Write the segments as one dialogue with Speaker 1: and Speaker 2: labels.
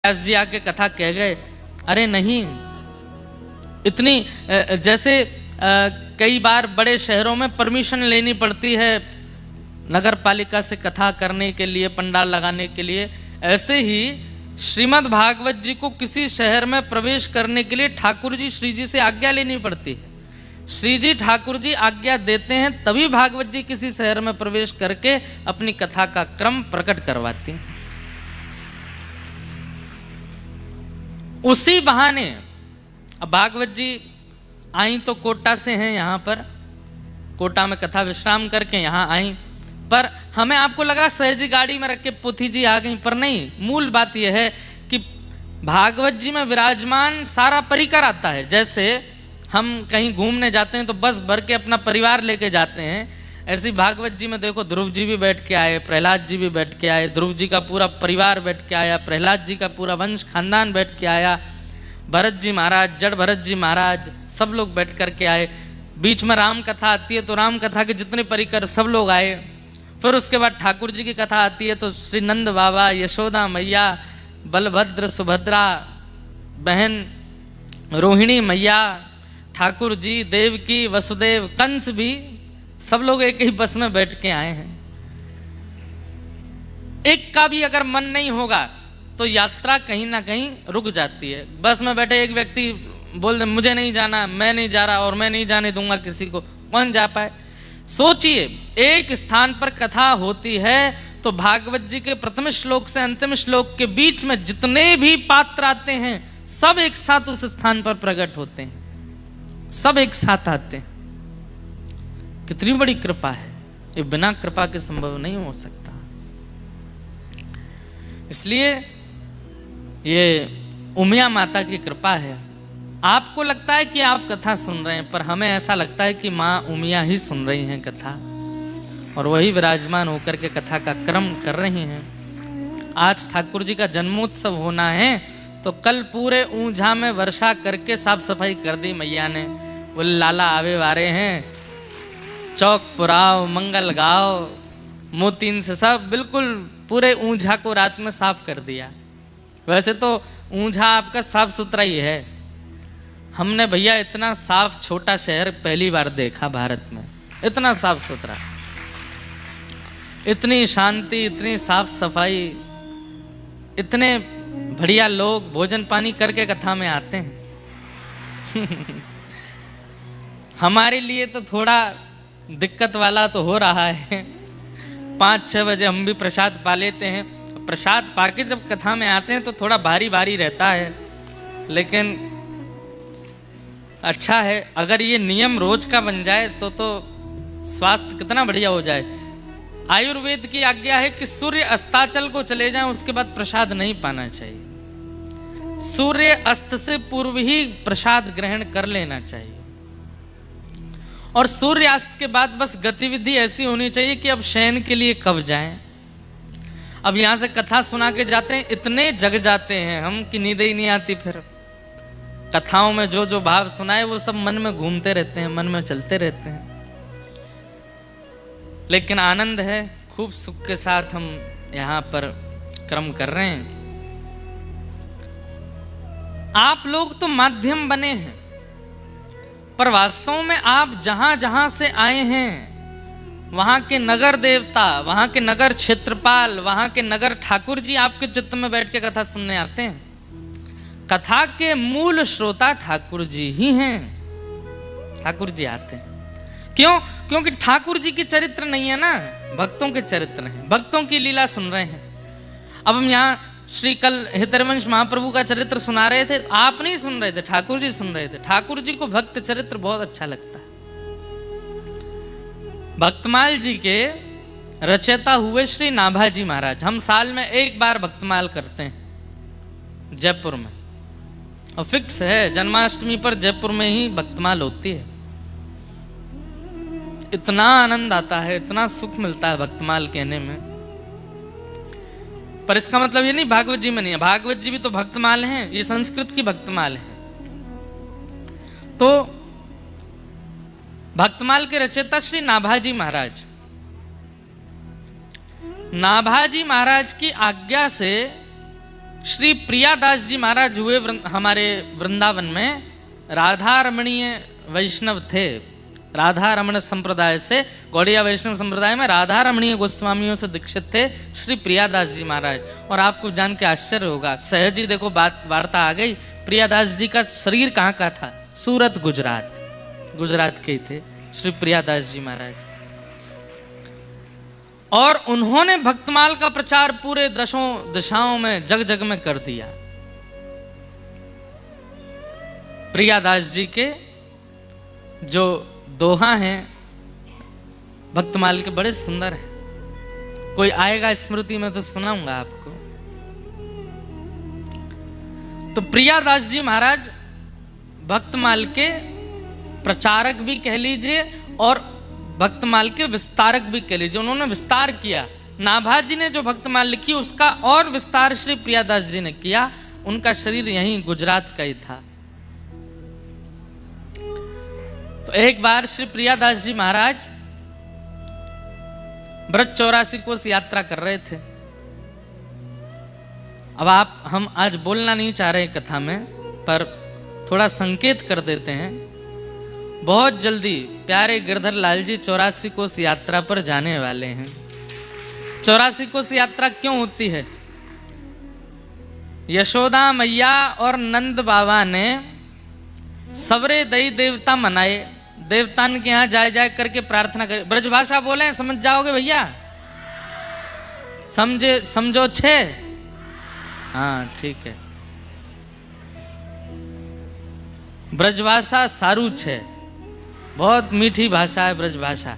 Speaker 1: व्यास जी आके कथा कह गए, अरे नहीं, इतनी जैसे कई बार बड़े शहरों में परमिशन लेनी पड़ती है नगर पालिका से कथा करने के लिए, पंडाल लगाने के लिए, ऐसे ही श्रीमद् भागवत जी को किसी शहर में प्रवेश करने के लिए ठाकुर जी श्री जी से आज्ञा लेनी पड़ती है। श्री जी ठाकुर जी आज्ञा देते हैं तभी भागवत जी किसी शहर में प्रवेश करके अपनी कथा का क्रम प्रकट करवाती हैं। उसी बहाने अब भागवत जी आई तो कोटा से हैं, यहाँ पर कोटा में कथा विश्राम करके यहाँ आई, पर हमें आपको लगा सहजी गाड़ी में रख के पोथी जी आ गई, पर नहीं। मूल बात यह है कि भागवत जी में विराजमान सारा परिकर आता है। जैसे हम कहीं घूमने जाते हैं तो बस भर के अपना परिवार लेके जाते हैं, ऐसी भागवत जी में देखो ध्रुव जी भी बैठ के आए, प्रहलाद जी भी बैठ के आए, ध्रुव जी का पूरा परिवार बैठ के आया, प्रहलाद जी का पूरा वंश खानदान बैठ के आया, भरत जी महाराज, जड़ भरत जी महाराज, सब लोग बैठ कर के आए। बीच में राम कथा आती है तो राम कथा के जितने परिकर सब लोग आए। फिर उसके बाद ठाकुर जी की कथा आती है तो श्री नंद बाबा, यशोदा मैया, बलभद्र, सुभद्रा बहन, रोहिणी मैया, ठाकुर जी, देवकी, वसुदेव, कंस भी, सब लोग एक ही बस में बैठ के आए हैं। एक का भी अगर मन नहीं होगा तो यात्रा कहीं ना कहीं रुक जाती है। बस में बैठे एक व्यक्ति बोल दे मुझे नहीं जाना, मैं नहीं जा रहा और मैं नहीं जाने दूंगा किसी को, कौन जा पाए? सोचिए, एक स्थान पर कथा होती है तो भागवत जी के प्रथम श्लोक से अंतिम श्लोक के बीच में जितने भी पात्र आते हैं सब एक साथ उस स्थान पर प्रकट होते हैं, सब एक साथ आते हैं। कितनी बड़ी कृपा है, ये बिना कृपा के संभव नहीं हो सकता। इसलिए ये उमिया माता की कृपा है। आपको लगता है कि आप कथा सुन रहे हैं, पर हमें ऐसा लगता है कि माँ उमिया ही सुन रही हैं कथा, और वही विराजमान होकर के कथा का क्रम कर रही हैं। आज ठाकुर जी का जन्मोत्सव होना है तो कल पूरे ऊंझा में वर्षा करके साफ सफाई कर दी मैया ने। बोले लाला आवे वारे हैं, चौक पुराव, मंगल गाओ, मोतीन से सब बिल्कुल पूरे ऊंझा को रात में साफ कर दिया। वैसे तो ऊंझा आपका साफ सुथरा ही है, हमने भैया इतना साफ छोटा शहर पहली बार देखा भारत में, इतना साफ सुथरा, इतनी शांति, इतनी साफ सफाई, इतने बढ़िया लोग भोजन पानी करके कथा में आते हैं। हमारे लिए तो थोड़ा दिक्कत वाला तो हो रहा है, 5-6 बजे हम भी प्रसाद पा लेते हैं। प्रसाद पाके जब कथा में आते हैं तो थोड़ा भारी भारी रहता है, लेकिन अच्छा है। अगर ये नियम रोज का बन जाए तो स्वास्थ्य कितना बढ़िया हो जाए। आयुर्वेद की आज्ञा है कि सूर्य अस्ताचल को चले जाएं, उसके बाद प्रसाद नहीं पाना चाहिए। सूर्य अस्त से पूर्व ही प्रसाद ग्रहण कर लेना चाहिए, और सूर्यास्त के बाद बस गतिविधि ऐसी होनी चाहिए कि अब शयन के लिए कब जाएं। अब यहां से कथा सुना के जाते हैं, इतने जग जाते हैं हम कि नींद ही नहीं आती। फिर कथाओं में जो जो भाव सुनाए वो सब मन में घूमते रहते हैं, मन में चलते रहते हैं। लेकिन आनंद है, खूब सुख के साथ हम यहाँ पर क्रम कर रहे हैं। आप लोग तो माध्यम बने हैं, पर वास्तव में आप जहां जहां से आए हैं वहां के नगर देवता, वहां के नगर क्षेत्रपाल, वहां के नगर ठाकुर जी आपके चित्त में बैठ के कथा सुनने आते हैं। कथा के मूल श्रोता ठाकुर जी ही हैं, ठाकुर जी आते हैं। क्यों? क्योंकि ठाकुर जी की चरित्र नहीं है ना, भक्तों के चरित्र हैं, भक्तों की लीला सुन रहे हैं। अब हम यहाँ श्री कल हितरवंश महाप्रभु का चरित्र सुना रहे थे, आप नहीं सुन रहे थे, ठाकुर जी सुन रहे थे। ठाकुर जी को भक्त चरित्र बहुत अच्छा लगता है। भक्तमाल जी के रचयिता हुए श्री नाभाजी महाराज। हम साल में एक बार भक्तमाल करते हैं जयपुर में, और फिक्स है जन्माष्टमी पर जयपुर में ही भक्तमाल होती है। इतना आनंद आता है, इतना सुख मिलता है भक्तमाल कहने में। पर इसका मतलब ये नहीं भागवत जी में नहीं है, भागवत जी भी तो भक्तमाल हैं, ये संस्कृत की भक्तमाल है। तो भक्तमाल के रचयिता श्री नाभाजी महाराज, नाभाजी महाराज की आज्ञा से श्री प्रियादास जी महाराज हुए हमारे वृंदावन में राधा रमणीय वैष्णव थे। राधा रमण संप्रदाय से, गौड़िया वैष्णव संप्रदाय में राधा रमणीय गोस्वामियों से दीक्षित थे श्री प्रियादास जी महाराज। और आपको जान के आश्चर्य होगा, सहज ही देखो बात वार्ता आ गई, प्रियादास जी का शरीर कहाँ का था? सूरत, गुजरात के ही थे श्री प्रियादास जी महाराज। और उन्होंने भक्तमाल का प्रचार पूरे दशों दिशाओं में, जग जग में कर दिया। प्रियादास जी के जो दोहा हैं भक्तमाल के बड़े सुंदर हैं, कोई आएगा स्मृति में तो सुनाऊंगा आपको। तो प्रियादास जी महाराज भक्तमाल के प्रचारक भी कह लीजिए और भक्तमाल के विस्तारक भी कह लीजिए। उन्होंने विस्तार किया। नाभाजी ने जो भक्तमाल लिखी उसका और विस्तार श्री प्रियादास जी ने किया। उनका शरीर यहीं गुजरात का ही था। तो एक बार श्री प्रियादास जी महाराज ब्रज 84 कोस यात्रा कर रहे थे। अब हम आज बोलना नहीं चाह रहे कथा में, पर थोड़ा संकेत कर देते हैं। बहुत जल्दी प्यारे गिरधर लाल जी 84 कोस यात्रा पर जाने वाले हैं। 84 कोस यात्रा क्यों होती है? यशोदा मैया और नंद बाबा ने सबरे दई देवता मनाए, देवतान के यहाँ जाए करके प्रार्थना करे। ब्रजभाषा बोले, समझ जाओगे भैया? समझो छे? हाँ ठीक है। ब्रजभाषा सारू छे, बहुत मीठी भाषा है ब्रजभाषा,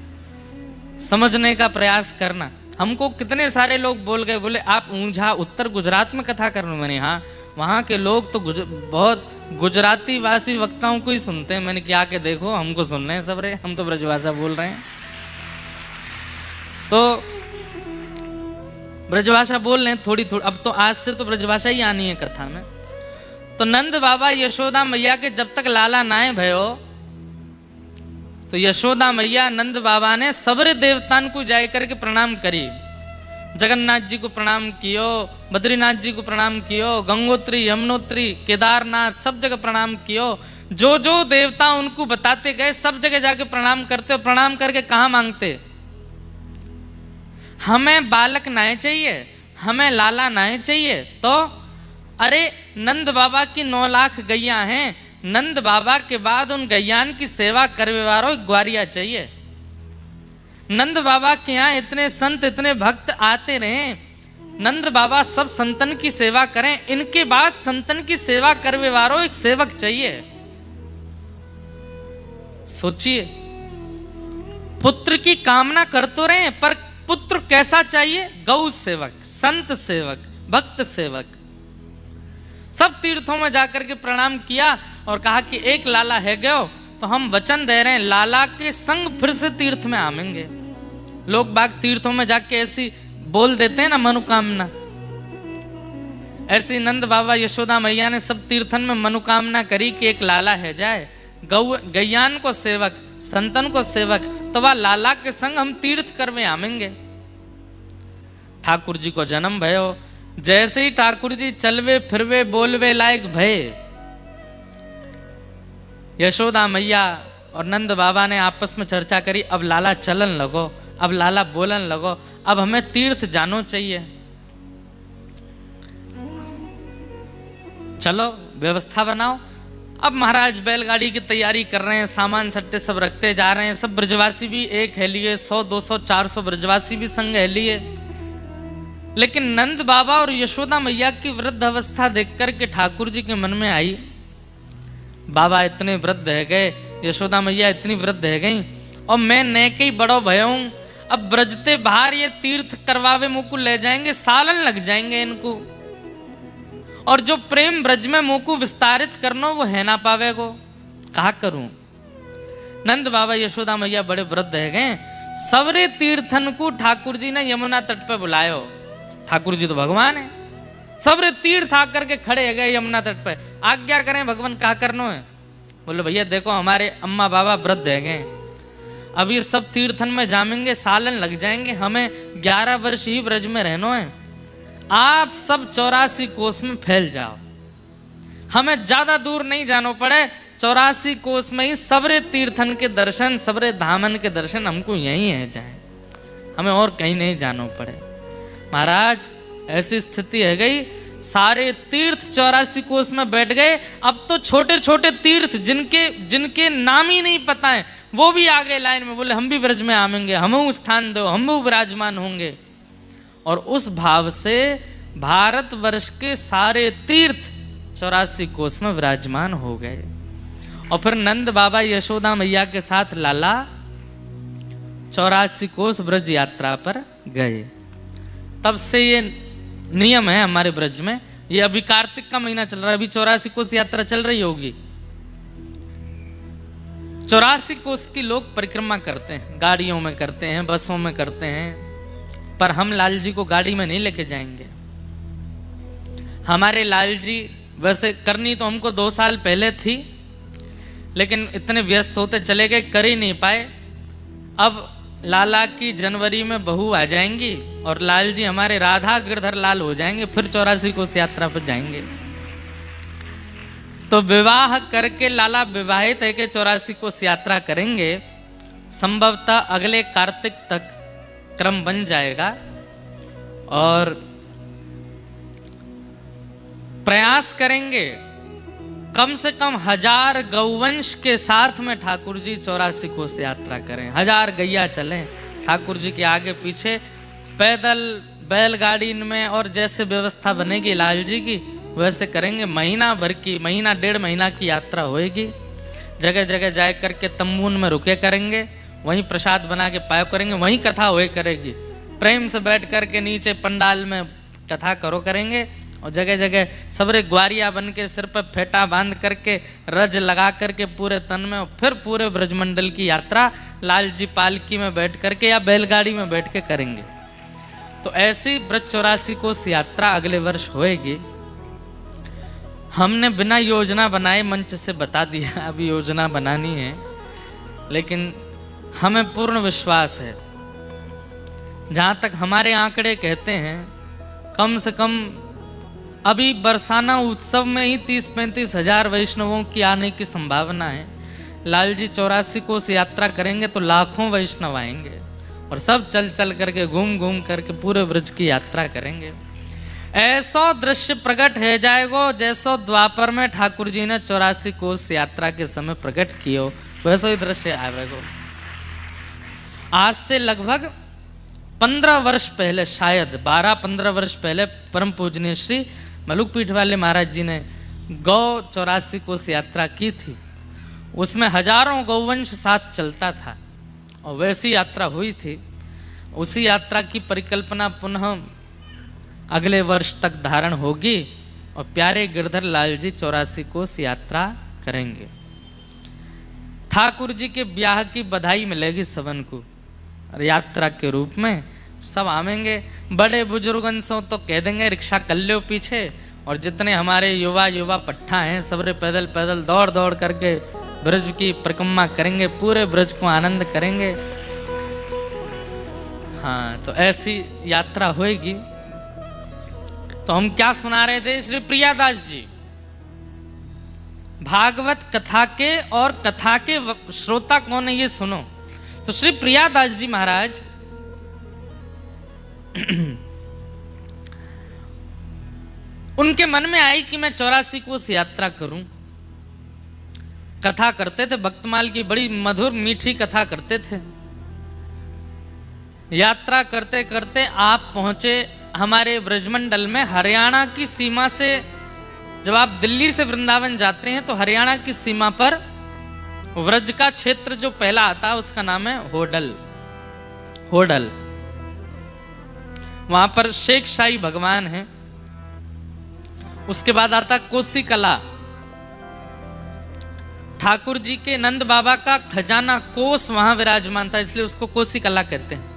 Speaker 1: समझने का प्रयास करना। हमको कितने सारे लोग बोल गए, बोले आप ऊंझा उत्तर गुजरात में कथा कर रहे हो। मैंने हाँ, वहाँ के लोग तो बहुत गुजराती भाषी वक्ताओं को ही सुनते हैं। मैंने क्या के देखो, हमको सुन रहे हैं सब रे, हम तो ब्रजभाषा बोल रहे हैं। तो ब्रजभाषा बोल रहे हैं थोड़ी थोड़ी, अब तो आज से तो ब्रजभाषा ही आनी है कथा में। तो नंद बाबा यशोदा मैया के जब तक लाला नाए भयो, तो यशोदा मैया नंद बाबा ने सबरे देवतान को जाए करके प्रणाम करी। जगन्नाथ जी को प्रणाम कियो, बद्रीनाथ जी को प्रणाम कियो, गंगोत्री, यमुनोत्री, केदारनाथ, सब जगह प्रणाम कियो। जो जो देवता उनको बताते गए सब जगह जाके प्रणाम करते। और प्रणाम करके कहाँ मांगते? हमें बालक नाए चाहिए, हमें लाला नाए चाहिए। तो अरे नंद बाबा की 9 लाख गैया हैं, नंद बाबा के बाद उन गैयान की सेवा करने वालों ग्वारिया चाहिए। नंद बाबा के यहाँ इतने संत, इतने भक्त आते रहे, नंद बाबा सब संतन की सेवा करें, इनके बाद संतन की सेवा करने वालों एक सेवक चाहिए। सोचिए, पुत्र की कामना कर तो रहे, पर पुत्र कैसा चाहिए? गौ सेवक, संत सेवक, भक्त सेवक। सब तीर्थों में जाकर के प्रणाम किया और कहा कि एक लाला है गयो, तो हम वचन दे रहे हैं लाला के संग फिर से तीर्थ में आवेंगे। लोग बाग तीर्थों में जाके ऐसी बोल देते हैं ना मनोकामना, ऐसी नंद बाबा यशोदा मैया ने सब तीर्थन में मनोकामना करी कि एक लाला है जाए, गैयान को सेवक, संतन को सेवक, तो वह लाला के संग हम तीर्थ करवे आवेंगे। ठाकुर जी को जन्म भयो। जैसे ही ठाकुर जी चलवे फिरवे बोलवे लायक भय, यशोदा मैया और नंद बाबा ने आपस में चर्चा करी, अब लाला चलन लगो, अब लाला बोलन लगो, अब हमें तीर्थ जानो चाहिए। चलो व्यवस्था बनाओ। अब महाराज बैलगाड़ी की तैयारी कर रहे हैं, सामान सट्टे सब रखते जा रहे हैं। सब ब्रजवासी भी एक है लिए, 100, 200, 400 ब्रजवासी भी संग है लिए। लेकिन नंद बाबा और यशोदा मैया की वृद्ध अवस्था देख करके ठाकुर जी के मन में आई, बाबा इतने वृद्ध है गए, यशोदा मैया इतनी वृद्ध है गई, और मैं नेके ही बड़ो भयो हूं। अब ब्रजते बाहर ये तीर्थ करवावे मुझको ले जाएंगे, सालन लग जाएंगे इनको, और जो प्रेम ब्रज में मुझको विस्तारित करनो वो है ना पावेगो, कहा करूं। नंद बाबा यशोदा मैया बड़े वृद्ध है गए। सबरे तीर्थन को ठाकुर जी ने यमुना तट पे बुलायो। ठाकुर जी तो भगवान है, सबरे तीर्थ आकर के खड़े है गए यमुना तट पे। आज्ञा करें भगवान, कहा करनो है? बोले भैया देखो हमारे अम्मा बाबा वृद्ध है गए, अब ये सब तीर्थन में जामेंगे, सालन लग जाएंगे, हमें 11 वर्ष ही ब्रज में रहना है। आप सब 84 कोस में फैल जाओ, हमें ज्यादा दूर नहीं जाना पड़े, 84 कोस में ही सबरे तीर्थन के दर्शन, सबरे धामन के दर्शन हमको यहीं है जाए, हमें और कहीं नहीं जाना पड़े। महाराज ऐसी स्थिति है गई, सारे तीर्थ 84 कोस में बैठ गए। अब तो छोटे छोटे तीर्थ जिनके नाम ही नहीं पता है वो भी आ गए लाइन में, बोले हम भी ब्रज में आवेंगे, हमें स्थान दो, हम भी विराजमान होंगे। और उस भाव से भारतवर्ष के सारे तीर्थ 84 कोस में विराजमान हो गए। और फिर नंद बाबा यशोदा मैया के साथ लाला 84 कोस ब्रज यात्रा पर गए। तब से ये नियम है हमारे ब्रज में, ये अभी कार्तिक का महीना चल रहा है, अभी 84 कोस यात्रा चल रही होगी। 84 कोस की लोग परिक्रमा करते हैं, गाड़ियों में करते हैं, बसों में करते हैं, पर हम लाल जी को गाड़ी में नहीं लेके जाएंगे। हमारे लाल जी, वैसे करनी तो हमको 2 साल पहले थी, लेकिन इतने व्यस्त होते चले गए, कर ही नहीं पाए। अब लाला की जनवरी में बहू आ जाएंगी और लाल जी हमारे राधा गिरधर लाल हो जाएंगे, फिर 84 कोस यात्रा पर जाएंगे। तो विवाह करके लाला विवाहित है कि 84 कोस यात्रा करेंगे, संभवतः अगले कार्तिक तक क्रम बन जाएगा। और प्रयास करेंगे कम से कम 1000 गौवंश के साथ में ठाकुर जी 84 कोस यात्रा करें, 1000 गैया चलें ठाकुर जी के आगे पीछे, पैदल बैलगाड़ी में, और जैसे व्यवस्था बनेगी लाल जी की वैसे करेंगे। महीना भर की, महीना 1.5 महीना की यात्रा होएगी। जगह जगह जा करके तंबून में रुके करेंगे, वहीं प्रसाद बना के पाया करेंगे, वहीं कथा हुए करेगी। प्रेम से बैठ करके नीचे पंडाल में कथा करो करेंगे। और जगह जगह सबरे ग्वारिया बन के सिर पर फेटा बांध करके रज लगा करके पूरे तन में, और फिर पूरे ब्रजमंडल की यात्रा लाल जी पालकी में बैठ करके या बैलगाड़ी में बैठ के करेंगे। तो ऐसी ब्रज 84 कोस यात्रा अगले वर्ष होएगी। हमने बिना योजना बनाए मंच से बता दिया, अभी योजना बनानी है, लेकिन हमें पूर्ण विश्वास है, जहाँ तक हमारे आंकड़े कहते हैं, कम से कम अभी बरसाना उत्सव में ही 30-35 हजार वैष्णवों की आने की संभावना है। लाल जी 84 कोस यात्रा करेंगे तो लाखों वैष्णव आएंगे, और सब चल चल करके घूम घूम करके पूरे ब्रज की यात्रा करेंगे। ऐसा दृश्य प्रकट है जाएगो जैसो द्वापर में ठाकुर जी ने 84 कोस यात्रा के समय प्रकट कियो, वैसा ही दृश्य आवेगो। आज से लगभग 15 वर्ष पहले, शायद 12-15 वर्ष पहले, परम पूजनीय श्री मलुक पीठ वाले महाराज जी ने गौ 84 कोस यात्रा की थी। उसमें हजारों गौवंश साथ चलता था, और वैसी यात्रा हुई थी। उसी यात्रा की परिकल्पना पुनः अगले वर्ष तक धारण होगी, और प्यारे गिरधर लाल जी 84 कोस यात्रा करेंगे। ठाकुर जी के ब्याह की बधाई मिलेगी सबन को, यात्रा के रूप में सब आवेंगे। बड़े बुजुर्गन सो तो कह देंगे रिक्शा कर लो पीछे, और जितने हमारे युवा पट्ठा हैं सबरे पैदल पैदल दौड़ दौड़ करके ब्रज की परिक्रमा करेंगे, पूरे ब्रज को आनंद करेंगे। हाँ, तो ऐसी यात्रा होएगी। तो हम क्या सुना रहे थे? श्री प्रियादास जी भागवत कथा के, और कथा के श्रोता कौन है ये सुनो। तो श्री प्रियादास जी महाराज उनके मन में आई कि मैं 84 कोस यात्रा करूं। कथा करते थे, भक्तमाल की बड़ी मधुर मीठी कथा करते थे। यात्रा करते करते आप पहुंचे हमारे ब्रजमंडल में, हरियाणा की सीमा से। जब आप दिल्ली से वृंदावन जाते हैं तो हरियाणा की सीमा पर व्रज का क्षेत्र जो पहला आता है उसका नाम है होडल। होडल, वहां पर शेख शाही भगवान है। उसके बाद आता कोसी कला, ठाकुर जी के नंद बाबा का खजाना कोस वहां विराजमान था, इसलिए उसको कोसी कला कहते हैं।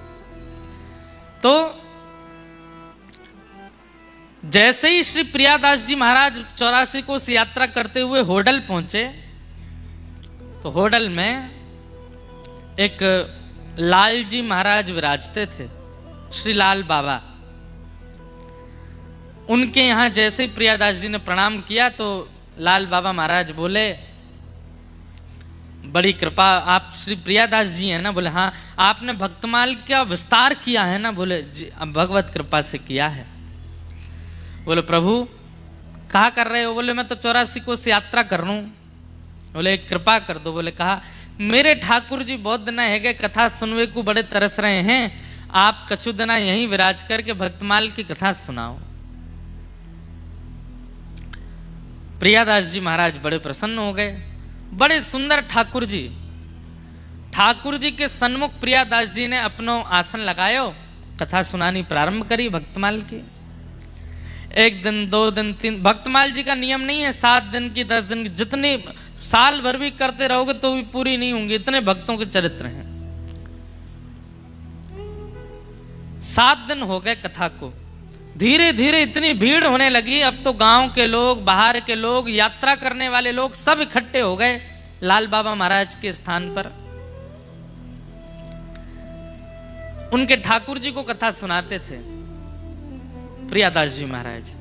Speaker 1: तो जैसे ही श्री प्रियादास जी महाराज 84 कोस यात्रा करते हुए होडल पहुंचे, तो होडल में एक लाल जी महाराज विराजते थे, श्री लाल बाबा। उनके यहाँ जैसे ही प्रियादास जी ने प्रणाम किया तो लाल बाबा महाराज बोले, बड़ी कृपा, आप श्री प्रियादास जी हैं ना? बोले हाँ। आपने भक्तमाल का विस्तार किया है ना? बोले जी, भगवत कृपा से किया है। बोले प्रभु कहाँ कर रहे हो? बोले मैं तो 84 कोस यात्रा कर रहा हूँ। बोले कृपा कर दो। बोले कहा, मेरे ठाकुर जी बहुत दिन है गए कथा सुनवे को बड़े तरस रहे हैं, आप कछु दिना यहीं विराज करके भक्तमाल की कथा सुनाओ। प्रियादास जी महाराज बड़े प्रसन्न हो गए। बड़े सुंदर ठाकुर जी के सन्मुख प्रियादास जी ने अपनो आसन लगायो, कथा सुनानी प्रारंभ करी भक्तमाल की। 1 दिन 2 दिन 3, भक्तमाल जी का नियम नहीं है 7 दिन की 10 दिन की, जितने साल भर भी करते रहोगे तो भी पूरी नहीं होंगी, इतने भक्तों के चरित्र हैं। 7 दिन हो गए कथा को। धीरे धीरे इतनी भीड़ होने लगी, अब तो गांव के लोग, बाहर के लोग, यात्रा करने वाले लोग सब इकट्ठे हो गए लाल बाबा महाराज के स्थान पर। उनके ठाकुर जी को कथा सुनाते थे प्रियादास जी महाराज।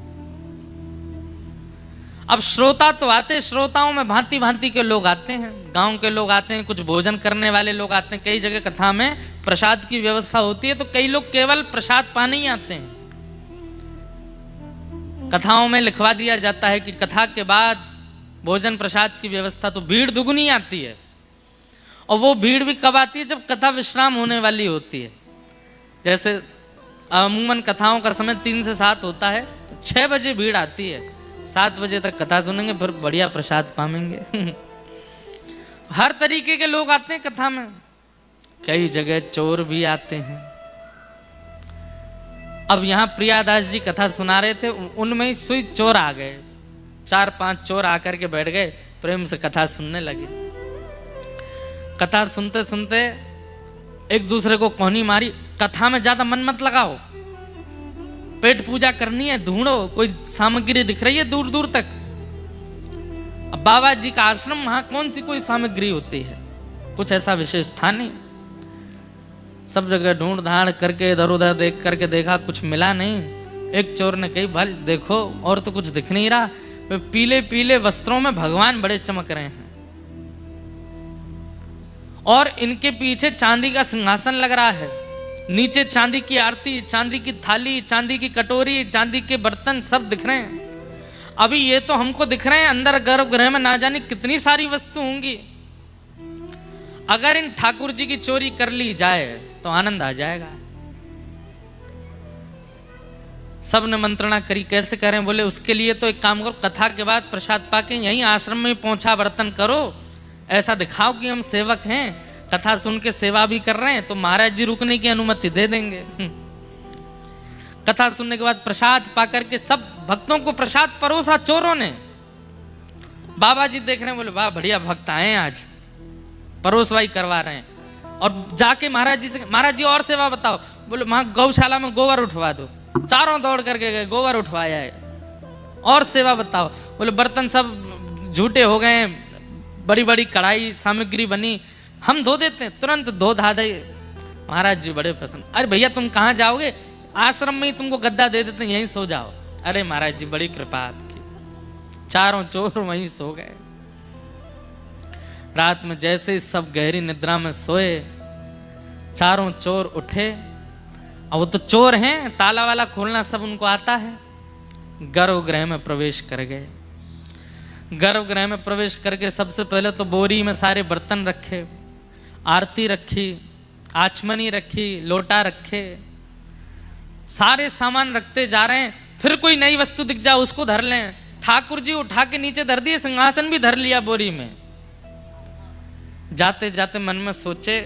Speaker 1: अब श्रोता तो आते, श्रोताओं में भांति भांति के लोग आते हैं, गांव के लोग आते हैं, कुछ भोजन करने वाले लोग आते हैं। कई जगह कथा में प्रसाद की व्यवस्था होती है तो कई लोग केवल प्रसाद पाने ही आते हैं। कथाओं में लिखवा दिया जाता है कि कथा के बाद भोजन प्रसाद की व्यवस्था, तो भीड़ दुगनी आती है। और वो भीड़ भी कब आती है? जब कथा विश्राम होने वाली होती है। जैसे अमूमन कथाओं का समय 3 से 7 होता है, तो 6 बजे भीड़ आती है, 7 बजे तक कथा सुनेंगे, फिर बढ़िया प्रसाद पाएंगे। हर तरीके के लोग आते हैं कथा में। कई जगह चोर भी आते हैं। अब यहाँ प्रियादास जी कथा सुना रहे थे, उनमें ही सुई चोर आ गए। 4-5 चोर आकर के बैठ गए, प्रेम से कथा सुनने लगे। कथा सुनते सुनते एक दूसरे को कोहनी मारी, कथा में ज्यादा मन मत लगाओ, पेट पूजा करनी है, ढूंढो कोई सामग्री दिख रही है दूर दूर तक। अब बाबा जी का आश्रम, वहां कौन सी कोई सामग्री होती है? कुछ ऐसा विशेष था नहीं। सब जगह ढूंढ धाड़ करके इधर उधर देख करके देखा, कुछ मिला नहीं। एक चोर ने कही, भाई देखो और तो कुछ दिख नहीं रहा, पीले पीले वस्त्रों में भगवान बड़े चमक रहे हैं और इनके पीछे चांदी का सिंहासन लग रहा है, नीचे चांदी की आरती, चांदी की थाली, चांदी की कटोरी, चांदी के बर्तन सब दिख रहे हैं। अभी ये तो हमको दिख रहे हैं, अंदर गर्भगृह में ना जाने कितनी सारी वस्तु होंगी। अगर इन ठाकुर जी की चोरी कर ली जाए तो आनंद आ जाएगा। सब ने मंत्रणा करी, कैसे करें? बोले उसके लिए तो एक काम करो, कथा के बाद प्रसाद पाके यहीं आश्रम में पहुंचा बर्तन करो, ऐसा दिखाओ कि हम सेवक हैं, कथा सुन के सेवा भी कर रहे हैं, तो महाराज जी रुकने की अनुमति दे देंगे। कथा सुनने के बाद प्रसाद पाकर के सब भक्तों को प्रसाद परोसा चोरों ने। बाबा जी देख रहे हैं, बोले वाह बढ़िया भक्त आए हैं, आज परोसवाई करवा रहे हैं। और जाके महाराज जी से, महाराज जी और सेवा बताओ। बोले वहां गौशाला में गोबर उठवा दो। चारों दौड़ करके गए, गोबर उठवाया है। और सेवा बताओ। बोले बर्तन सब झूठे हो गए, बड़ी बड़ी कढ़ाई सामग्री बनी, हम धो देते हैं, तुरंत धो धा दे। महाराज जी बड़े प्रसन्न। अरे भैया तुम कहाँ जाओगे? आश्रम में ही तुमको गद्दा दे देते हैं, यहीं सो जाओ। अरे महाराज जी बड़ी कृपा आपकी। चारों चोर वहीं सो गए। रात में जैसे ही सब गहरी निद्रा में सोए, चारों चोर उठे। और वो तो चोर हैं, ताला वाला खोलना सब उनको आता है। गर्भगृह में प्रवेश कर गए। गर्भगृह में प्रवेश करके सबसे पहले तो बोरी में सारे बर्तन रखे, आरती रखी, आचमनी रखी, लोटा रखे, सारे सामान रखते जा रहे हैं। फिर कोई नई वस्तु दिख जाए उसको धर लें। ठाकुर जी उठा के नीचे धर दिए, सिंहासन भी धर लिया बोरी में। जाते जाते मन में सोचे,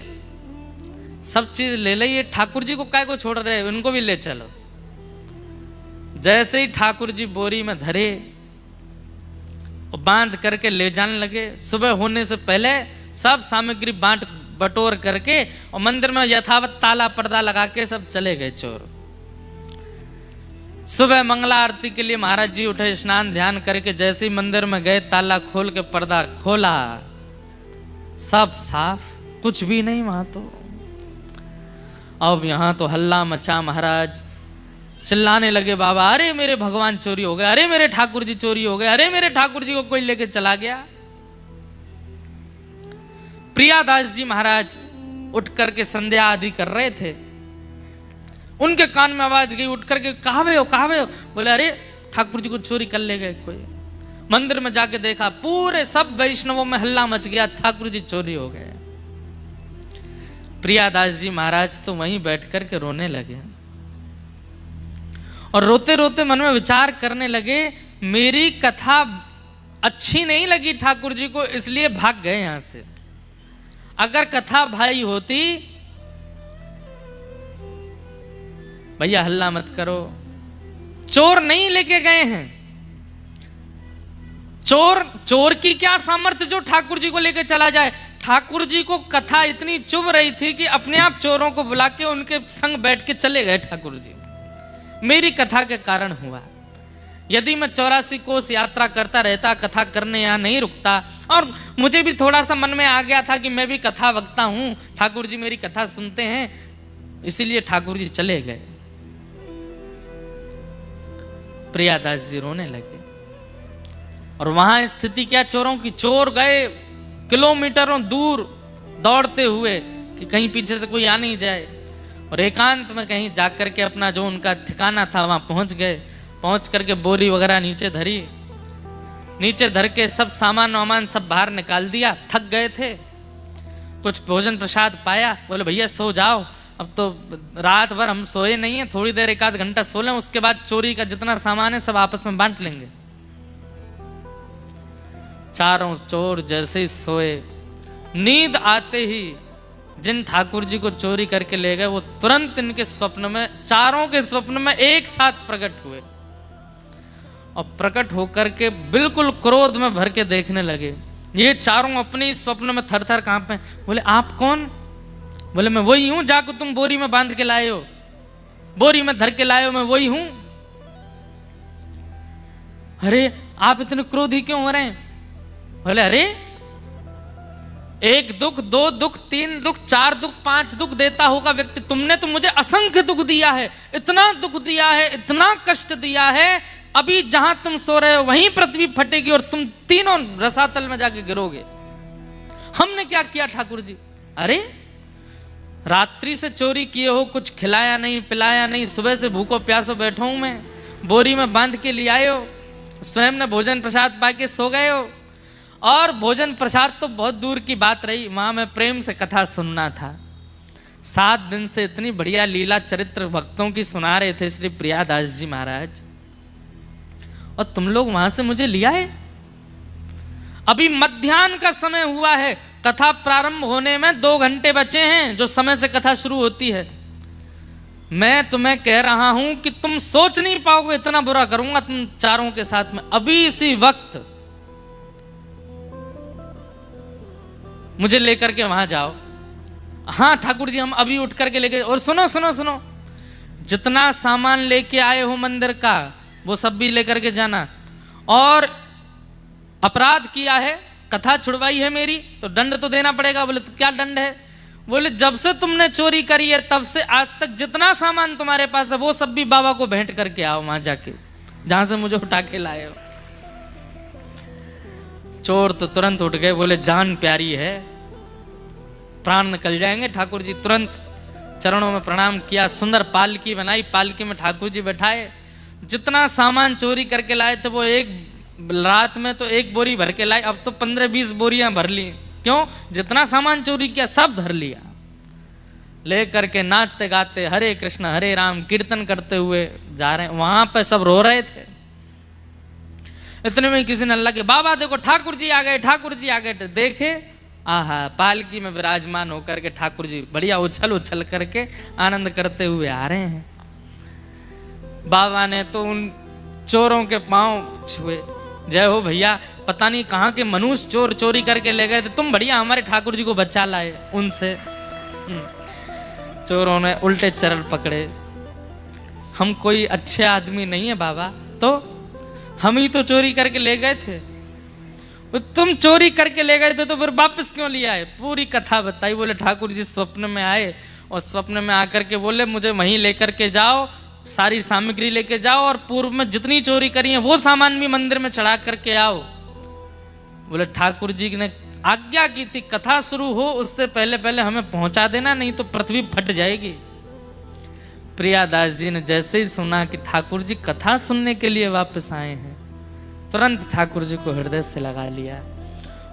Speaker 1: सब चीज ले लिए, ठाकुर जी को काय को छोड़ रहे, उनको भी ले चलो। जैसे ही ठाकुर जी बोरी में धरे और बांध करके ले जाने लगे, सुबह होने से पहले सब सामग्री बांट बटोर करके और मंदिर में यथावत ताला पर्दा लगा के सब चले गए चोर। सुबह मंगला आरती के लिए महाराज जी उठे, स्नान ध्यान करके जैसे ही मंदिर में गए, ताला खोल के पर्दा खोला, सब साफ, कुछ भी नहीं वहां तो। अब यहां तो हल्ला मचा महाराज। चिल्लाने लगे बाबा, अरे मेरे भगवान चोरी हो गए, अरे मेरे ठाकुर जी चोरी हो गए, अरे मेरे ठाकुर जी को कोई लेके चला गया। प्रियादास जी महाराज उठ करके संध्या आदि कर रहे थे, उनके कान में आवाज गई, उठ करके कहाँ हो, कहाँ हो? बोले अरे ठाकुर जी को चोरी कर ले गए कोई। मंदिर में जाके देखा, पूरे सब वैष्णवों में हल्ला मच गया, ठाकुर जी चोरी हो गए। प्रियादास जी महाराज तो वहीं बैठ करके रोने लगे और रोते रोते मन में विचार करने लगे, मेरी कथा अच्छी नहीं लगी ठाकुर जी को, इसलिए भाग गए यहां से। अगर कथा भाई होती, भैया हल्ला मत करो, चोर नहीं लेके गए हैं। चोर की क्या सामर्थ्य जो ठाकुर जी को लेके चला जाए। ठाकुर जी को कथा इतनी चुभ रही थी कि अपने आप चोरों को बुला के उनके संग बैठ के चले गए ठाकुर जी। मेरी कथा के कारण हुआ। यदि मैं 84 कोस यात्रा करता रहता, कथा करने यहाँ नहीं रुकता, और मुझे भी थोड़ा सा मन में आ गया था कि मैं भी कथा वक्ता हूँ, ठाकुर जी मेरी कथा सुनते हैं, इसीलिए ठाकुर जी चले गए। प्रियादास जी रोने लगे। और वहां स्थिति क्या चोरों की, चोर गए किलोमीटरों दूर दौड़ते हुए कि कहीं पीछे से कोई आ नहीं जाए, और एकांत में कहीं जाकर के अपना जो उनका ठिकाना था वहां पहुंच गए। पहुंच करके बोरी वगैरह नीचे धरी, नीचे धर के सब सामान वामान सब बाहर निकाल दिया। थक गए थे, कुछ भोजन प्रसाद पाया, बोले भैया सो जाओ, अब तो रात भर हम सोए नहीं है, थोड़ी देर 1 आध घंटा सो लें, उसके बाद चोरी का जितना सामान है सब आपस में बांट लेंगे। चारों चोर जैसे ही सोए, नींद आते ही जिन ठाकुर जी को चोरी करके ले गए वो तुरंत इनके स्वप्न में, चारों के स्वप्न में एक साथ प्रकट हुए, और प्रकट होकर के बिल्कुल क्रोध में भर के देखने लगे। ये चारों अपने स्वप्न में थर थर कांपे। बोले आप कौन? बोले मैं वही हूं जाको तुम बोरी में बांध के लाए हो, बोरी में धर के लाए हो, मैं वही हूं। अरे आप इतने क्रोधी क्यों हो रहे हैं? बोले अरे 1 दुख, 2 दुख, 3 दुख, 4 दुख, 5 दुख देता होगा व्यक्ति, तुमने तो मुझे असंख्य दुख दिया है, इतना दुख दिया है, इतना कष्ट दिया है, अभी जहां तुम सो रहे हो वहीं पृथ्वी फटेगी और तुम तीनों रसातल में जाके गिरोगे। हमने क्या किया ठाकुर जी? अरे रात्रि से चोरी किए हो, कुछ खिलाया नहीं पिलाया नहीं, सुबह से भूखो प्यासो बैठा हूं मैं, बोरी में बांध के ले आए हो, स्वयं ने भोजन प्रसाद पाके सो गए हो। और भोजन प्रसाद तो बहुत दूर की बात रही, वहां मैं प्रेम से कथा सुनना था। 7 दिन से इतनी बढ़िया लीला चरित्र भक्तों की सुना रहे थे श्री प्रियादास जी महाराज, और तुम लोग वहां से मुझे लिया है। अभी मध्याह्न का समय हुआ है, कथा प्रारंभ होने में 2 घंटे बचे हैं, जो समय से कथा शुरू होती है। मैं तुम्हें कह रहा हूं कि तुम सोच नहीं पाओगे इतना बुरा करूंगा तुम चारों के साथ में। अभी इसी वक्त मुझे लेकर के वहां जाओ। हाँ ठाकुर जी हम अभी उठ करके लेके, और सुनो सुनो सुनो, जितना सामान लेके आए हो मंदिर का वो सब भी लेकर के जाना, और अपराध किया है, कथा छुड़वाई है मेरी, तो दंड तो देना पड़ेगा। बोले तो क्या दंड है? बोले जब से तुमने चोरी करी है तब से आज तक जितना सामान तुम्हारे पास है वो सब भी बाबा को भेंट करके आओ वहां जाके, जहां से मुझे उठा के लाए हो। चोर तो तुरंत उठ गए, बोले जान प्यारी है, प्राण निकल जाएंगे। ठाकुर जी तुरंत चरणों में प्रणाम किया, सुंदर पालकी बनाई, पालकी में ठाकुर जी बैठाए। जितना सामान चोरी करके लाए थे वो एक रात में तो 1 बोरी भर के लाए, अब तो 15-20 बोरियां भर ली। क्यों? जितना सामान चोरी किया सब धर लिया। ले करके नाचते गाते हरे कृष्ण हरे राम कीर्तन करते हुए जा रहे हैं। वहां पे सब रो रहे थे। इतने में किसी ने अल्लाह के बाबा देखो ठाकुर जी आ गए, ठाकुर जी आ गए। तो देखे आहा पालकी में विराजमान होकर के ठाकुर जी बढ़िया उछल उछल करके आनंद करते हुए आ रहे हैं। बाबा ने तो उन चोरों के पांव छुए, जय हो भैया, पता नहीं कहाँ के मनुष्य चोर चोरी करके ले गए थे, तुम बढ़िया हमारे ठाकुर जी को बचा लाए उनसे। चोरों ने उल्टे चरण पकड़े, हम कोई अच्छे आदमी नहीं है बाबा, तो हम ही तो चोरी करके ले गए थे। तुम चोरी करके ले गए थे तो फिर वापस क्यों लिया है? पूरी कथा बताई। बोले ठाकुर जी स्वप्न में आए और स्वप्न में आकर के बोले मुझे वहीं लेकर के जाओ सारी सामग्री लेके जाओ और पूर्व में जितनी चोरी करी है वो सामान भी मंदिर में चढ़ा करके आओ। बोले ठाकुर जी ने आज्ञा की थी कथा शुरू हो उससे पहले पहले हमें पहुंचा देना, नहीं तो पृथ्वी फट जाएगी। प्रियादास जी ने जैसे ही सुना कि ठाकुर जी कथा सुनने के लिए वापस आए हैं, तुरंत ठाकुर जी को हृदय से लगा लिया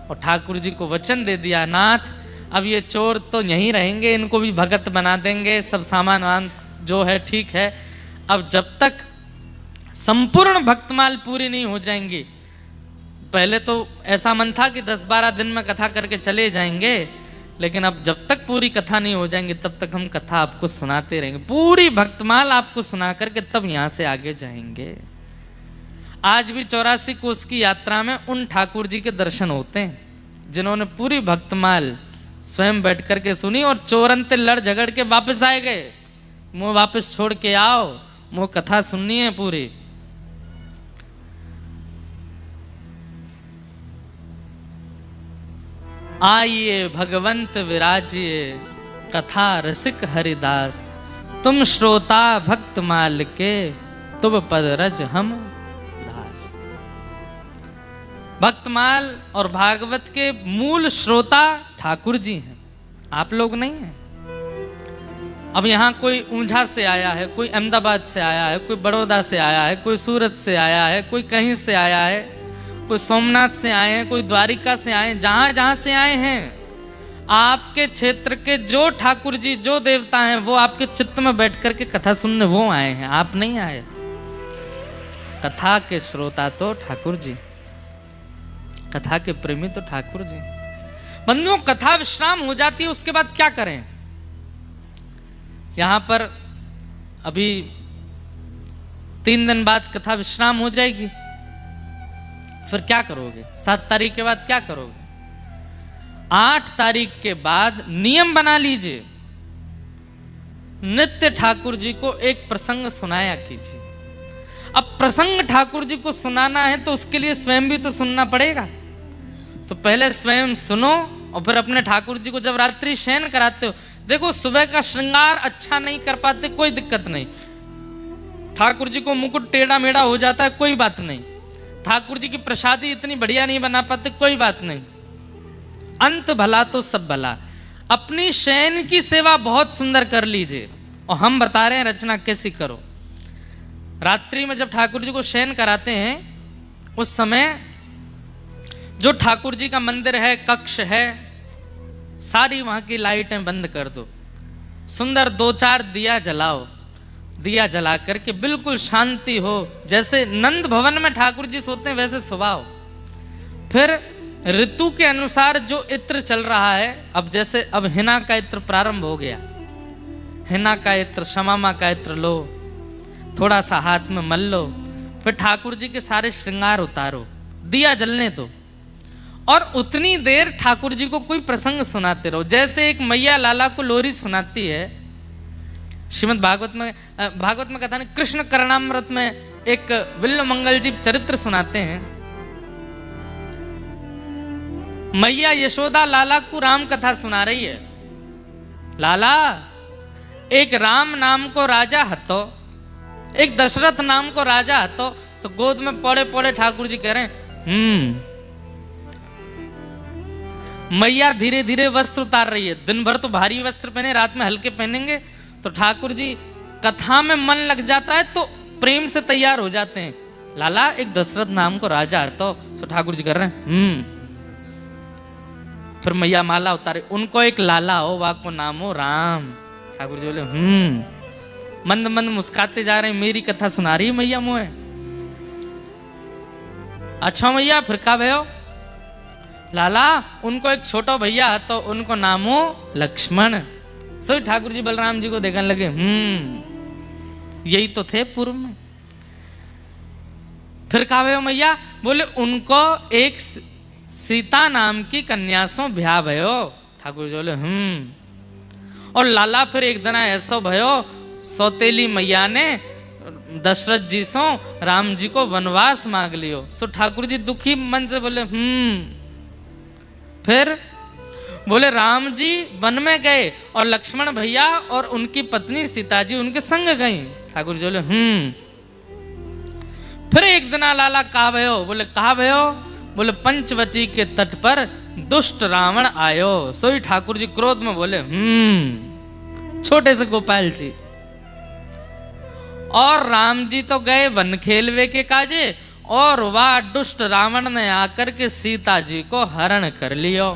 Speaker 1: और ठाकुर जी को वचन दे दिया, नाथ अब ये चोर तो यहीं रहेंगे, इनको भी भगत बना देंगे, सब सामान वान जो है ठीक है। अब जब तक संपूर्ण भक्तमाल पूरी नहीं हो जाएंगी, पहले तो ऐसा मन था कि 10-12 दिन में कथा करके चले जाएंगे, लेकिन अब जब तक पूरी कथा नहीं हो जाएंगी तब तक हम कथा आपको सुनाते रहेंगे, पूरी भक्तमाल आपको सुना करके तब यहाँ से आगे जाएंगे। आज भी 84 कोस की यात्रा में उन ठाकुर जी के दर्शन होते हैं जिन्होंने पूरी भक्तमाल स्वयं बैठ करके सुनी और चोरंते लड़ झगड़ के वापस आए गए। मुँह वापस छोड़ के आओ, मुँह कथा सुननी है पूरी। आइए भगवंत विराजिए कथा रसिक हरिदास, तुम श्रोता भक्तमाल के तुम पद रज हम दास। भक्तमाल और भागवत के मूल श्रोता ठाकुर जी हैं, आप लोग नहीं हैं। अब यहाँ कोई ऊंझा से आया है, कोई अहमदाबाद से आया है, कोई बड़ौदा से आया है, कोई सूरत से आया है, कोई कहीं से आया है, कोई सोमनाथ से आए हैं, कोई द्वारिका से आए हैं, जहां जहां से आए हैं, आपके क्षेत्र के जो ठाकुर जी जो देवता हैं वो आपके चित्त में बैठ करके कथा सुनने वो आए हैं, आप नहीं आए। कथा के श्रोता तो ठाकुर जी, कथा के प्रेमी तो ठाकुर जी। बंधुओं, कथा विश्राम हो जाती है, उसके बाद क्या करें? यहां पर अभी 3 दिन बाद कथा विश्राम हो जाएगी, फिर क्या करोगे? 7 तारीख के बाद क्या करोगे? 8 तारीख के बाद नियम बना लीजिए, नित्य ठाकुर जी को एक प्रसंग सुनाया कीजिए। अब प्रसंग ठाकुर जी को सुनाना है तो उसके लिए स्वयं भी तो सुनना पड़ेगा। तो पहले स्वयं सुनो और फिर अपने ठाकुर जी को जब रात्रि शयन कराते हो, देखो सुबह का श्रृंगार अच्छा नहीं कर पाते, कोई दिक्कत नहीं। ठाकुर जी को मुकुट टेढ़ा मेढ़ा हो जाता है, कोई बात नहीं। ठाकुर जी की प्रसादी इतनी बढ़िया नहीं बना पाते, कोई बात नहीं। अंत भला तो सब भला। अपनी शयन की सेवा बहुत सुंदर कर लीजिए और हम बता रहे हैं रचना कैसी करो। रात्रि में जब ठाकुर जी को शयन कराते हैं उस समय जो ठाकुर जी का मंदिर है, कक्ष है, सारी वहां की लाइटें बंद कर दो, सुंदर 2-4 दिया जलाओ। दिया जला करके बिल्कुल शांति हो, जैसे नंद भवन में ठाकुर जी सोते हैं वैसे सुभाओ। फिर ऋतु के अनुसार जो इत्र चल रहा है, अब जैसे अब हिना का इत्र प्रारंभ हो गया, हिना का इत्र, शमामा का इत्र लो, थोड़ा सा हाथ में मल लो, फिर ठाकुर जी के सारे श्रृंगार उतारो, दिया जलने दो और उतनी देर ठाकुर जी को कोई प्रसंग सुनाते रहो। जैसे एक मैया लाला को लोरी सुनाती है, श्रीमद् भागवत में कथा नहीं, कृष्ण करणामृत में एक विल्ल मंगल जी चरित्र सुनाते हैं। मैया यशोदा लाला को राम कथा सुना रही है। लाला, एक राम नाम को राजा हतो, एक दशरथ नाम को राजा हतो। सो गोद में पड़े पड़े ठाकुर जी कह रहे हैं मैया धीरे धीरे वस्त्र उतार रही है। दिन भर तो भारी वस्त्र पहने, रात में हल्के पहनेंगे तो ठाकुर जी कथा में मन लग जाता है तो प्रेम से तैयार हो जाते हैं। लाला, एक दशरथ नाम को राजा है। तो सो ठाकुर जी कर रहे हैं फिर मैया माला उतारे, उनको एक लाला हो, वाको नाम हो राम। ठाकुर जी बोले मंद मंद मुस्काते जा रहे हैं, मेरी कथा सुना रही है मैया मोहे। अच्छा मैया, फिर का भयो? लाला, उनको एक छोटा भैया है तो उनको नाम हो लक्ष्मण। सो ठाकुर जी बलराम जी को देखने लगे, यही तो थे पूर्व में। फिर कहा भयो मैया? बोले उनको एक सीता नाम की कन्या सो ब्याह भयो। ठाकुर जी बोले और लाला, फिर एक दिन ऐसा भयो, सौतेली मैया ने दशरथ जी सो राम जी को वनवास मांग लियो। सो ठाकुर जी दुखी मन से बोले फिर बोले राम जी वन में गए और लक्ष्मण भैया और उनकी पत्नी सीता जी उनके संग गई। ठाकुर जी बोले फिर एक दिन लाला कहा भयो? बोले कहा भयो? बोले पंचवती के तट पर दुष्ट रावण आयो। सोई ठाकुर जी क्रोध में बोले छोटे से गोपाल जी। और राम जी तो गए वन खेलवे के काजे, और वह दुष्ट रावण ने आकर के सीता जी को हरण कर लियो।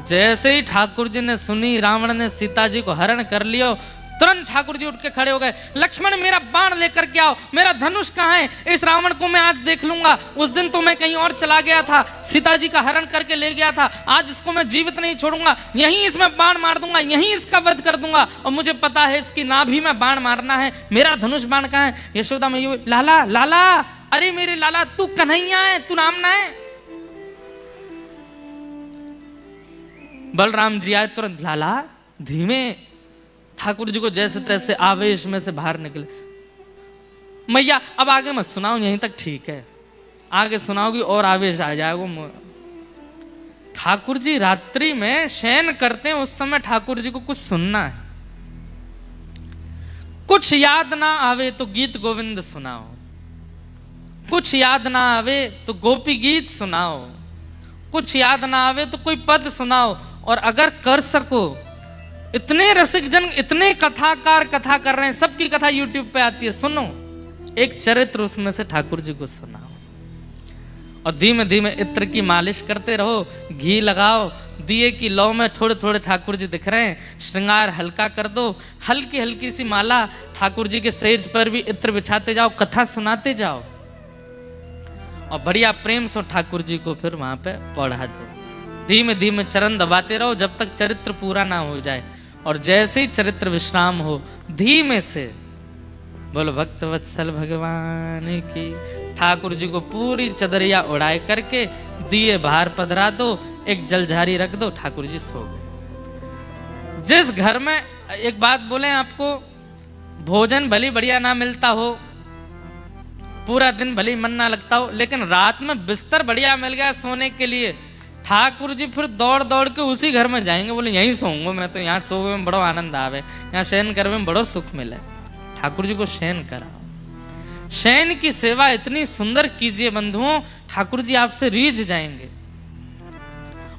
Speaker 1: जैसे ही ठाकुर जी ने सुनी रावण ने सीता जी को हरण कर लियो, तुरंत ठाकुर जी उठ के खड़े हो गए। लक्ष्मण मेरा बाण लेकर के आओ, मेरा धनुष कहाँ है? इस रावण को मैं आज देख लूंगा। उस दिन तो मैं कहीं और चला गया था, सीता जी का हरण करके ले गया था, आज इसको मैं जीवित नहीं छोड़ूंगा, यहीं इसमें बाण मार दूंगा, यहीं इसका वध कर दूंगा। और मुझे पता है इसकी नाभि में बाण मारना है। मेरा धनुष बाण कहाँ है? यशोदा मैया लाला लाला, अरे मेरे लाला तू कन्हैया है, तू राम ना है। बलराम जी आए तुरंत, लाला धीमे। ठाकुर जी को जैसे तैसे आवेश में से बाहर निकले। मैया अब आगे मत सुनाओ, यहीं तक ठीक है, आगे सुनाओगी और आवेश आ जाएगा। ठाकुर जी रात्रि में शयन करते हैं, उस समय ठाकुर जी को कुछ सुनना है। कुछ याद ना आवे तो गीत गोविंद सुनाओ, कुछ याद ना आवे तो गोपी गीत सुनाओ, कुछ याद ना आवे तो कोई पद सुनाओ। और अगर कर सको, इतने रसिक जन, इतने कथाकार कथा कर रहे हैं, सबकी कथा यूट्यूब पे आती है, सुनो एक चरित्र उसमें से ठाकुर जी को सुनाओ। और धीमे धीमे इत्र की मालिश करते रहो, घी लगाओ, दिए की लौ में थोड़े थोड़े ठाकुर जी दिख रहे हैं, श्रृंगार हल्का कर दो, हल्की हल्की सी माला ठाकुर जी के सेज पर भी इत्र बिछाते जाओ, कथा सुनाते जाओ, और बढ़िया प्रेम से ठाकुर जी को फिर वहां पे पढ़ा दो। धीमे धीमे चरण दबाते रहो जब तक चरित्र पूरा ना हो जाए। और जैसे ही चरित्र विश्राम हो, धीमे से बोलो भक्त वत्सल भगवान की। ठाकुर जी को पूरी चदरिया उड़ाए करके दिए बाहर पधरा दो, एक जलझारी रख दो, ठाकुर जी सो गए। जिस घर में, एक बात बोले आपको, भोजन भली बढ़िया ना मिलता हो, पूरा दिन भली मन ना लगता हो, लेकिन रात में बिस्तर बढ़िया मिल गया सोने के लिए, ठाकुर जी फिर दौड़ दौड़ के उसी घर में जाएंगे। बोले यहीं सोऊंगा मैं तो, यहाँ सोवे में बड़ो आनंद आवे, यहाँ शयन करने में बड़ो सुख मिले। ठाकुर जी को शयन कराओ, शयन की सेवा इतनी सुंदर कीजिए बंधुओं, ठाकुर जी आपसे रीझ जाएंगे।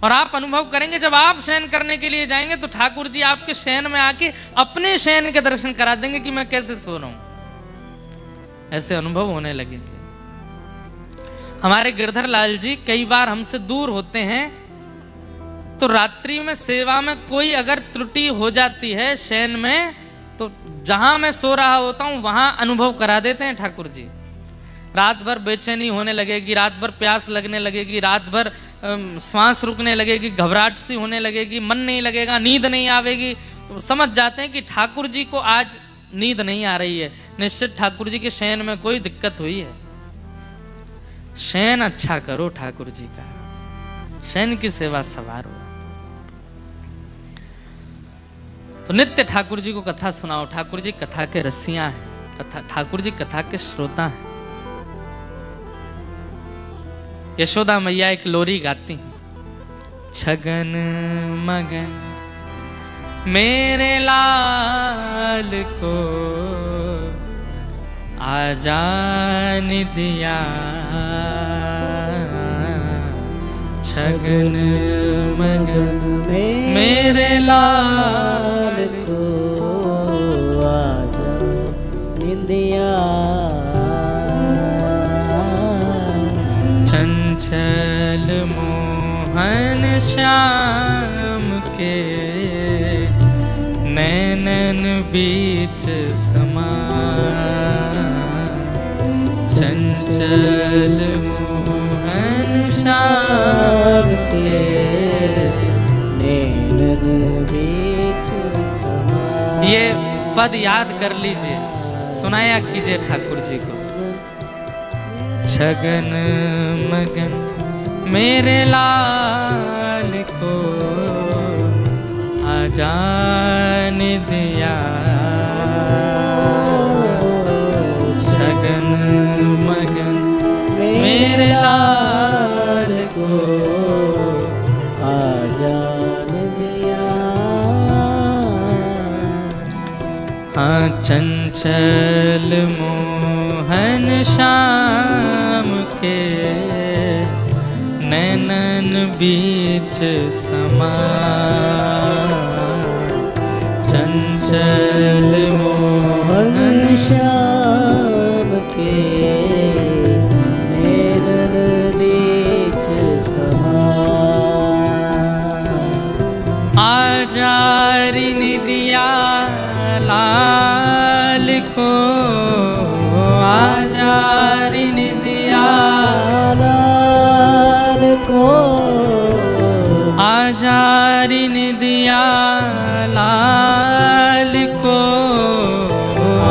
Speaker 1: और आप अनुभव करेंगे, जब आप शयन करने के लिए जाएंगे तो ठाकुर जी आपके शयन में आके अपने शयन के दर्शन करा देंगे कि मैं कैसे सो रहा हूं। ऐसे अनुभव होने लगेंगे। हमारे गिरधर लाल जी कई बार हमसे दूर होते हैं, तो रात्रि में सेवा में कोई अगर त्रुटि हो जाती है शयन में, तो जहां मैं सो रहा होता हूं वहां अनुभव करा देते हैं ठाकुर जी। रात भर बेचैनी होने लगेगी, रात भर प्यास लगने लगेगी, रात भर श्वास रुकने लगेगी, घबराहट सी होने लगेगी, मन नहीं लगेगा, नींद नहीं आवेगी, तो समझ जाते हैं कि ठाकुर जी को आज नींद नहीं आ रही है, निश्चित ठाकुर जी के शयन में कोई दिक्कत हुई है। शयन अच्छा करो ठाकुर जी का, शयन की सेवा सवारो। तो नित्य ठाकुर जी को कथा सुनाओ। ठाकुर जी कथा के रसिया हैं, कथा ठाकुर जी कथा के श्रोता हैं। यशोदा मैया एक लोरी गाती हैं, छगन मगन मेरे लाल को आजान दिया, छगन मगन मेरे लाल को आजान दिया, चंचल मोहन श्याम के नैनन बीच समा, चंचल मोहन श्याम के नैनन बीच समा। ये पद याद कर लीजिए, सुनाया कीजिए ठाकुर जी को। छगन मगन मेरे लाल को आजान दिया, छगन मगन मेरे लाल को आजान चंचल मोहन श्याम के नैनन बीच समा, चंचल मोहन
Speaker 2: श्याम के नैनन बीच समा।
Speaker 1: आजारी निदिया लाल को, आजारी निदिया
Speaker 2: लाल को,
Speaker 1: आजारी निदिया लाल को,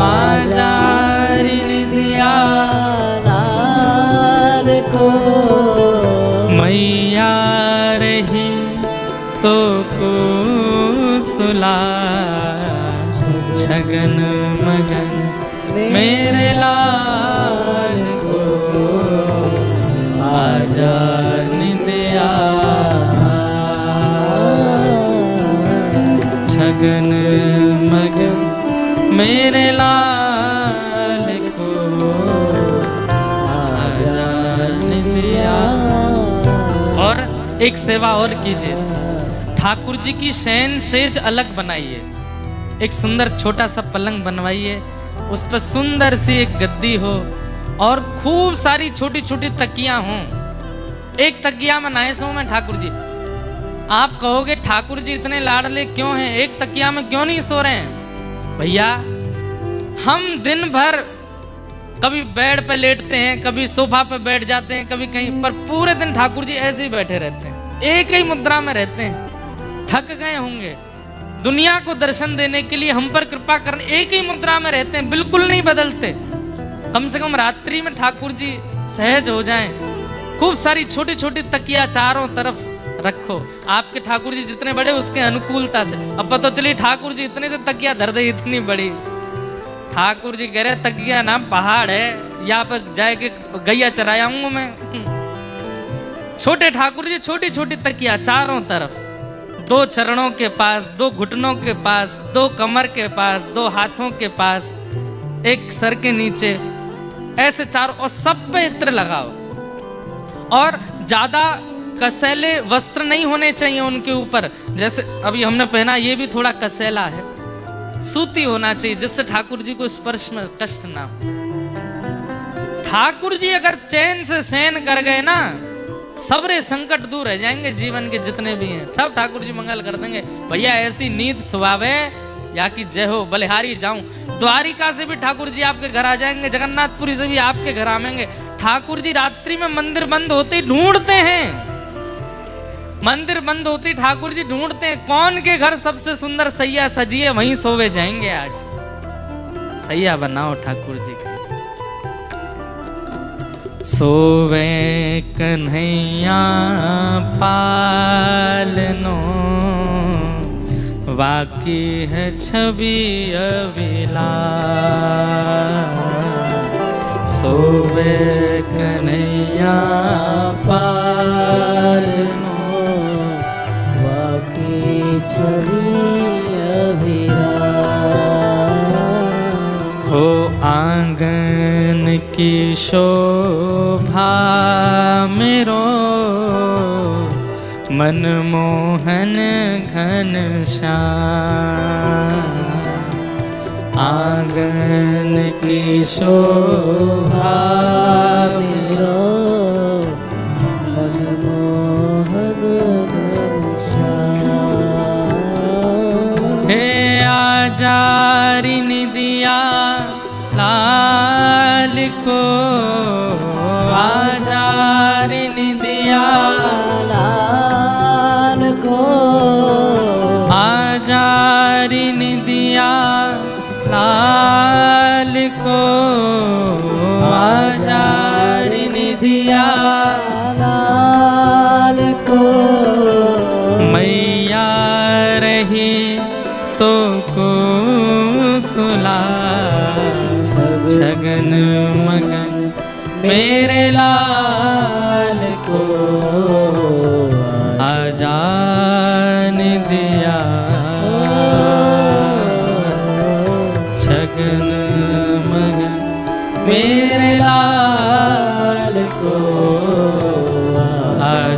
Speaker 1: आजारी निदिया
Speaker 2: लाल को।
Speaker 1: मैया रही तो को सुला, छगन मगन मेरे लाल को, आजा निदिया, छगन मगन मेरे लाल को, आजा निदिया। और एक सेवा और कीजिए, ठाकुर जी की शयन सेज अलग बनाइए, एक सुंदर छोटा सा पलंग बनवाइए, उस पर सुंदर सी एक गद्दी हो और खूब सारी छोटी छोटी तकियां हों। एक तकिया में नए सो में ठाकुर जी। आप कहोगे ठाकुर जी इतने लाडले क्यों हैं, एक तकिया में क्यों नहीं सो रहे हैं? भैया हम दिन भर कभी बेड पे लेटते हैं, कभी सोफा पे बैठ जाते हैं, कभी कहीं पर, पूरे दिन ठाकुर जी ऐसे ही बैठे रहते हैं, एक ही मुद्रा में रहते हैं। थक गए होंगे, दुनिया को दर्शन देने के लिए हम पर कृपा करने एक ही मुद्रा में रहते हैं, बिल्कुल नहीं बदलते। कम से कम रात्रि में ठाकुर जी सहज हो जाएं। खूब सारी छोटी छोटी तकिया चारों तरफ रखो, आपके ठाकुर जी जितने बड़े उसके अनुकूलता से। अब पता चली ठाकुर जी इतने से तकिया धर दे, इतनी बड़ी। ठाकुर जी कह रहे तकिया ना पहाड़ है, यहाँ पर जाके गैया चरायाऊंगा मैं। छोटे ठाकुर जी छोटी छोटी तकिया चारों तरफ, दो चरणों के पास, दो घुटनों के पास, दो कमर के पास, दो हाथों के पास, एक सर के नीचे, ऐसे चारों, और सब पे इत्र लगाओ। और ज्यादा कसैले वस्त्र नहीं होने चाहिए उनके ऊपर, जैसे अभी हमने पहना ये भी थोड़ा कसैला है, सूती होना चाहिए जिससे ठाकुर जी को स्पर्श में कष्ट ना हो। ठाकुर जी अगर चैन से शयन कर गए ना, सबरे संकट दूर रह जाएंगे, जीवन के जितने भी हैं सब ठाकुर जी मंगल कर देंगे। भैया ऐसी नींद सुहावे या कि जय हो। बलिहारी जाऊं, द्वारिका से भी ठाकुर जी आपके घर आ जाएंगे, जगन्नाथपुरी से भी आपके घर आवेंगे। ठाकुर जी रात्रि में मंदिर बंद होते ही ढूंढते हैं, मंदिर बंद होती ठाकुर जी ढूंढते हैं कौन के घर सबसे सुंदर सैया सजी है, वहीं सोवे जाएंगे। आज सैया बनाओ ठाकुर जी के। सोवे कन्हैया पालनो, वाकी है छवि अविलास। सोवे कन्हैया
Speaker 2: पालनो, वाकी छवि अविलास।
Speaker 1: हो आंगन की शोभा मेरो, मनमोहन घन श्याम। आंगन की शोभा
Speaker 2: मेरो, मनमोहन घन श्याम।
Speaker 1: हे आजारी निदिया लाल को, आजारी निदिया
Speaker 2: लाल को,
Speaker 1: आजारी निदिया लाल को, आजारी निदिया
Speaker 2: लाल को।
Speaker 1: मैया रही तो को सुला, छगन मगन मेरे लाल को, आजान दिया। छगन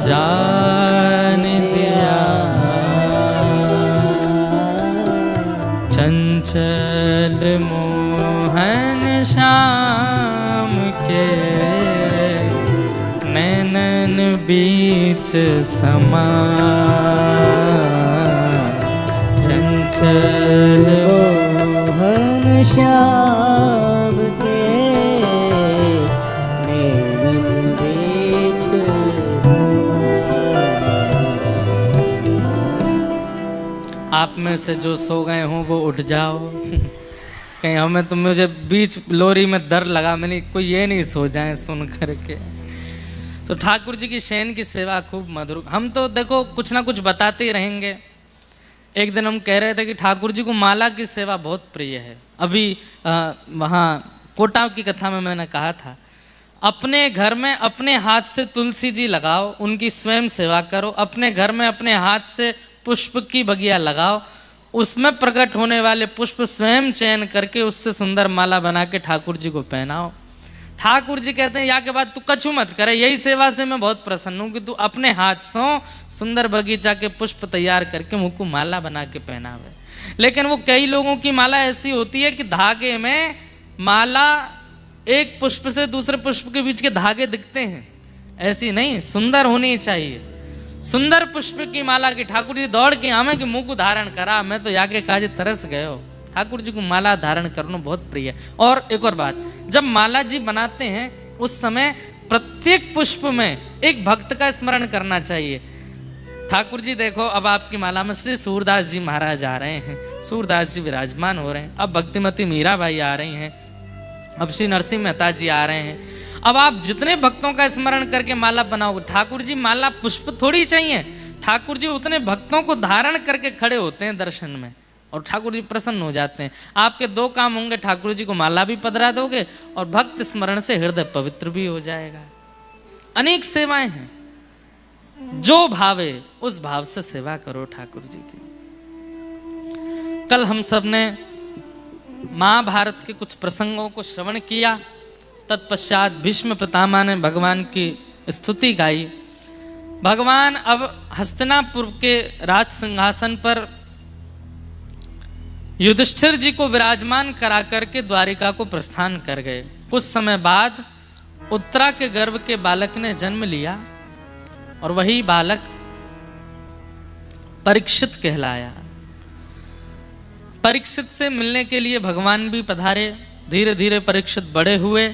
Speaker 1: जाने दिया चंचल मोहन श्याम के नैनन बीच समा चंचल
Speaker 2: मोहन श्याम के नैनन बीच समा।
Speaker 1: आप में से जो सो गए हों वो उठ जाओ। कहीं हमें तो मुझे बीच लोरी में डर लगा, मैंने कोई ये नहीं सो जाए सुन करके। तो ठाकुर जी की शयन की सेवा खूब मधुर। हम तो देखो कुछ ना कुछ बताते ही रहेंगे। एक दिन हम कह रहे थे कि ठाकुर जी को माला की सेवा बहुत प्रिय है। अभी वहाँ कोटा की कथा में मैंने कहा था, अपने घर में अपने हाथ से तुलसी जी लगाओ, उनकी स्वयं सेवा करो। अपने घर में अपने हाथ से पुष्प की बगिया लगाओ, उसमें प्रकट होने वाले पुष्प स्वयं चयन करके उससे सुंदर माला बना के ठाकुर जी को पहनाओ। ठाकुर जी कहते हैं या के बाद तू कछु मत करे, यही सेवा से मैं बहुत प्रसन्न हूँ कि तू अपने हाथ से सुंदर बगीचा के पुष्प तैयार करके मुझको माला बना के पहनावे। लेकिन वो कई लोगों की माला ऐसी होती है कि धागे में माला एक पुष्प से दूसरे पुष्प के बीच के धागे दिखते हैं, ऐसी नहीं, सुंदर होनी चाहिए। सुंदर पुष्प की माला की ठाकुर जी दौड़ के आमे कि मुंह को धारण करा। मैं तो याके काजे तरस गयो। ठाकुर जी को माला धारण करना बहुत प्रिय है। और एक और बात, जब माला जी बनाते हैं उस समय प्रत्येक पुष्प में एक भक्त का स्मरण करना चाहिए। ठाकुर जी देखो, अब आपकी माला में श्री सूरदास जी महाराज आ रहे हैं, सूरदास जी विराजमान हो रहे हैं। अब भक्तिमती मीराबाई आ रही हैं, अब श्री नरसिंह मेहता जी आ रहे हैं। अब आप जितने भक्तों का स्मरण करके माला बनाओगे, ठाकुर जी माला पुष्प थोड़ी चाहिए, ठाकुर जी उतने भक्तों को धारण करके खड़े होते हैं दर्शन में और ठाकुर जी प्रसन्न हो जाते हैं। आपके दो काम होंगे, ठाकुर जी को माला भी पधरा दोगे और भक्त स्मरण से हृदय पवित्र भी हो जाएगा। अनेक सेवाएं हैं, जो भावे उस भाव से सेवा करो ठाकुर जी की। कल हम सब ने महाभारत के कुछ प्रसंगों को श्रवण किया, तत्पश्चात भीष्म पितामह ने भगवान की स्तुति गाई। भगवान अब हस्तिनापुर के राज सिंहासन पर युधिष्ठिर जी को विराजमान करा करके द्वारिका को प्रस्थान कर गए। कुछ समय बाद उत्तरा के गर्भ के बालक ने जन्म लिया और वही बालक परीक्षित कहलाया। परीक्षित से मिलने के लिए भगवान भी पधारे। धीरे धीरे परीक्षित बड़े हुए।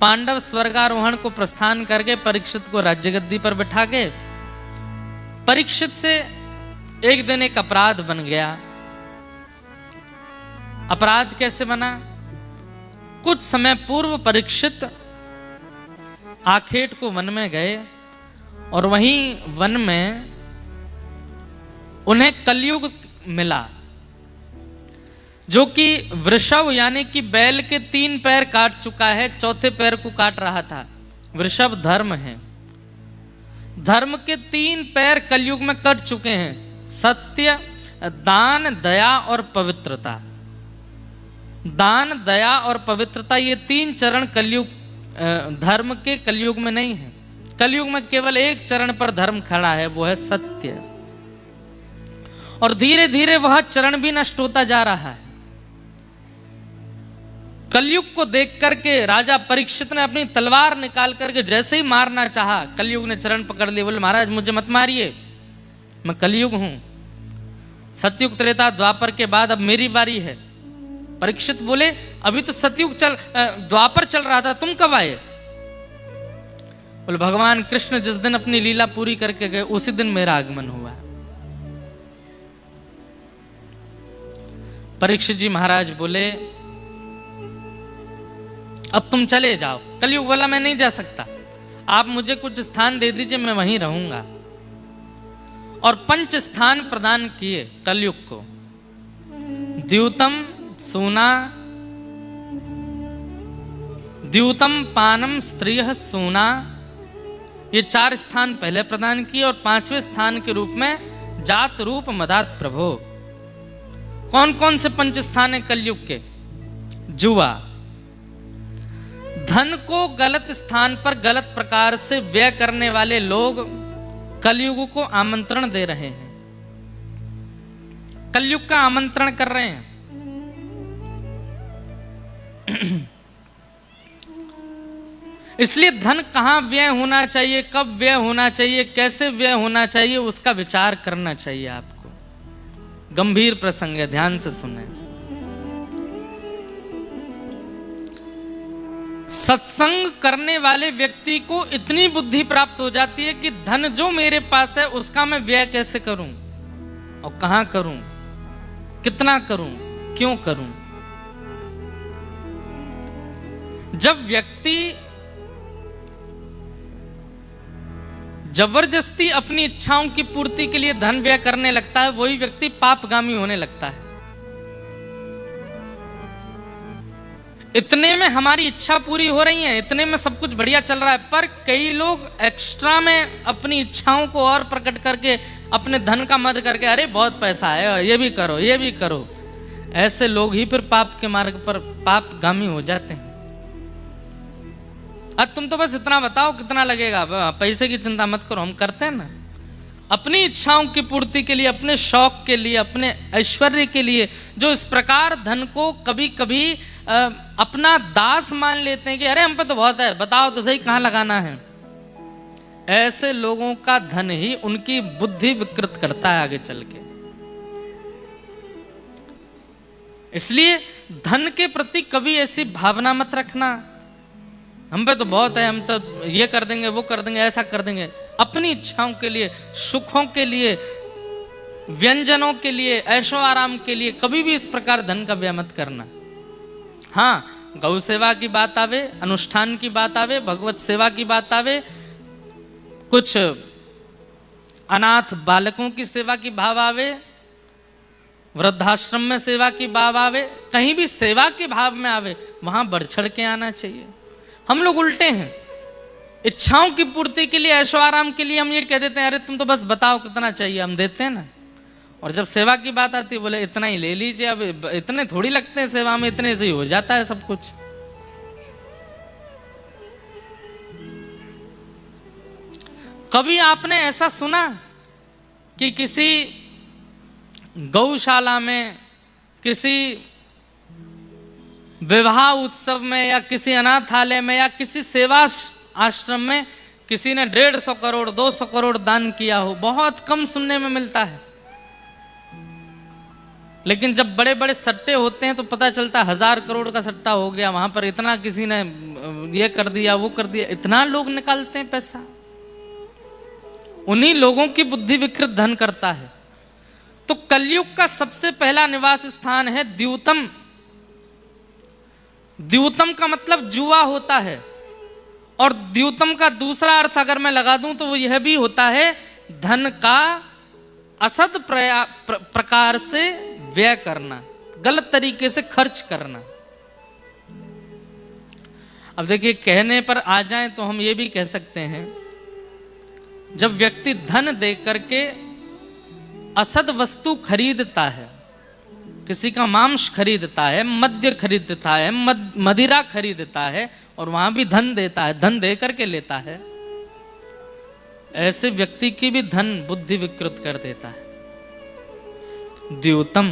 Speaker 1: पांडव स्वर्गारोहण को प्रस्थान करके परीक्षित को राज्य गद्दी पर बिठा के परीक्षित से एक दिन एक अपराध बन गया। अपराध कैसे बना? कुछ समय पूर्व परीक्षित आखेट को वन में गए और वहीं वन में उन्हें कलयुग मिला, जो कि वृषभ यानी कि बैल के 3 पैर काट चुका है, चौथे पैर को काट रहा था। वृषभ धर्म है, धर्म के 3 पैर कलयुग में कट चुके हैं। सत्य, दान, दया और पवित्रता। दान, दया और पवित्रता, ये 3 चरण कलयुग धर्म के कलयुग में नहीं है। कलयुग में केवल एक चरण पर धर्म खड़ा है, वो है सत्य। और धीरे धीरे वह चरण भी नष्ट होता जा रहा है। कलयुग को देख करके राजा परीक्षित ने अपनी तलवार निकाल करके जैसे ही मारना चाहा, कलयुग ने चरण पकड़ लिए। बोले महाराज मुझे मत मारिए, मैं कलयुग हूं। सतयुग, त्रेता, द्वापर के बाद अब मेरी बारी है। परीक्षित बोले अभी तो सतयुग द्वापर चल रहा था, तुम कब आए? बोले भगवान कृष्ण जिस दिन अपनी लीला पूरी करके गए उसी दिन मेरा आगमन हुआ। परीक्षित जी महाराज बोले अब तुम चले जाओ। कलयुग वाला मैं नहीं जा सकता, आप मुझे कुछ स्थान दे दीजिए, मैं वहीं रहूंगा। और 5 स्थान प्रदान किए कलयुग को। द्यूतम, सूना, द्यूतम, पानम, स्त्रियः, सूना, ये 4 स्थान पहले प्रदान किए और 5वें स्थान के रूप में जात रूप मदात प्रभो। कौन कौन से 5 स्थान है कलयुग के? जुआ, धन को गलत स्थान पर गलत प्रकार से व्यय करने वाले लोग कलयुग को आमंत्रण दे रहे हैं, कलयुग का आमंत्रण कर रहे हैं। इसलिए धन कहाँ व्यय होना चाहिए, कब व्यय होना चाहिए, कैसे व्यय होना चाहिए, उसका विचार करना चाहिए आपको। गंभीर प्रसंग है, ध्यान से सुने। सत्संग करने वाले व्यक्ति को इतनी बुद्धि प्राप्त हो जाती है कि धन जो मेरे पास है उसका मैं व्यय कैसे करूं और कहां करूं, कितना करूं, क्यों करूं। जब व्यक्ति जबरदस्ती अपनी इच्छाओं की पूर्ति के लिए धन व्यय करने लगता है, वही व्यक्ति पापगामी होने लगता है। इतने में हमारी इच्छा पूरी हो रही है, इतने में सब कुछ बढ़िया चल रहा है, पर कई लोग एक्स्ट्रा में अपनी इच्छाओं को और प्रकट करके अपने धन का मद करके, अरे बहुत पैसा है, ये भी करो, ये भी करो। ऐसे लोग ही फिर पाप के मार्ग पर पापगामी हो जाते हैं। अब तुम तो बस इतना बताओ कितना लगेगा, पैसे की चिंता मत करो, हम करते हैं ना। अपनी इच्छाओं की पूर्ति के लिए, अपने शौक के लिए, अपने ऐश्वर्य के लिए, जो इस प्रकार धन को कभी कभी अपना दास मान लेते हैं कि अरे हम पे तो बहुत है, बताओ तो सही कहां लगाना है। ऐसे लोगों का धन ही उनकी बुद्धि विकृत करता है आगे चल के। इसलिए धन के प्रति कभी ऐसी भावना मत रखना, हम पे तो बहुत है, हम तो ये कर देंगे, वो कर देंगे, ऐसा कर देंगे। अपनी इच्छाओं के लिए, सुखों के लिए, व्यंजनों के लिए, ऐशो आराम के लिए कभी भी इस प्रकार धन का व्यय मत करना। हाँ, गौ सेवा की बात आवे, अनुष्ठान की बात आवे, भगवत सेवा की बात आवे, कुछ अनाथ बालकों की सेवा की भाव आवे, वृद्धाश्रम में सेवा की भाव आवे, कहीं भी सेवा के भाव में आवे, वहां बढ़ चढ़ के आना चाहिए। हम लोग उल्टे हैं, इच्छाओं की पूर्ति के लिए, ऐशो आराम के लिए हम ये कह देते हैं अरे तुम तो बस बताओ कितना चाहिए, हम देते हैं ना। और जब सेवा की बात आती है बोले इतना ही ले लीजिए, अब इतने थोड़ी लगते हैं सेवा में, इतने से ही हो जाता है सब कुछ। कभी आपने ऐसा सुना कि किसी गौशाला में, किसी विवाह उत्सव में, या किसी अनाथालय में, या किसी सेवा आश्रम में किसी ने 150 करोड़ 200 करोड़ दान किया हो? बहुत कम सुनने में मिलता है। लेकिन जब बड़े बड़े सट्टे होते हैं तो पता चलता है 1000 करोड़ का सट्टा हो गया, वहां पर इतना किसी ने ये कर दिया, वो कर दिया, इतना लोग निकालते हैं पैसा। उन्हीं लोगों की बुद्धि विकृत धन करता है। तो कलयुग का सबसे पहला निवास स्थान है द्यूतम। द्यूतम का मतलब जुआ होता है, और द्यूतम का दूसरा अर्थ अगर मैं लगा दूं तो वो यह भी होता है धन का असद प्रकार से व्यय करना, गलत तरीके से खर्च करना। अब देखिए, कहने पर आ जाए तो हम ये भी कह सकते हैं, जब व्यक्ति धन दे करके असद वस्तु खरीदता है, किसी का मांस खरीदता है, मद्य खरीदता है, मदिरा खरीदता है, और वहां भी धन देता है, धन दे करके लेता है, ऐसे व्यक्ति की भी धन बुद्धि विकृत कर देता है। द्यूतम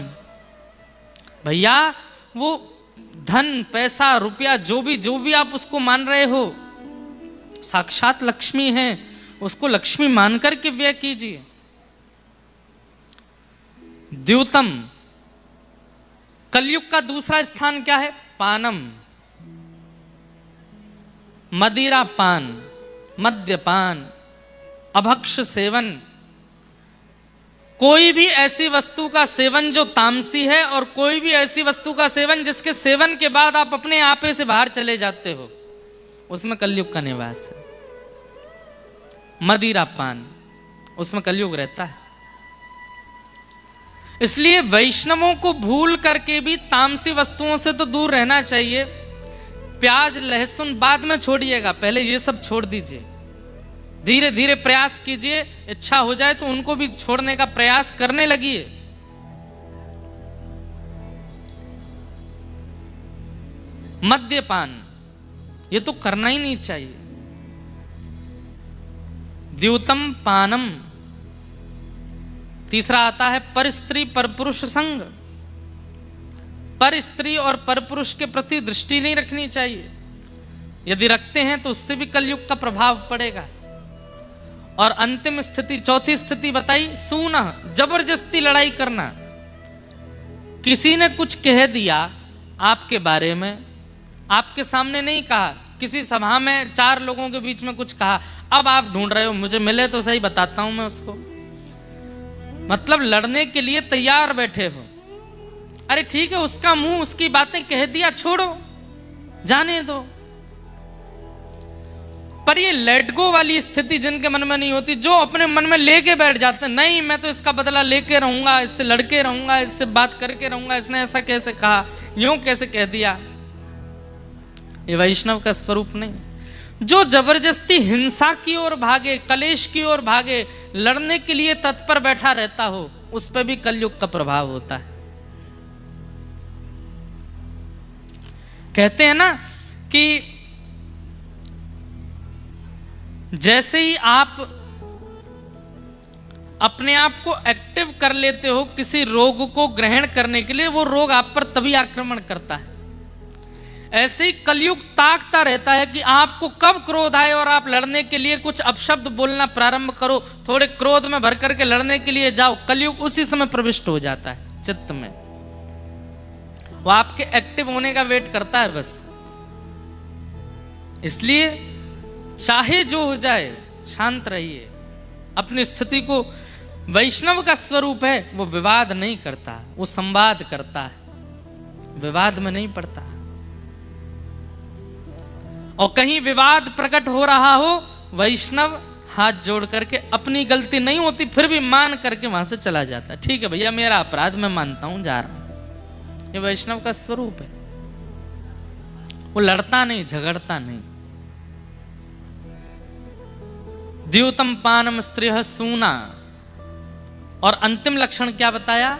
Speaker 1: भैया, वो धन, पैसा, रुपया, जो भी आप उसको मान रहे हो, साक्षात लक्ष्मी है, उसको लक्ष्मी मान करके व्यय कीजिए। द्यूतम। कलयुग का दूसरा स्थान क्या है? पानम, मदिरा पान, मद्यपान, अभक्ष सेवन। कोई भी ऐसी वस्तु का सेवन जो तामसी है, और कोई भी ऐसी वस्तु का सेवन जिसके सेवन के बाद आप अपने आपे से बाहर चले जाते हो, उसमें कलयुग का निवास है। मदिरा पान, उसमें कलयुग रहता है। इसलिए वैष्णवों को भूल करके भी तामसी वस्तुओं से तो दूर रहना चाहिए। प्याज लहसुन बाद में छोड़िएगा, पहले ये सब छोड़ दीजिए। धीरे धीरे प्रयास कीजिए, इच्छा हो जाए तो उनको भी छोड़ने का प्रयास करने लगिए। मद्यपान, ये तो करना ही नहीं चाहिए। द्यूतम पानम। तीसरा आता है पर स्त्री पर पुरुष संग। पर स्त्री और पर पुरुष के प्रति दृष्टि नहीं रखनी चाहिए। यदि रखते हैं तो उससे भी कलयुग का प्रभाव पड़ेगा। और अंतिम स्थिति, चौथी स्थिति बताई, सूना, जबरदस्ती लड़ाई करना। किसी ने कुछ कह दिया आपके बारे में, आपके सामने नहीं कहा, किसी सभा में 4 लोगों के बीच में कुछ कहा, अब आप ढूंढ रहे हो मुझे मिले तो सही, बताता हूं मैं उसको। मतलब लड़ने के लिए तैयार बैठे हो। अरे ठीक है, उसका मुंह उसकी बातें कह दिया, छोड़ो, जाने दो। पर ये लेट गो वाली स्थिति जिनके मन में नहीं होती, जो अपने मन में लेके बैठ जाते हैं, नहीं मैं तो इसका बदला लेके रहूंगा, इससे लड़के रहूंगा, इससे बात करके रहूंगा, इसने ऐसा कैसे कहा, यूं कैसे कह दिया, ये वैष्णव का स्वरूप नहीं। जो जबरदस्ती हिंसा की ओर भागे, कलेश की ओर भागे, लड़ने के लिए तत्पर बैठा रहता हो, उस पर भी कलयुग का प्रभाव होता है। कहते हैं ना कि जैसे ही आप अपने आप को एक्टिव कर लेते हो किसी रोग को ग्रहण करने के लिए, वो रोग आप पर तभी आक्रमण करता है। ऐसे ही कलयुग ताकता रहता है कि आपको कब क्रोध आए और आप लड़ने के लिए कुछ अपशब्द बोलना प्रारंभ करो, थोड़े क्रोध में भर करके लड़ने के लिए जाओ, कलयुग उसी समय प्रविष्ट हो जाता है चित्त में। वो आपके एक्टिव होने का वेट करता है बस। इसलिए चाहे जो हो जाए शांत रहिए, अपनी स्थिति को। वैष्णव का स्वरूप है वो विवाद नहीं करता, वो संवाद करता है, विवाद में नहीं पड़ता। और कहीं विवाद प्रकट हो रहा हो, वैष्णव हाथ जोड़ करके, अपनी गलती नहीं होती फिर भी मान करके वहां से चला जाता है। ठीक है भैया मेरा अपराध, मैं मानता हूं, जा रहा हूं। ये वैष्णव का स्वरूप है। वो लड़ता नहीं, झगड़ता नहीं। द्यूतम पानम स्त्रियः सूना। और अंतिम लक्षण क्या बताया?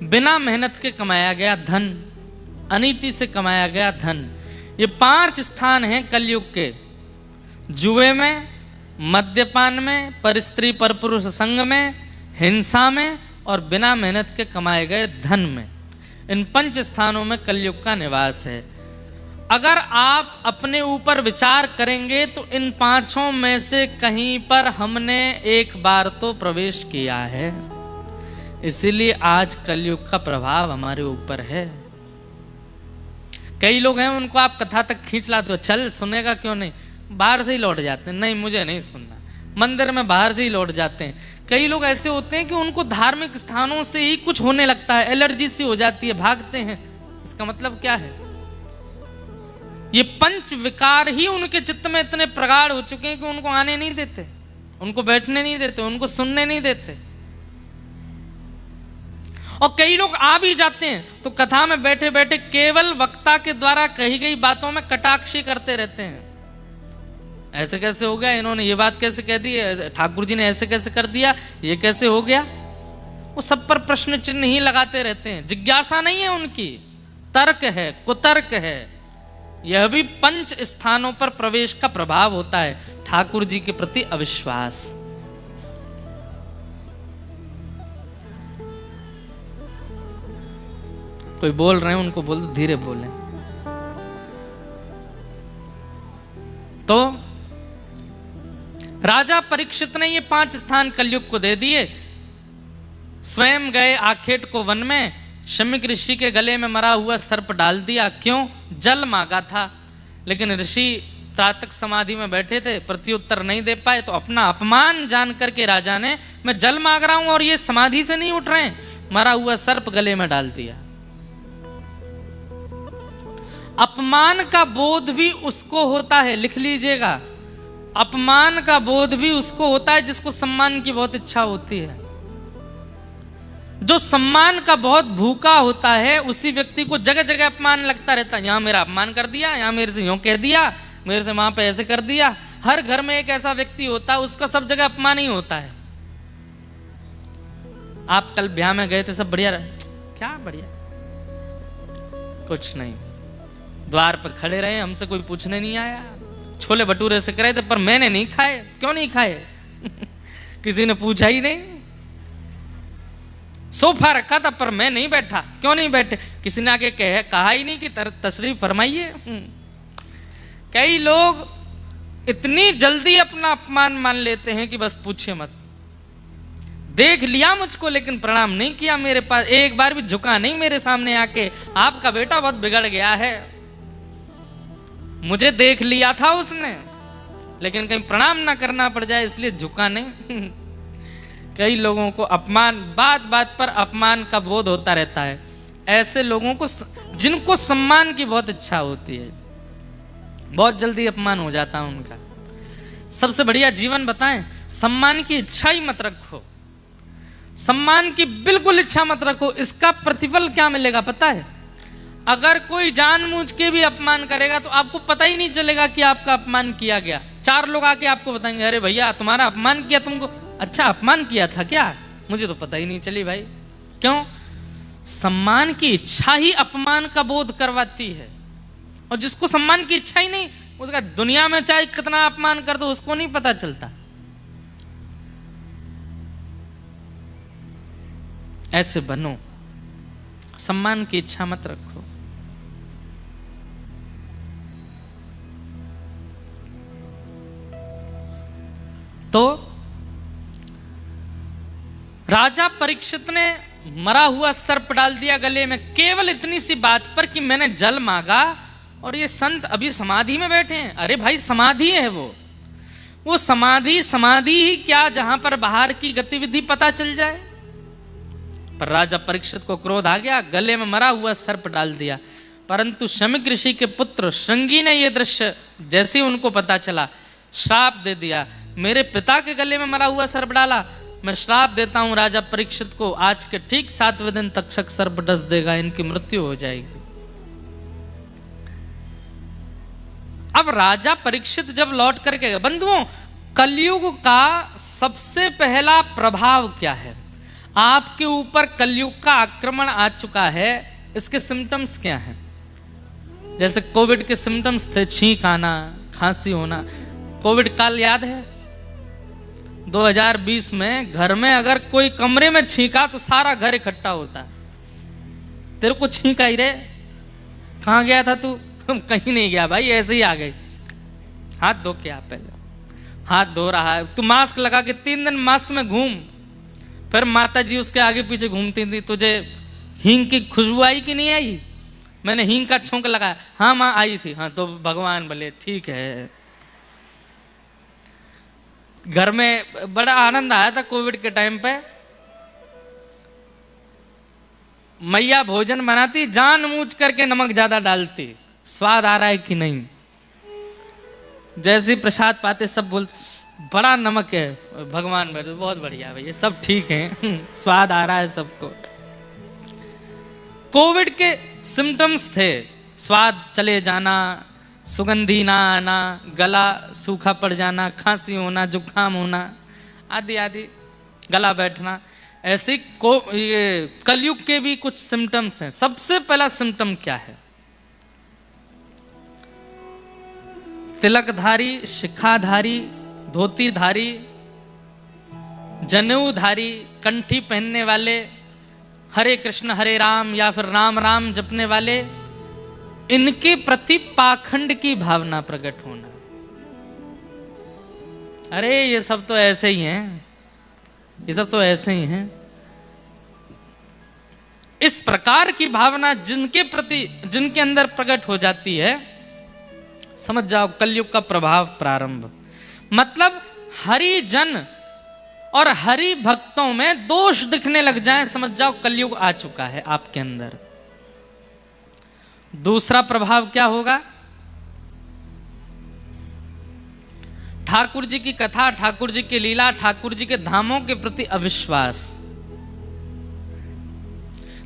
Speaker 1: बिना मेहनत के कमाया गया धन, अनीति से कमाया गया धन। ये 5 स्थान हैं कलयुग के। जुए में, मद्यपान में, पर स्त्री पर पुरुष संग में, हिंसा में और बिना मेहनत के कमाए गए धन में। इन 5 स्थानों में कलयुग का निवास है। अगर आप अपने ऊपर विचार करेंगे तो इन 5 में से कहीं पर हमने एक बार तो प्रवेश किया है। इसीलिए आज कलयुग का प्रभाव हमारे ऊपर है। कई लोग हैं उनको आप कथा तक खींच लाते हो, चल सुनेगा क्यों नहीं, बाहर से ही लौट जाते हैं, नहीं मुझे नहीं सुनना। मंदिर में बाहर से ही लौट जाते हैं। कई लोग ऐसे होते हैं कि उनको धार्मिक स्थानों से ही कुछ होने लगता है, एलर्जी सी हो जाती है, भागते हैं। इसका मतलब क्या है? ये 5 विकार ही उनके चित्त में इतने प्रगाढ़ हो चुके हैं कि उनको आने नहीं देते, उनको बैठने नहीं देते, उनको सुनने नहीं देते। और कई लोग आ भी जाते हैं तो कथा में बैठे बैठे केवल वक्ता के द्वारा कही गई बातों में कटाक्षी करते रहते हैं। ऐसे कैसे हो गया, इन्होंने ये बात कैसे कह दी, ठाकुर जी ने ऐसे कैसे कर दिया, ये कैसे हो गया। वो सब पर प्रश्न चिन्ह ही लगाते रहते हैं। जिज्ञासा नहीं है उनकी, तर्क है, कुतर्क है। यह भी 5 स्थानों पर प्रवेश का प्रभाव होता है, ठाकुर जी के प्रति अविश्वास। कोई बोल रहे हैं उनको बोल दो, धीरे बोलें। तो राजा परीक्षित ने ये 5 स्थान कलयुग को दे दिए। स्वयं गए आखेट को वन में, शमीक ऋषि के गले में मरा हुआ सर्प डाल दिया। क्यों? जल मांगा था, लेकिन ऋषि त्राटक समाधि में बैठे थे, प्रत्युत्तर नहीं दे पाए। तो अपना अपमान जान करके राजा ने, मैं जल मांग रहा हूं और ये समाधि से नहीं उठ रहे हैं, मरा हुआ सर्प गले में डाल दिया। अपमान का बोध भी उसको होता है, लिख लीजिएगा, अपमान का बोध भी उसको होता है जिसको सम्मान की बहुत इच्छा होती है। जो सम्मान का बहुत भूखा होता है उसी व्यक्ति को जगह जगह अपमान लगता रहता है। यहां मेरा अपमान कर दिया, यहां मेरे से यूं कह दिया, मेरे से वहां पे ऐसे कर दिया। हर घर में एक ऐसा व्यक्ति होता है, उसका सब जगह अपमान ही होता है। आप कल ब्याह में गए थे, सब बढ़िया रहे? क्या बढ़िया? कुछ नहीं। द्वार पर खड़े रहे, हमसे कोई पूछने नहीं आया। छोले भटूरे से करे थे पर मैंने नहीं खाए। क्यों नहीं खाए? किसी ने पूछा ही नहीं। सोफा रखा था पर मैं नहीं बैठा। क्यों नहीं बैठे? किसी ने आके कहा ही नहीं कि तशरीफ फरमाइए। कई लोग इतनी जल्दी अपना अपमान मान लेते हैं कि बस पूछिए मत। देख लिया मुझको लेकिन प्रणाम नहीं किया मेरे पास, एक बार भी झुका नहीं मेरे सामने आके, आपका बेटा बहुत बिगड़ गया है। मुझे देख लिया था उसने, लेकिन कहीं प्रणाम ना करना पड़ जाए इसलिए झुका नहीं। कई लोगों को अपमान, बात बात पर अपमान का बोध होता रहता है। ऐसे लोगों को, जिनको सम्मान की बहुत इच्छा होती है, बहुत जल्दी अपमान हो जाता है उनका। सबसे बढ़िया जीवन बताएं, सम्मान की इच्छा ही मत रखो। सम्मान की बिल्कुल इच्छा मत रखो। इसका प्रतिफल क्या मिलेगा पता है? अगर कोई जानबूझ के भी अपमान करेगा तो आपको पता ही नहीं चलेगा कि आपका अपमान किया गया। 4 लोग आके आपको बताएंगे, अरे भैया तुम्हारा अपमान किया, तुमको अच्छा अपमान किया था क्या? मुझे तो पता ही नहीं चली भाई। क्यों? सम्मान की इच्छा ही अपमान का बोध करवाती है। और जिसको सम्मान की इच्छा ही नहीं, उसका दुनिया में चाहे कितना अपमान कर दो उसको नहीं पता चलता। ऐसे बनो, सम्मान की इच्छा मत रखो। तो राजा परीक्षित ने मरा हुआ सर्प डाल दिया गले में, केवल इतनी सी बात पर कि मैंने जल मांगा और ये संत अभी समाधि में बैठे हैं। अरे भाई समाधि है वो समाधि ही क्या, जहां पर बाहर की गतिविधि पता चल जाए। पर राजा परीक्षित को क्रोध आ गया, गले में मरा हुआ सर्प डाल दिया। परंतु शमीक ऋषि के पुत्र श्रृंगी ने यह दृश्य जैसे ही उनको पता चला, श्राप दे दिया। मेरे पिता के गले में मरा हुआ सर्प डाला, मैं श्राप देता हूं राजा परीक्षित को, आज के ठीक 7वें दिन तक्षक सर्प डस देगा, इनकी मृत्यु हो जाएगी। अब राजा परीक्षित जब लौट करके गए, बंधुओं कलयुग का सबसे पहला प्रभाव क्या है? आपके ऊपर कलयुग का आक्रमण आ चुका है। इसके सिम्टम्स क्या हैं? जैसे कोविड के सिम्टम्स थे, छींक आना, खांसी होना। कोविड काल याद है? 2020 में घर में अगर कोई कमरे में छींका तो सारा घर इकट्ठा होता। तेरे को छींक आई रे, कहाँ गया था तू? कहीं नहीं गया भाई, ऐसे ही आ गई। हाथ धो के आ, पहले हाथ धो रहा है तू, मास्क लगा के 3 दिन मास्क में घूम। फिर माता जी उसके आगे पीछे घूमती थी, तुझे हींग की खुशबू आई कि नहीं आई? मैंने हींग का छोंक लगाया। हाँ माँ आई थी। हाँ तो भगवान बोले ठीक है। घर में बड़ा आनंद आया था कोविड के टाइम पे। मैया भोजन बनाती, जानबूझ करके नमक ज्यादा डालती, स्वाद आ रहा है कि नहीं। जैसे प्रसाद पाते सब बोलते बड़ा नमक है। भगवान बैठे, बहुत बढ़िया भैया, सब ठीक है, स्वाद आ रहा है सबको। कोविड के सिम्टम्स थे, स्वाद चले जाना, सुगंधी ना आना, गला सूखा पड़ जाना, खांसी होना, जुकाम होना, आदि आदि, गला बैठना। ऐसे ये कलयुग के भी कुछ सिम्टम्स हैं। सबसे पहला सिम्टम क्या है? तिलकधारी, शिखाधारी, धोतीधारी, जनेऊधारी, कंठी पहनने वाले, हरे कृष्ण हरे राम या फिर राम राम जपने वाले, इनके प्रति पाखंड की भावना प्रकट होना। अरे ये सब तो ऐसे ही हैं, ये सब तो ऐसे ही हैं। इस प्रकार की भावना जिनके प्रति, जिनके अंदर प्रकट हो जाती है, समझ जाओ कलयुग का प्रभाव प्रारंभ। मतलब हरिजन और हरि भक्तों में दोष दिखने लग जाए, समझ जाओ कलयुग आ चुका है आपके अंदर। दूसरा प्रभाव क्या होगा? ठाकुर जी की कथा, ठाकुर जी की लीला, ठाकुर जी के धामों के प्रति अविश्वास।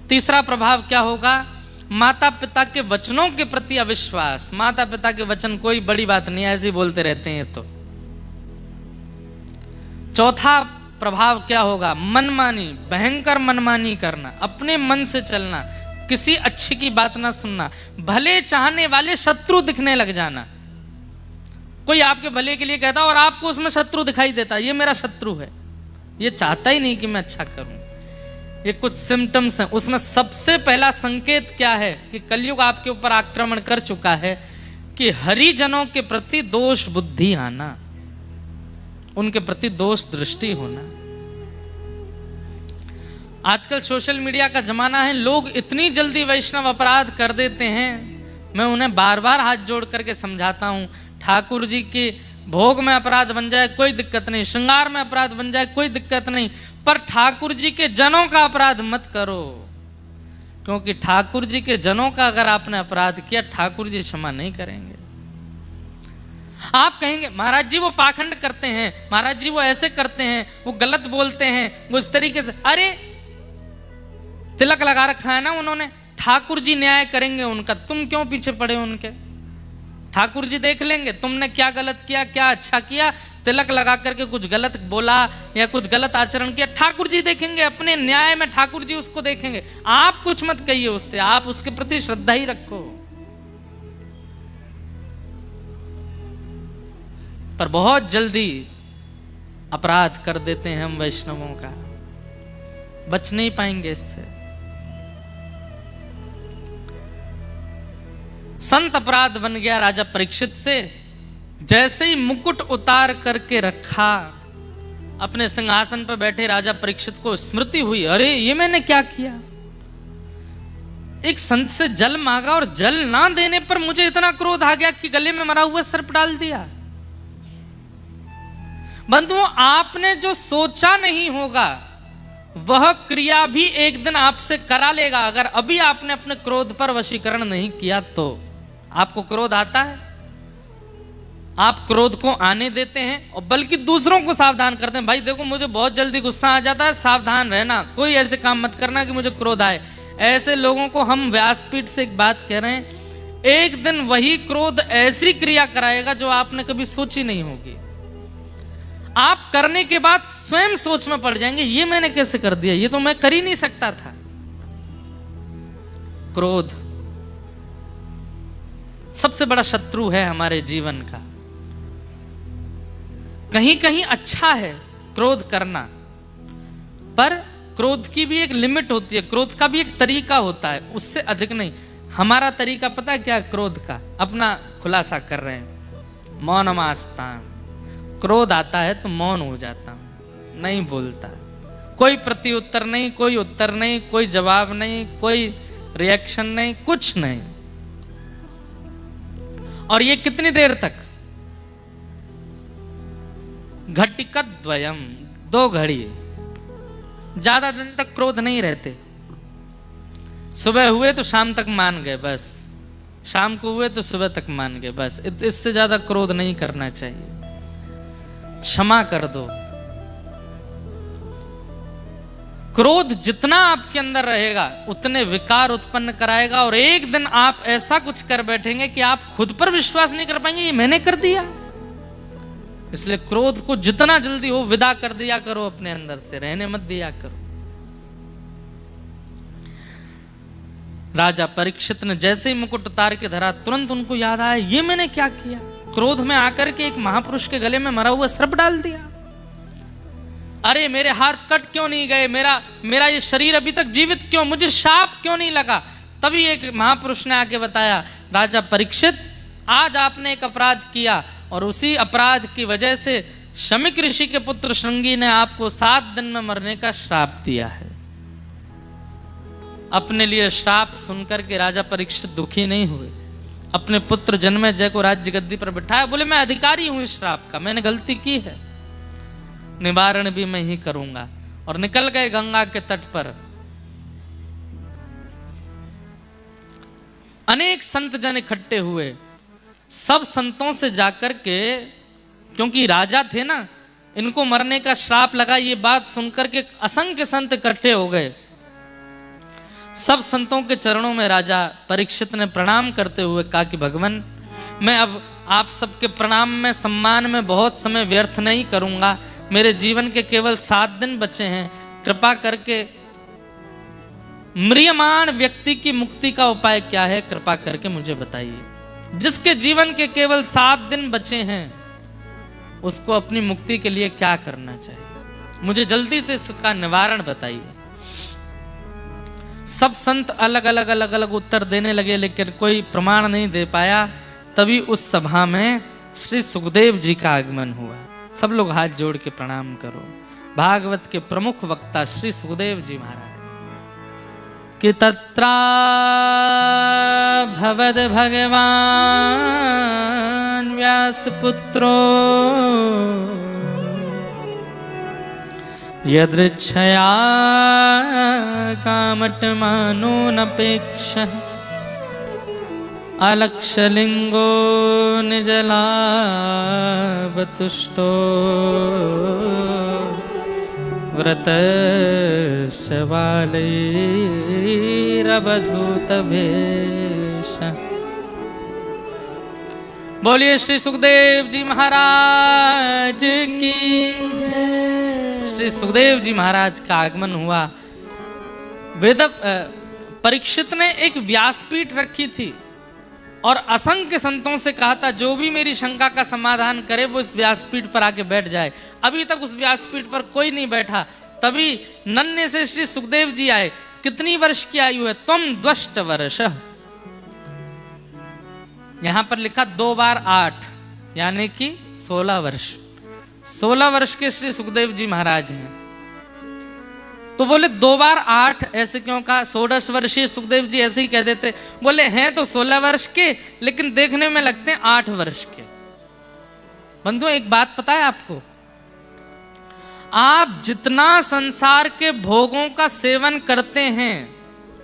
Speaker 1: तीसरा प्रभाव क्या होगा? माता पिता के वचनों के प्रति अविश्वास। माता पिता के वचन कोई बड़ी बात नहीं, ऐसे ही बोलते रहते हैं। तो चौथा प्रभाव क्या होगा? मनमानी, भयंकर मनमानी करना, अपने मन से चलना। किसी अच्छे की बात ना सुनना, भले चाहने वाले शत्रु दिखने लग जाना। कोई आपके भले के लिए कहता और आपको उसमें शत्रु दिखाई देता, ये मेरा शत्रु है, ये चाहता ही नहीं कि मैं अच्छा करूं। ये कुछ सिम्टम्स हैं। उसमें सबसे पहला संकेत क्या है कि कलयुग आपके ऊपर आक्रमण कर चुका है, कि हरिजनों के प्रति दोष बुद्धि आना, उनके प्रति दोष दृष्टि होना। आजकल सोशल मीडिया का जमाना है, लोग इतनी जल्दी वैष्णव अपराध कर देते हैं। मैं उन्हें बार बार हाथ जोड़ करके समझाता हूं, ठाकुर जी के भोग में अपराध बन जाए कोई दिक्कत नहीं, श्रृंगार में अपराध बन जाए कोई दिक्कत नहीं, पर ठाकुर जी के जनों का अपराध मत करो, क्योंकि ठाकुर जी के जनों का अगर आपने अपराध किया ठाकुर जी क्षमा नहीं करेंगे। आप कहेंगे महाराज जी वो पाखंड करते हैं, महाराज जी वो ऐसे करते हैं, वो गलत बोलते हैं, वो इस तरीके से। अरे तिलक लगा रखा है ना उन्होंने, ठाकुर जी न्याय करेंगे उनका, तुम क्यों पीछे पड़े उनके? ठाकुर जी देख लेंगे तुमने क्या गलत किया, क्या अच्छा किया। तिलक लगा करके कुछ गलत बोला या कुछ गलत आचरण किया, ठाकुर जी देखेंगे, अपने न्याय में ठाकुर जी उसको देखेंगे। आप कुछ मत कहिए उससे, आप उसके प्रति श्रद्धा ही रखो। पर बहुत जल्दी अपराध कर देते हैं हम वैष्णवों का, बच नहीं पाएंगे इससे। संत अपराध बन गया राजा परीक्षित से। जैसे ही मुकुट उतार करके रखा, अपने सिंहासन पर बैठे राजा परीक्षित को स्मृति हुई, अरे ये मैंने क्या किया? एक संत से जल मांगा और जल ना देने पर मुझे इतना क्रोध आ गया कि गले में मरा हुआ सर्प डाल दिया। बंधुओं, आपने जो सोचा नहीं होगा वह क्रिया भी एक दिन आपसे करा लेगा, अगर अभी आपने अपने क्रोध पर वशीकरण नहीं किया तो। आपको क्रोध आता है, आप क्रोध को आने देते हैं और बल्कि दूसरों को सावधान करते हैं, भाई देखो मुझे बहुत जल्दी गुस्सा आ जाता है, सावधान रहना, कोई ऐसे काम मत करना कि मुझे क्रोध आए। ऐसे लोगों को हम व्यासपीठ से एक बात कह रहे हैं, एक दिन वही क्रोध ऐसी क्रिया कराएगा जो आपने कभी सोची नहीं होगी। आप करने के बाद स्वयं सोच में पड़ जाएंगे, ये मैंने कैसे कर दिया, ये तो मैं कर ही नहीं सकता था। क्रोध सबसे बड़ा शत्रु है हमारे जीवन का। कहीं कहीं अच्छा है क्रोध करना, पर क्रोध की भी एक लिमिट होती है, क्रोध का भी एक तरीका होता है, उससे अधिक नहीं। हमारा तरीका पता है क्या? क्रोध का अपना खुलासा कर रहे हैं, मौनमास्ता। क्रोध आता है तो मौन हो जाता हूं, नहीं बोलता, कोई प्रत्युत्तर नहीं, कोई उत्तर नहीं, कोई जवाब नहीं, कोई रिएक्शन नहीं, कुछ नहीं। और ये कितनी देर तक? घटिकत द्वयम, 2 घड़ी, ज्यादा दिन तक क्रोध नहीं रहते। सुबह हुए तो शाम तक मान गए बस, शाम को हुए तो सुबह तक मान गए बस, इससे ज्यादा क्रोध नहीं करना चाहिए। क्षमा कर दो। क्रोध जितना आपके अंदर रहेगा उतने विकार उत्पन्न कराएगा, और एक दिन आप ऐसा कुछ कर बैठेंगे कि आप खुद पर विश्वास नहीं कर पाएंगे, ये मैंने कर दिया। इसलिए क्रोध को जितना जल्दी हो विदा कर दिया करो, अपने अंदर से रहने मत दिया करो। राजा परीक्षित ने जैसे ही मुकुट उतार के धरा, तुरंत उनको याद आया, ये मैंने क्या किया? क्रोध में आकर के एक महापुरुष के गले में मरा हुआ सर्प डाल दिया। अरे मेरे हाथ कट क्यों नहीं गए, मेरा ये शरीर अभी तक जीवित क्यों, मुझे शाप क्यों नहीं लगा? तभी एक महापुरुष ने आके बताया, राजा परीक्षित आज आपने एक अपराध किया और उसी अपराध की वजह से शमिक ऋषि के पुत्र श्रृंगी ने आपको 7 दिन में मरने का श्राप दिया है। अपने लिए श्राप सुनकर के राजा परीक्षित दुखी नहीं हुए, अपने पुत्र जन्मेजय को राज्य गद्दी पर बिठाया, बोले मैं अधिकारी हूं इस श्राप का, मैंने गलती की है, निवारण भी मैं ही करूंगा। और निकल गए गंगा के तट पर। अनेक संत जन इकट्ठे हुए, सब संतों से जाकर के, क्योंकि राजा थे ना, इनको मरने का श्राप लगा, ये बात सुनकर के असंख्य संत इकट्ठे हो गए। सब संतों के चरणों में राजा परीक्षित ने प्रणाम करते हुए कहा कि भगवान, मैं अब आप सबके प्रणाम में, सम्मान में बहुत समय व्यर्थ नहीं करूंगा, मेरे जीवन के केवल 7 दिन बचे हैं, कृपा करके म्रियमाण व्यक्ति की मुक्ति का उपाय क्या है, कृपा करके मुझे बताइए। जिसके जीवन के केवल 7 दिन बचे हैं, उसको अपनी मुक्ति के लिए क्या करना चाहिए? मुझे जल्दी से इसका निवारण बताइए। सब संत अलग अलग उत्तर देने लगे, लेकिन कोई प्रमाण नहीं दे पाया। तभी उस सभा में श्री सुखदेव जी का आगमन हुआ। सब लोग हाथ जोड़ के प्रणाम करो। भागवत के प्रमुख वक्ता श्री सुखदेव जी महाराज कि तत्रा भवद भगवान व्यासपुत्रो यदृच्छया कामटमानो नपेक्ष अलक्षलिंगो निजलाभतुष्टो व्रतस्य बालैरवधूतभेष। बोलिए श्री सुखदेव जी महाराज की। श्री सुखदेव जी महाराज का आगमन हुआ। वेद परीक्षित ने एक व्यासपीठ रखी थी और असंख्य संतों से कहा था जो भी मेरी शंका का समाधान करे वो इस व्यासपीठ पर आके बैठ जाए। अभी तक उस व्यासपीठ पर कोई नहीं बैठा। तभी नन्हे से श्री सुखदेव जी आए। कितनी वर्ष की आयु है? त्वम द्वष्ट वर्ष। यहां पर लिखा 2 बार 8 यानी कि 16 वर्ष। 16 वर्ष के श्री सुखदेव जी महाराज हैं। तो बोले 2 बार 8 ऐसे क्यों कहा? 16 वर्षीय सुखदेव जी ऐसे ही कह देते। बोले हैं तो 16 वर्ष के, लेकिन देखने में लगते हैं 8 वर्ष के। बंधुओं, एक बात पता है आपको? आप जितना संसार के भोगों का सेवन करते हैं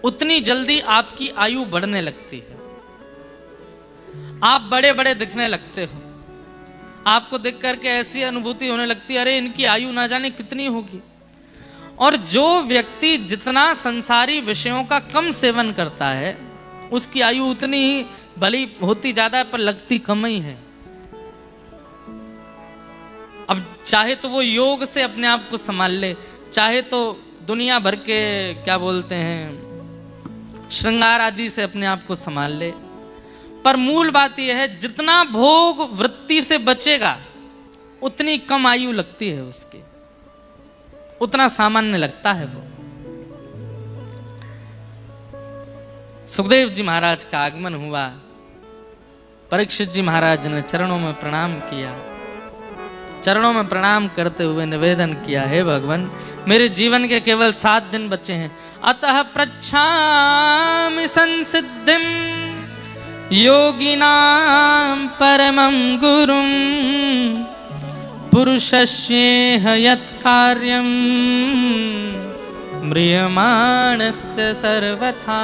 Speaker 1: उतनी जल्दी आपकी आयु बढ़ने लगती है। आप बड़े बड़े दिखने लगते हो। आपको देख करके ऐसी अनुभूति होने लगती है, अरे इनकी आयु ना जाने कितनी होगी। और जो व्यक्ति जितना संसारी विषयों का कम सेवन करता है उसकी आयु उतनी ही भली होती ज्यादा है, पर लगती कम ही है। अब चाहे तो वो योग से अपने आप को संभाल ले, चाहे तो दुनिया भर के क्या बोलते हैं श्रृंगार आदि से अपने आप को संभाल ले, पर मूल बात यह है जितना भोग वृत्ति से बचेगा उतनी कम आयु लगती है उसकी, उतना सामान्य लगता है वो। सुखदेव जी महाराज का आगमन हुआ। परीक्षित जी महाराज ने चरणों में प्रणाम किया। चरणों में प्रणाम करते हुए निवेदन किया, हे भगवान, मेरे जीवन के केवल 7 दिन बचे हैं। अतः पृच्छामि संसिद्धिं योगिनां परमं गुरुं पुरुषस्येह यत् कार्यं म्रियमाणस्य सर्वथा।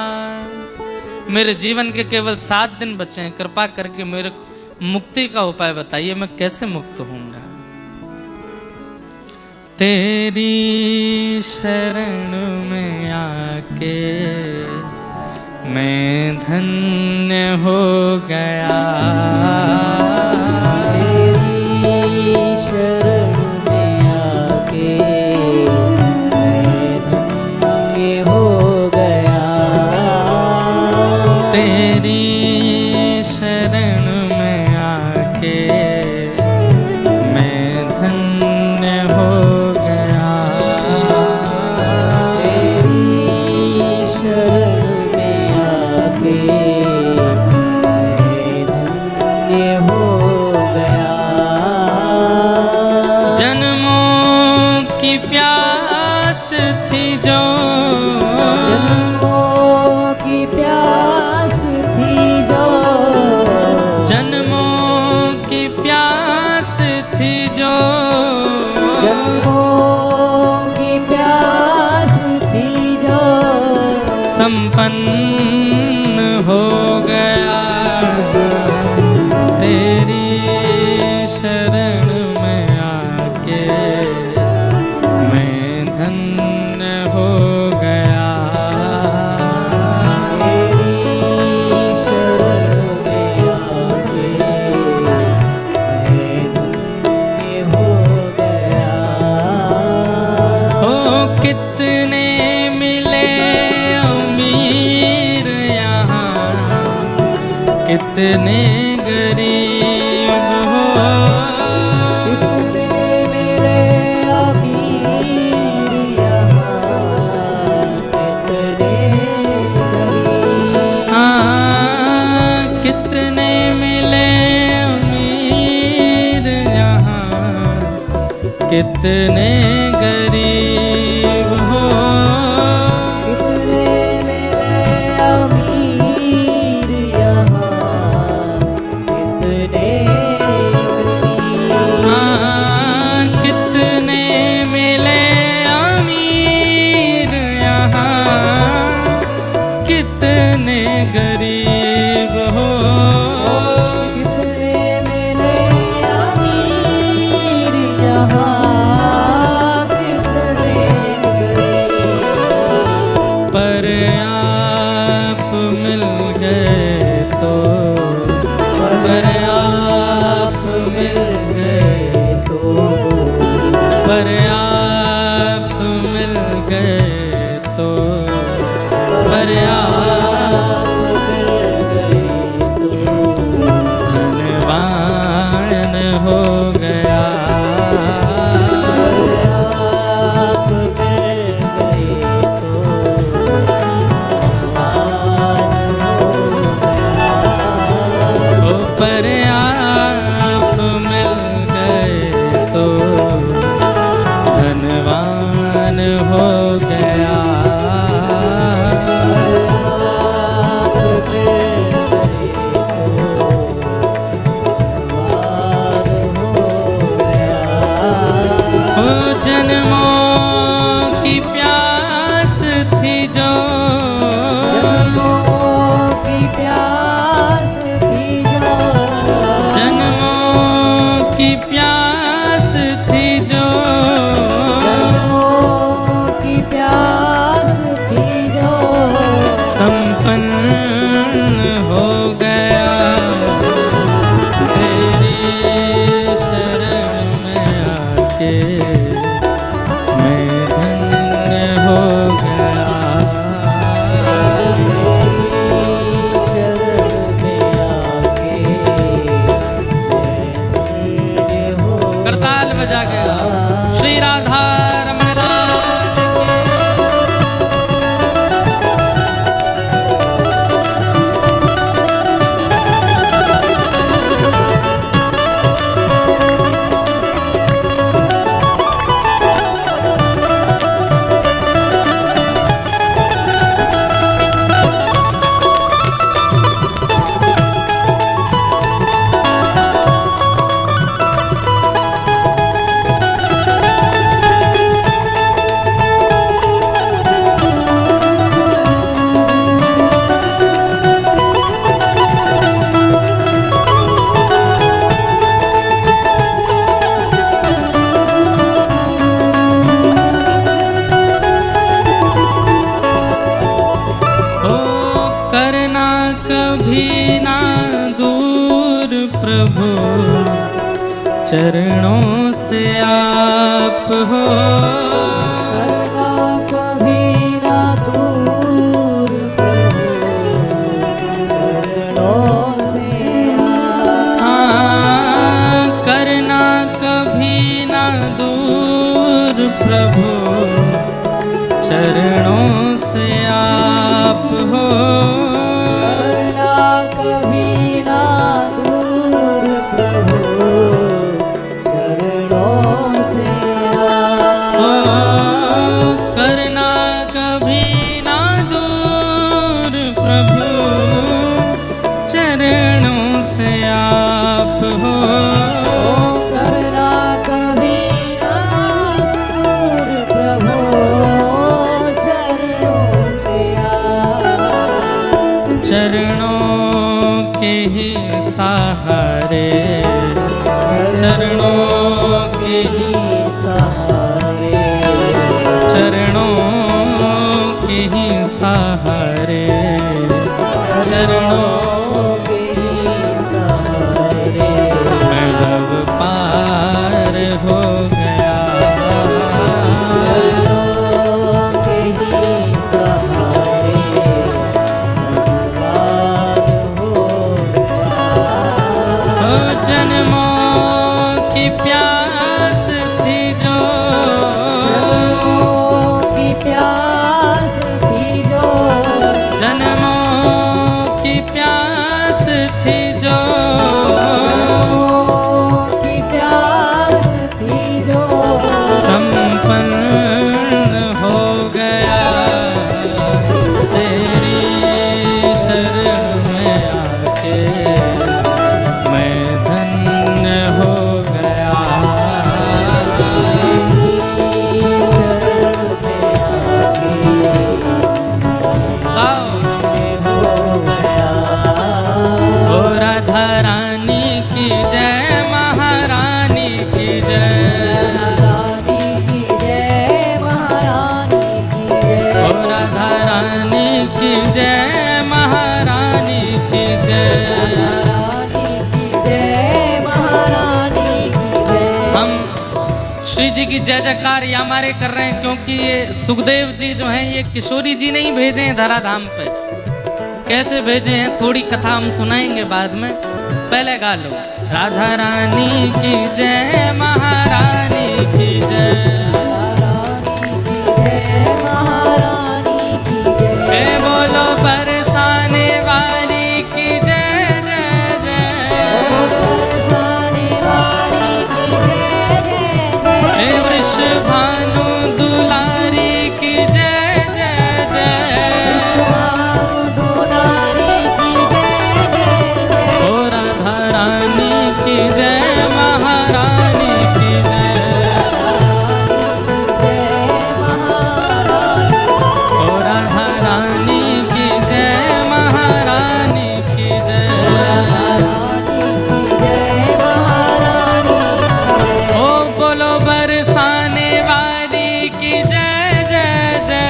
Speaker 1: मेरे जीवन के केवल 7 दिन बचे हैं, कृपा करके मेरे मुक्ति का उपाय बताइए, मैं कैसे मुक्त होऊंगा। तेरी शरण में आके मैं धन्य हो गया।
Speaker 2: तेरी शरण में आके मैं धन्य हो गया।
Speaker 1: तेरी शरण में आके मैं धन्य हो गया।
Speaker 2: तेरी शरण में आके मैं धन्य हो गया।
Speaker 1: जन्मों की प्यास थी जो,
Speaker 2: जन्मों की प्यास थी जो,
Speaker 1: जन्मों की प्यास थी जो,
Speaker 2: जन्मों की प्यास थी जो,
Speaker 1: संपन्न हो गया। तेरी शरण में आके मैं धन्य हो गया।
Speaker 2: तेरी शरण में आके मैं धन्य हो गया।
Speaker 1: हो कितने मिले कितने गरीब हो,
Speaker 2: कितने मेरे अमीर यहाँ, कितने गरीब।
Speaker 1: हाँ कितने मिले अमीर यहाँ, कितने गरीब हो,
Speaker 2: कितने मेरे अमीर यहाँ, कितने गरीब।
Speaker 1: हाँ कितने मिले अमीर यहाँ, कितने गरीब हो,
Speaker 2: कितने मेरे अमीर यहाँ, कितने गरीब।
Speaker 1: पर आप मिल गए तो, पर आप मिल गए तो, पर आप मिल गए तो, पर आप
Speaker 2: मिल गए तो
Speaker 1: धनवान हो गया।
Speaker 2: आप मिल गए तो धनवान हो गया।
Speaker 1: ओ पर आप मिल गए तो धनवान हो गया। ओ जन्मों की प्यास थी जो,
Speaker 2: जन्मों की प्यास थी जो,
Speaker 1: जन्मों की प्यास थी जो,
Speaker 2: जन्मों की प्यास थी जो,
Speaker 1: संपन्न हो गया। तेरी शरण में आके मैं धन्य हो गया।
Speaker 2: शरण में आके मैं धन्य हो
Speaker 1: करताल बजा गया श्री राधा रमण लाल कभी ना दूर प्रभु, चरणों से आप हो।
Speaker 2: करना कभी ना दूर प्रभु, चरणों से आप।
Speaker 1: हाँ करना कभी ना दूर प्रभु, चरणों से आप हो।
Speaker 2: करना कभी ना दूर प्रभु, चरणों से आप।
Speaker 1: ओ करना कभी ना दूर प्रभु, चरणों से आप हो।
Speaker 2: करना कभी ना दूर प्रभु, चरणों से आप।
Speaker 1: चरणों के ही सहारे, चरणों के ही
Speaker 2: सहारे,
Speaker 1: चरणों के ही सहारे, चरणों
Speaker 2: के सहारे।
Speaker 1: मैं भव पार हो गया।
Speaker 2: चरणों के ही सहारे, भगवान हो गया।
Speaker 1: संपन्न हो गया तेरी शरण में आके मैं धन्य हो गया। ओ राधा रानी की जय, महारानी की जय, ओ राधा रानी की जय, महारानी की जय। हम श्री जी की जय जयकार या हमारे कर रहे हैं क्योंकि ये सुखदेव जी जो हैं ये किशोरी जी नहीं भेजे हैं धराधाम पे। कैसे भेजे हैं थोड़ी कथा हम सुनाएंगे बाद में, पहले गा लो। राधा रानी की जय, महारानी की जय, हे बोलो बरसाने वाली की जय जय जय, हे वृषभानु दुलारी की जय जय जय, ओ राधा रानी की जय, महारानी की जय, ओ राधा रानी की जय, महारानी की जय। ओ बोलो बरसाने वाली की जय जय जय,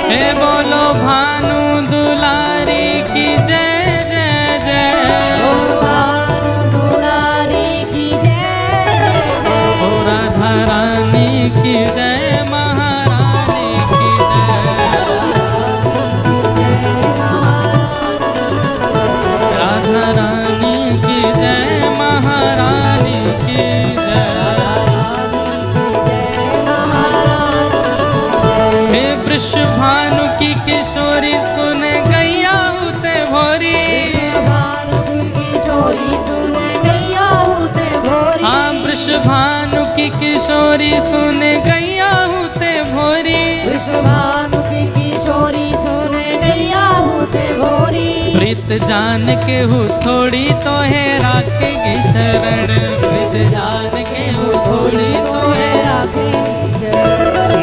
Speaker 1: हे बोलो भानु दुलारी की जय जय जय, ओ राधा रानी की जय, महारानी की जय, राधा रानी की जय, महारानी की जय। हे वृषभानु की किशोरी सुन गैया होते भोरी, हाँ वृषभानु की किशोरी सुन गैया होते भोरी, प्रीत जान के हूँ थोड़ी तो है राखेगी शरण, प्रीत जान के हूँ थोड़ी तो है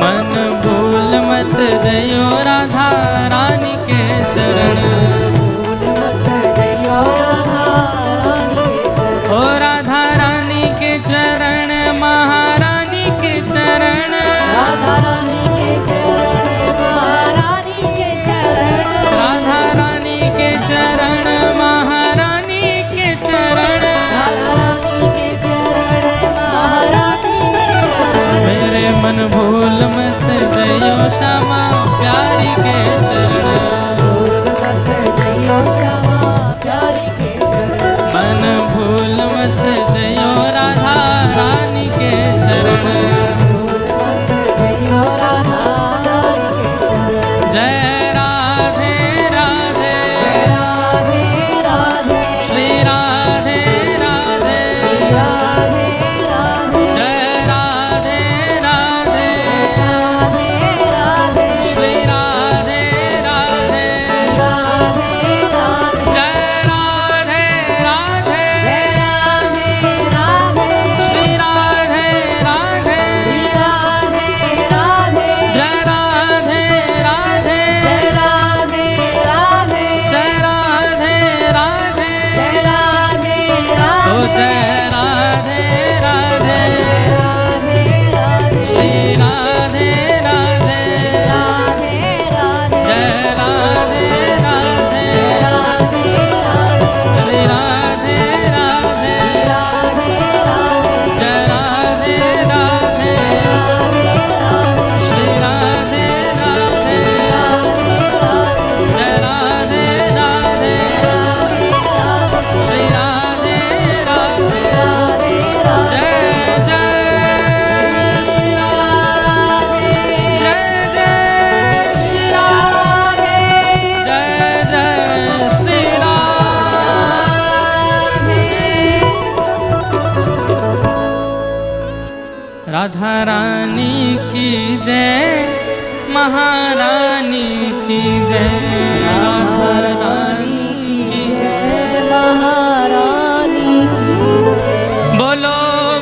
Speaker 1: मन भूल मत जयो राधा रानी के चरण, ओ राधा रानी के चरण, महारानी के चरण, राधा रानी के चरण, महारानी के चरण, मेरे मन भूल मत जयो श्यामा प्यारी के चरण, राधा रानी की जय, महारानी की जय,
Speaker 2: राधा रानी की जय, महारानी की जय।
Speaker 1: बोलो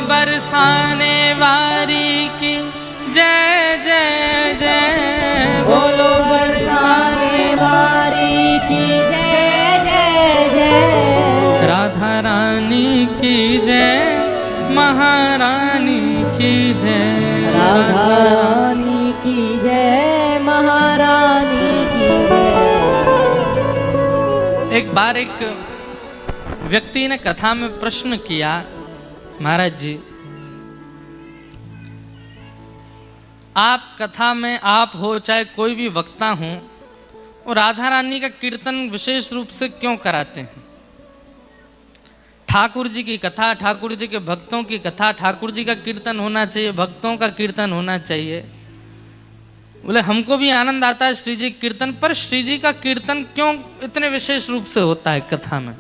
Speaker 1: बरसाने वारी की जय जय जय,
Speaker 2: बोलो बरसाने वारी की जय जय जय।
Speaker 1: राधा रानी की जय, महारानी की जय,
Speaker 2: राधा रानी की जय, महारानी की जय।
Speaker 1: एक बार एक व्यक्ति ने कथा में प्रश्न किया, महाराज जी आप कथा में आप हो चाहे कोई भी वक्ता हो, और राधा रानी का कीर्तन विशेष रूप से क्यों कराते हैं? ठाकुर जी की कथा, ठाकुर जी के भक्तों की कथा, ठाकुर जी का कीर्तन होना चाहिए, भक्तों का कीर्तन होना चाहिए। बोले हमको भी आनंद आता है श्री जी कीर्तन, पर श्री जी का कीर्तन क्यों इतने विशेष रूप से होता है कथा में?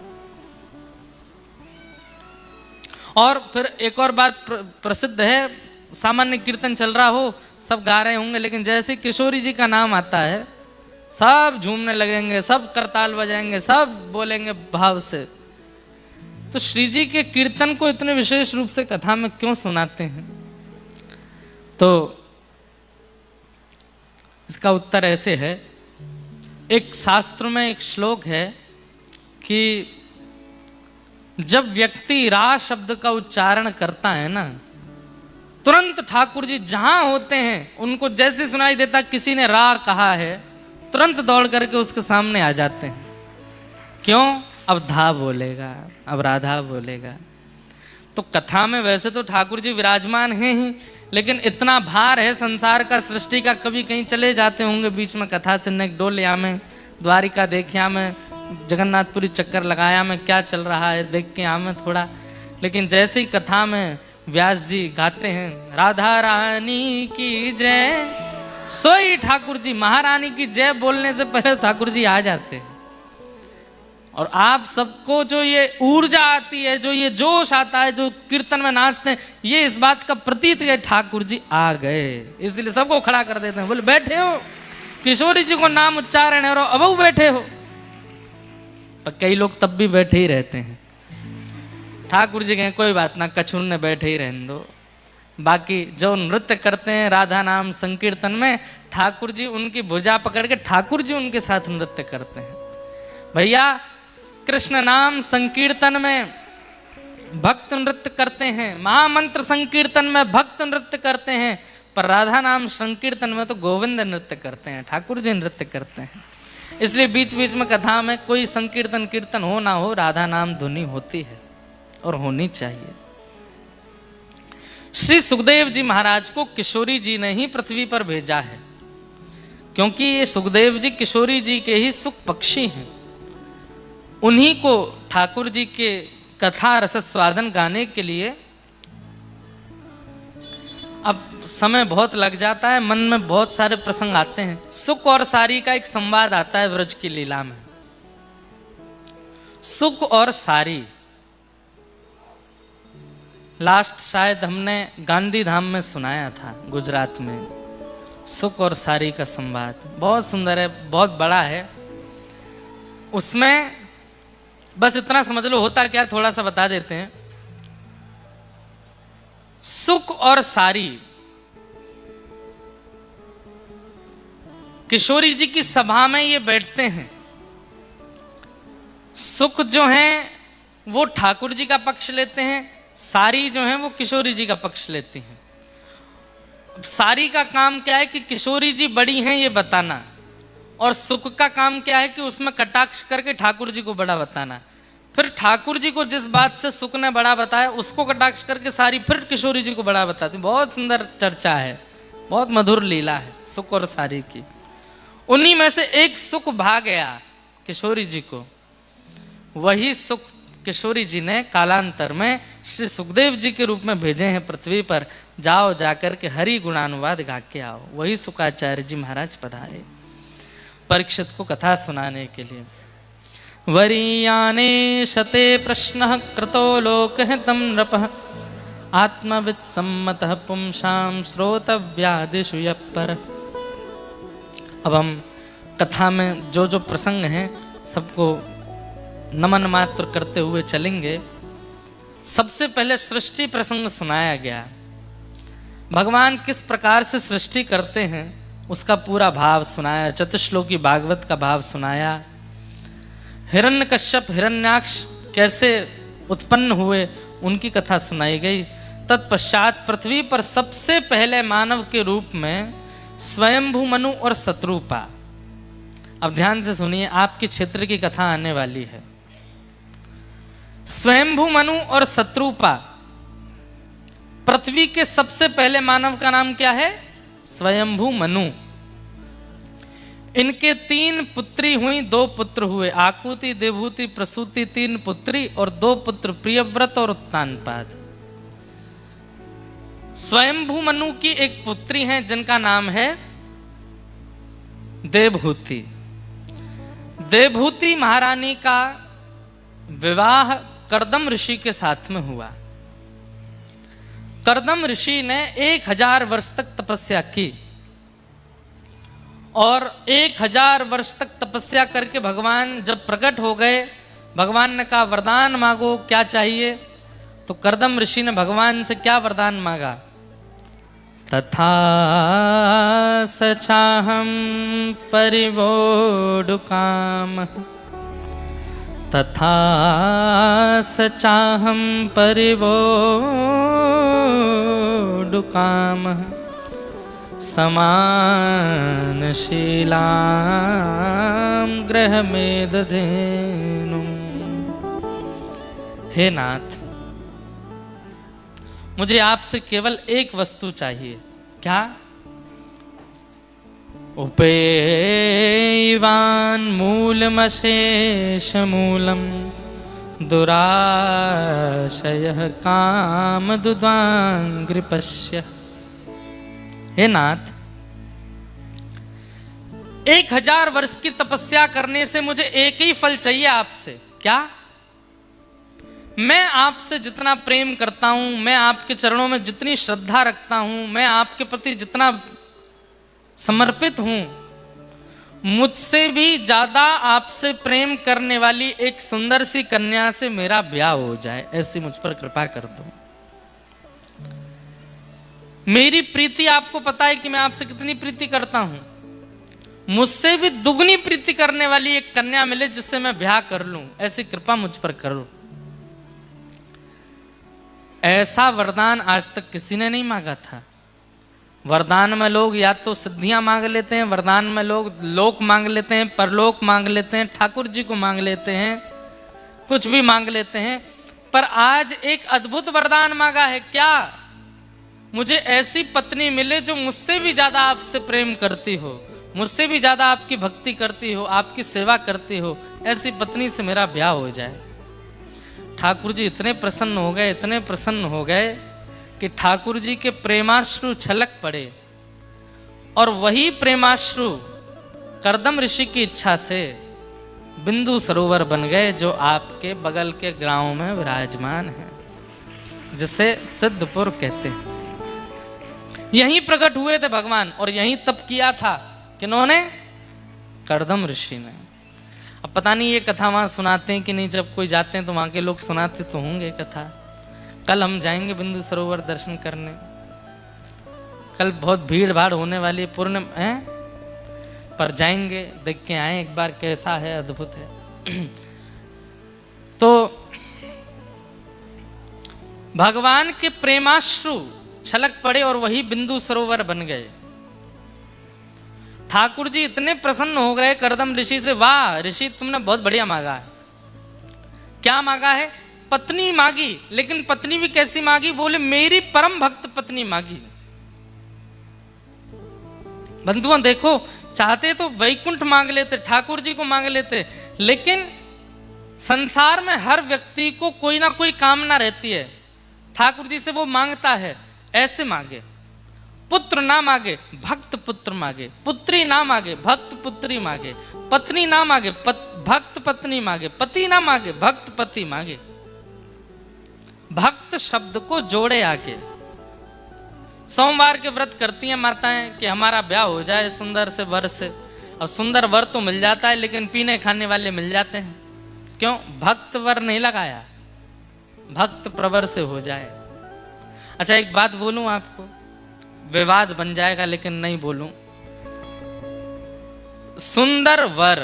Speaker 1: और फिर एक और बात प्रसिद्ध है, सामान्य कीर्तन चल रहा हो, सब गा रहे होंगे, लेकिन जैसे किशोरी जी का नाम आता है सब झूमने लगेंगे, सब करताल बजाएंगे, सब बोलेंगे भाव से। तो श्री जी के कीर्तन को इतने विशेष रूप से कथा में क्यों सुनाते हैं? तो इसका उत्तर ऐसे है, एक शास्त्र में एक श्लोक है कि जब व्यक्ति रा शब्द का उच्चारण करता है ना, तुरंत ठाकुर जी जहां होते हैं उनको जैसे सुनाई देता किसी ने रा कहा है, तुरंत दौड़ करके उसके सामने आ जाते हैं। क्यों? अब धा बोलेगा, अब राधा बोलेगा। तो कथा में वैसे तो ठाकुर जी विराजमान हैं ही, लेकिन इतना भार है संसार का, सृष्टि का, कभी कहीं चले जाते होंगे बीच में कथा से, नेक डोलिया में, द्वारिका देखिया में, जगन्नाथपुरी चक्कर लगाया में क्या चल रहा है देख के आ में थोड़ा। लेकिन जैसे ही कथा में व्यास जी गाते हैं राधा रानी की जय, सोई ठाकुर जी महारानी की जय बोलने से पहले ठाकुर जी आ जाते हैं। और आप सबको जो ये ऊर्जा आती है, जो ये जोश आता है, जो कीर्तन में नाचते हैं, ये इस बात का प्रतीत है ठाकुर जी आ गए, इसलिए सबको खड़ा कर देते हैं। बोले बैठे हो, किशोरी जी को नाम उच्चारण है और अब बैठे हो। पर कई लोग तब भी बैठे ही रहते हैं। ठाकुर जी कहें कोई बात ना, कछुर ने बैठे ही रहने दो। बाकी जो नृत्य करते हैं राधा नाम संकीर्तन में, ठाकुर जी उनकी भुजा पकड़ के ठाकुर जी उनके साथ नृत्य करते हैं। भैया कृष्ण नाम संकीर्तन में भक्त नृत्य करते हैं, महामंत्र संकीर्तन में भक्त नृत्य करते हैं, पर राधा नाम संकीर्तन में तो गोविंद नृत्य करते हैं, ठाकुर जी नृत्य करते हैं। इसलिए बीच बीच में कथा में कोई संकीर्तन कीर्तन हो ना हो, राधा नाम धुनी होती है और होनी चाहिए। श्री सुखदेव जी महाराज को किशोरी जी ने ही पृथ्वी पर भेजा है, क्योंकि ये सुखदेव जी किशोरी जी के ही सुख पक्षी हैं। उन्हीं को ठाकुर जी के कथा रस स्वादन गाने के लिए अब समय बहुत लग जाता है, मन में बहुत सारे प्रसंग आते हैं। सुख और सारी का एक संवाद आता है व्रज की लीला में। सुख और सारी लास्ट शायद हमने गांधी धाम में सुनाया था गुजरात में। सुख और सारी का संवाद बहुत सुंदर है, बहुत बड़ा है। उसमें बस इतना समझ लो होता क्या, थोड़ा सा बता देते हैं। सुख और सारी किशोरी जी की सभा में ये बैठते हैं। सुख जो है वो ठाकुर जी का पक्ष लेते हैं, सारी जो है वो किशोरी जी का पक्ष लेती हैं। सारी का काम क्या है कि किशोरी जी बड़ी हैं ये बताना, और सुख का काम क्या है कि उसमें कटाक्ष करके ठाकुर जी को बड़ा बताना। फिर ठाकुर जी को जिस बात से सुख ने बड़ा बताया उसको कटाक्ष करके सारी फिर किशोरी जी को बड़ा बताती। बहुत सुंदर चर्चा है, बहुत मधुर लीला है सुख और सारी की। उन्हीं में से एक सुख भा गया किशोरी जी को, वही सुख किशोरी जी ने कालांतर में श्री सुखदेव जी के रूप में भेजे हैं पृथ्वी पर। जाओ जाकर के हरि गुणानुवाद गा के आओ। वही सुखाचार्य जी महाराज पधारे परीक्षित को कथा सुनाने के लिए। वरीयाने शते प्रश्न कृतो लोक तम नृप आत्मविद सम्मतः पुंसां श्रोतव्यादिषु यः परः। अब हम कथा में जो जो प्रसंग हैं सबको नमन मात्र करते हुए चलेंगे। सबसे पहले सृष्टि प्रसंग सुनाया गया। भगवान किस प्रकार से सृष्टि करते हैं उसका पूरा भाव सुनाया। चतुश्लोकी भागवत का भाव सुनाया। हिरण्यकश्यप हिरण्याक्ष कैसे उत्पन्न हुए उनकी कथा सुनाई गई। तत्पश्चात पृथ्वी पर सबसे पहले मानव के रूप में स्वयंभू मनु और शत्रुपा। अब ध्यान से सुनिए, आपके क्षेत्र की कथा आने वाली है। स्वयंभू मनु और शत्रुपा, पृथ्वी के सबसे पहले मानव का नाम क्या है? स्वयंभू मनु। इनके 3 पुत्री हुई, 2 पुत्र हुए। आकुति, देवहूति, प्रसूति 3 पुत्री और 2 पुत्र प्रियव्रत और उत्तानपाद। स्वयंभू मनु की एक पुत्री है जिनका नाम है देवहूति। देवहूति महारानी का विवाह कर्दम ऋषि के साथ में हुआ। कर्दम ऋषि ने 1000 वर्ष तक तपस्या की और 1000 वर्ष तक तपस्या करके भगवान जब प्रकट हो गए, भगवान ने कहा वरदान मांगो, क्या चाहिए? तो कर्दम ऋषि ने भगवान से क्या वरदान मांगा? तथा सचाहम परिवोढुकाम, तथा सचाहम परिवोढुकाम समानशीलां गृहमेदधेनुम्। हे नाथ, मुझे आपसे केवल एक वस्तु चाहिए। क्या? उपेयवान मूलमशेष मूलम दुराशयः कामदुद्वाङ्घ्रिपश्य। हे नाथ, 1000 वर्ष की तपस्या करने से मुझे एक ही फल चाहिए आपसे। क्या? मैं आपसे जितना प्रेम करता हूं, मैं आपके चरणों में जितनी श्रद्धा रखता हूं, मैं आपके प्रति जितना समर्पित हूं, मुझसे भी ज्यादा आपसे प्रेम करने वाली एक सुंदर सी कन्या से मेरा ब्याह हो जाए, ऐसी मुझ पर कृपा कर दो। मेरी प्रीति आपको पता है कि मैं आपसे कितनी प्रीति करता हूं। मुझसे भी दुगनी प्रीति करने वाली एक कन्या मिले जिससे मैं ब्याह कर लूं, ऐसी कृपा मुझ पर करो। ऐसा वरदान आज तक किसी ने नहीं मांगा था। वरदान में लोग या तो सिद्धियां मांग लेते हैं, वरदान में लोग लोक मांग लेते हैं, परलोक मांग लेते हैं, ठाकुर जी को मांग लेते हैं, कुछ भी मांग लेते हैं। पर आज एक अद्भुत वरदान मांगा है। क्या? मुझे ऐसी पत्नी मिले जो मुझसे भी ज्यादा आपसे प्रेम करती हो, मुझसे भी ज्यादा आपकी भक्ति करती हो, आपकी सेवा करती हो। ऐसी पत्नी से मेरा ब्याह हो जाए। ठाकुर जी इतने प्रसन्न हो गए, इतने प्रसन्न हो गए कि ठाकुर जी के प्रेमाश्रु छलक पड़े और वही प्रेमाश्रु कर्दम ऋषि की इच्छा से बिंदु सरोवर बन गए, जो आपके बगल के गांव में विराजमान है, जिसे सिद्धपुर कहते हैं। यहीं प्रकट हुए थे भगवान और यहीं तप किया था। किन्होंने? कर्दम ऋषि ने। अब पता नहीं ये कथा वहां सुनाते हैं कि नहीं, जब कोई जाते हैं तो वहां के लोग सुनाते तो होंगे कथा। कल हम जाएंगे बिंदु सरोवर दर्शन करने। कल बहुत भीड़ भाड़ होने वाली है, पूर्णिमा है, पर जाएंगे, देख के आए एक बार कैसा है, अद्भुत है। तो भगवान के प्रेमाश्रु छलक पड़े और वही बिंदु सरोवर बन गए। ठाकुर जी इतने प्रसन्न हो गए कर्दम ऋषि से, वाह ऋषि तुमने बहुत बढ़िया मांगा है। क्या मांगा है? पत्नी मांगी, लेकिन पत्नी भी कैसी मांगी? बोले मेरी परम भक्त पत्नी मांगी। बंधुओं देखो, चाहते तो वैकुंठ मांग लेते, ठाकुर जी को मांग लेते, लेकिन संसार में हर व्यक्ति को कोई ना कोई कामना रहती है। ठाकुर जी से वो मांगता है, ऐसे मांगे। पुत्र ना मांगे, भक्त पुत्र मांगे। पुत्री ना मांगे, भक्त पुत्री मांगे। पत्नी ना मांगे, भक्त पत्नी मांगे। पति ना मांगे, भक्त पति मांगे। भक्त शब्द को जोड़े आके। सोमवार के व्रत करती हैं माताएं कि हमारा ब्याह हो जाए सुंदर से वर से। और सुंदर वर तो मिल जाता है लेकिन पीने खाने वाले मिल जाते हैं। क्यों? भक्त वर नहीं लगाया, भक्त प्रवर से हो जाए। अच्छा एक बात बोलूं आपको, विवाद बन जाएगा लेकिन नहीं बोलूं। सुंदर वर,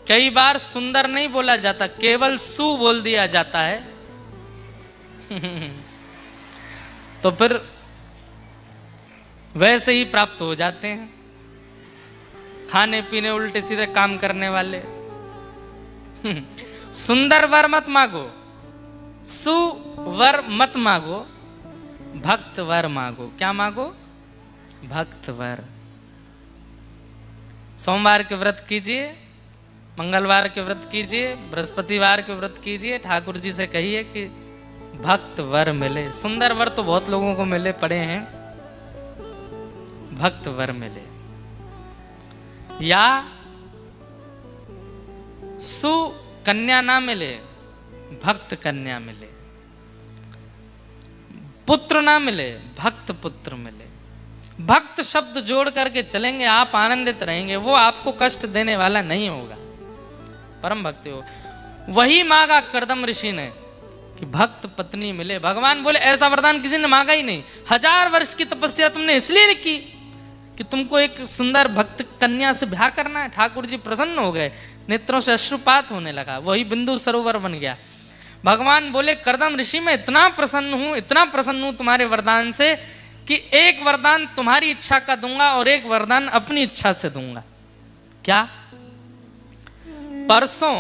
Speaker 1: कई बार सुंदर नहीं बोला जाता, केवल सु बोल दिया जाता है। तो फिर वैसे ही प्राप्त हो जाते हैं, खाने पीने उल्टे सीधे काम करने वाले। सुंदर वर मत मांगो, सुवर मत मांगो, भक्त वर मांगो। क्या मांगो? भक्त वर। सोमवार के व्रत कीजिए, मंगलवार के व्रत कीजिए, बृहस्पतिवार के व्रत कीजिए। ठाकुर जी से कहिए कि भक्त वर मिले। सुंदर वर तो बहुत लोगों को मिले पड़े हैं, भक्त वर मिले। या सु कन्या ना मिले, भक्त कन्या मिले। पुत्र ना मिले, भक्त पुत्र मिले। भक्त शब्द जोड़ करके चलेंगे, आप आनंदित रहेंगे, वो आपको कष्ट देने वाला नहीं होगा। परम भक्ति हो। वही मांगा कर्दम ऋषि ने कि भक्त पत्नी मिले। भगवान बोले ऐसा वरदान किसी ने मांगा ही नहीं। 1000 वर्ष की तपस्या तुमने इसलिए की कि तुमको एक सुंदर भक्त कन्या से ब्याह करना है। ठाकुर जी प्रसन्न हो गए, नेत्रों से अश्रुपात होने लगा, वही बिंदु सरोवर बन गया। भगवान बोले कर्दम ऋषि मैं इतना प्रसन्न हूं तुम्हारे वरदान से कि एक वरदान तुम्हारी इच्छा का दूंगा और एक वरदान अपनी इच्छा से दूंगा। क्या? परसों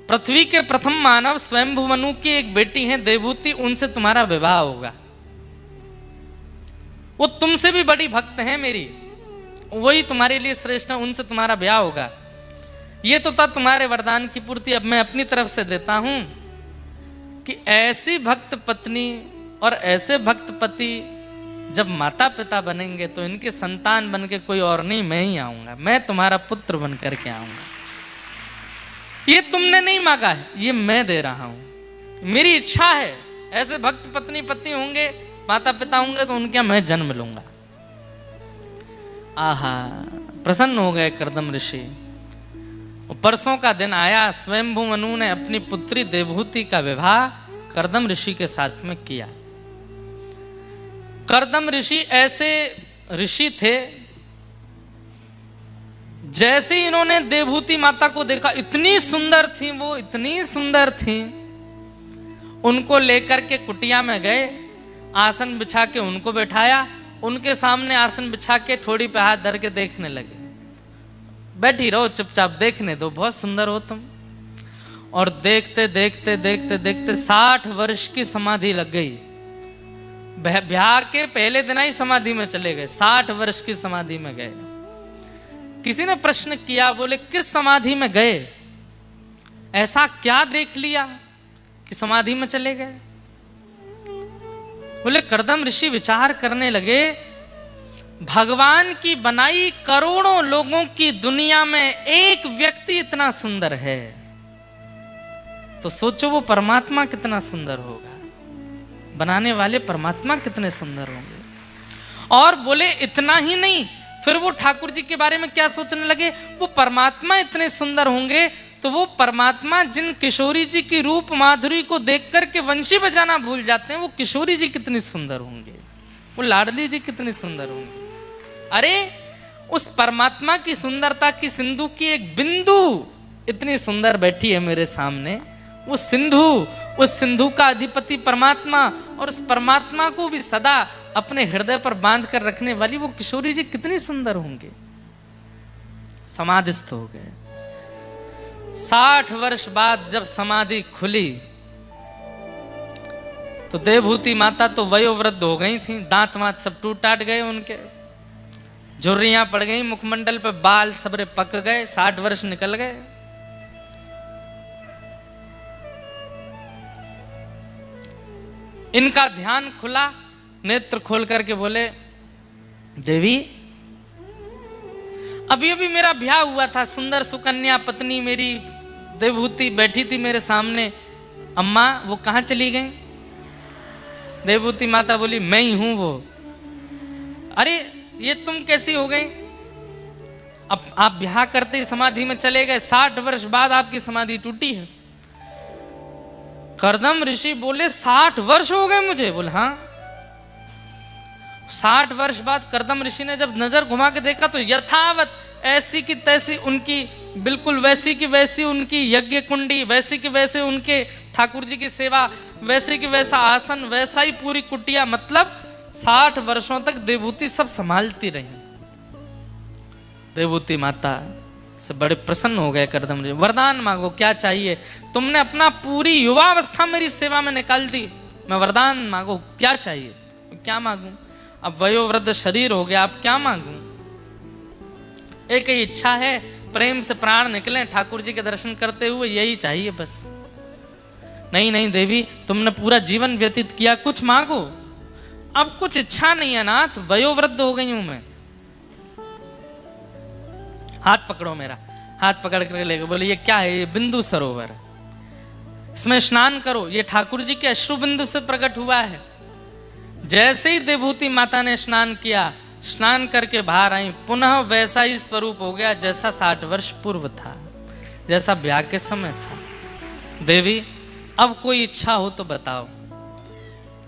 Speaker 1: पृथ्वी के प्रथम मानव स्वयंभू मनु की एक बेटी है देवहूति, उनसे तुम्हारा विवाह होगा। वो तुमसे भी बड़ी भक्त है मेरी, वही तुम्हारे लिए श्रेष्ठ है, उनसे तुम्हारा ब्याह होगा। ये तो था तुम्हारे वरदान की पूर्ति। अब मैं अपनी तरफ से देता हूं कि ऐसी भक्त पत्नी और ऐसे भक्त पति जब माता पिता बनेंगे तो इनके संतान बन के कोई और नहीं, मैं ही आऊंगा, मैं तुम्हारा पुत्र बन करके आऊंगा। ये तुमने नहीं मांगा है, ये मैं दे रहा हूं, मेरी इच्छा है। ऐसे भक्त पत्नी पति होंगे, माता पिता होंगे तो उनके मैं जन्म लूंगा। आहा, प्रसन्न हो गए कर्दम ऋषि। परसों का दिन आया, स्वयंभू मनु ने अपनी पुत्री देवहूति का विवाह कर्दम ऋषि के साथ में किया। कर्दम ऋषि ऐसे ऋषि थे, जैसे ही इन्होंने देवहूति माता को देखा, इतनी सुंदर थी वो, इतनी सुंदर थी। उनको लेकर के कुटिया में गए, आसन बिछा के उनको बैठाया, उनके सामने आसन बिछा के ठोड़ी पे हाथ धर के देखने लगे। बैठी रहो, चुपचाप देखने दो, बहुत सुंदर हो तुम। और देखते देखते देखते देखते 60 वर्ष की समाधि लग गई। ब्याह के पहले दिन ही समाधि में चले गए, 60 वर्ष की समाधि में गए। किसी ने प्रश्न किया, बोले किस समाधि में गए, ऐसा क्या देख लिया कि समाधि में चले गए? बोले कर्दम ऋषि विचार करने लगे, भगवान की बनाई करोड़ों लोगों की दुनिया में एक व्यक्ति इतना सुंदर है, तो सोचो वो परमात्मा कितना सुंदर होगा, बनाने वाले परमात्मा कितने सुंदर होंगे। और बोले इतना ही नहीं, फिर वो ठाकुर जी के बारे में क्या सोचने लगे, वो परमात्मा इतने सुंदर होंगे तो वो परमात्मा जिन किशोरी जी की रूप माधुरी को देख करके वंशी बजाना भूल जाते हैं, वो किशोरी जी कितनी सुंदर होंगे, वो लाडली जी कितनी सुंदर होंगे। अरे उस परमात्मा की सुंदरता की सिंधु की एक बिंदु इतनी सुंदर बैठी है मेरे सामने। वो सिंधु, उस सिंधु का अधिपति परमात्मा, और उस परमात्मा को भी सदा अपने हृदय पर बांध कर रखने वाली वो किशोरी जी कितनी सुंदर होंगे। समाधिस्थ हो गए। 60 वर्ष बाद जब समाधि खुली तो देवहूति माता तो वयोवृद्ध हो गई थी, दांत वांत सब टूट टाट गए उनके, झुर्रियां पड़ गई मुखमंडल पे, बाल सबरे पक गए, 60 वर्ष निकल गए। इनका ध्यान खुला, नेत्र खोल करके बोले, देवी अभी अभी मेरा ब्याह हुआ था, सुंदर सुकन्या पत्नी मेरी देवहूति बैठी थी मेरे सामने, अम्मा वो कहाँ चली गई? देवभूति माता बोली मैं ही हूं वो। अरे ये तुम कैसी हो गई? अब आप ब्याह करते ही समाधि में चले गए, 60 वर्ष बाद आपकी समाधि टूटी है। करदम ऋषि बोले 60 वर्ष हो गए मुझे? बोले हाँ। 60 वर्ष बाद करदम ऋषि ने जब नजर घुमा के देखा तो यथावत ऐसी की तैसी उनकी, बिल्कुल वैसी की वैसी उनकी यज्ञ कुंडी, वैसी की वैसे उनके ठाकुर जी की सेवा, वैसे की वैसा आसन, वैसा ही पूरी कुटिया। मतलब 60 वर्षों तक देवभूति सब संभालती रही। देवभूति माता से बड़े प्रसन्न हो गए करदम ऋषि। वरदान मांगो, क्या चाहिए? तुमने अपना पूरी युवावस्था मेरी सेवा में निकाल दी, मैं वरदान मांगो, क्या चाहिए? क्या मांगू? अब वयोवृद्ध शरीर हो गया, अब क्या मांगू? एक ही इच्छा है, प्रेम से प्राण निकले ठाकुर जी के दर्शन करते हुए, यही चाहिए बस। नहीं नहीं देवी, तुमने पूरा जीवन व्यतीत किया, कुछ मांगो। अब कुछ इच्छा नहीं है नाथ, वयोवृद्ध हो गई हूं मैं। हाथ पकड़ो मेरा। हाथ पकड़ कर लेकर बोले ये क्या है? ये बिंदु सरोवर, इसमें स्नान करो, ये ठाकुर जी के अश्रु बिंदु से प्रकट हुआ है। जैसे ही देवभूति माता ने स्नान किया, स्नान करके बाहर आई, पुनः वैसा ही स्वरूप हो गया जैसा 60 वर्ष पूर्व था, जैसा ब्याह के समय था। देवी अब कोई इच्छा हो तो बताओ।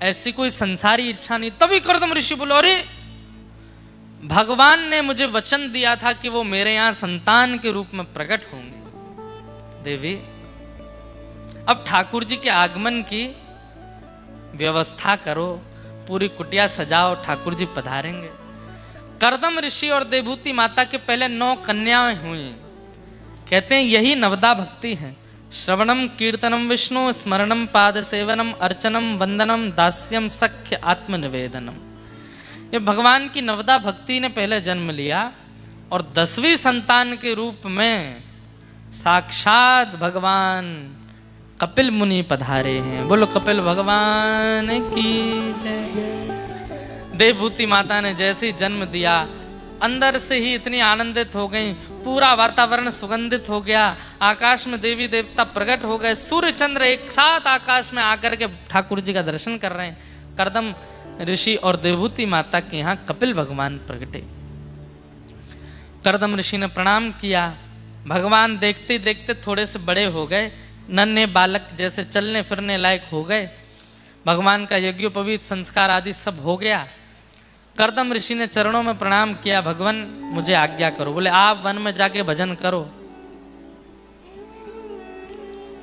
Speaker 1: ऐसी कोई संसारी इच्छा नहीं। तभी करदम ऋषि बोलो अरे भगवान ने मुझे वचन दिया था कि वो मेरे यहां संतान के रूप में प्रकट होंगे। देवी अब ठाकुर जी के आगमन की व्यवस्था करो, पूरी कुटिया सजाओ, ठाकुर जी पधारेंगे। करदम ऋषि और देवभूति माता के पहले 9 कन्याएं हुई। कहते हैं यही नवदा भक्ति है। श्रवणम कीर्तनम विष्णु, स्मरणम पाद सेवनम, अर्चनम वंदनम, दास्यम सख्य आत्मनिवेदनम। ये भगवान की नवदा भक्ति ने पहले जन्म लिया और 10वीं संतान के रूप में साक्षात भगवान कपिल मुनि पधारे हैं। बोलो कपिल भगवान की जय। देवभूति माता ने जैसे ही जन्म दिया, अंदर से ही इतनी आनंदित हो गई, पूरा वातावरण सुगंधित हो गया, आकाश में देवी देवता प्रकट हो गए, सूर्य चंद्र एक साथ आकाश में आकर के ठाकुर जी का दर्शन कर रहे हैं। करदम ऋषि और देवभूति माता के यहाँ कपिल भगवान प्रकटे। करदम ऋषि ने प्रणाम किया। भगवान देखते देखते थोड़े से बड़े हो गए, नन्हे बालक जैसे चलने फिरने लायक हो गए। भगवान का यज्ञोपवीत संस्कार आदि सब हो गया। करदम ऋषि ने चरणों में प्रणाम किया, भगवान मुझे आज्ञा करो। बोले आप वन में जाके भजन करो।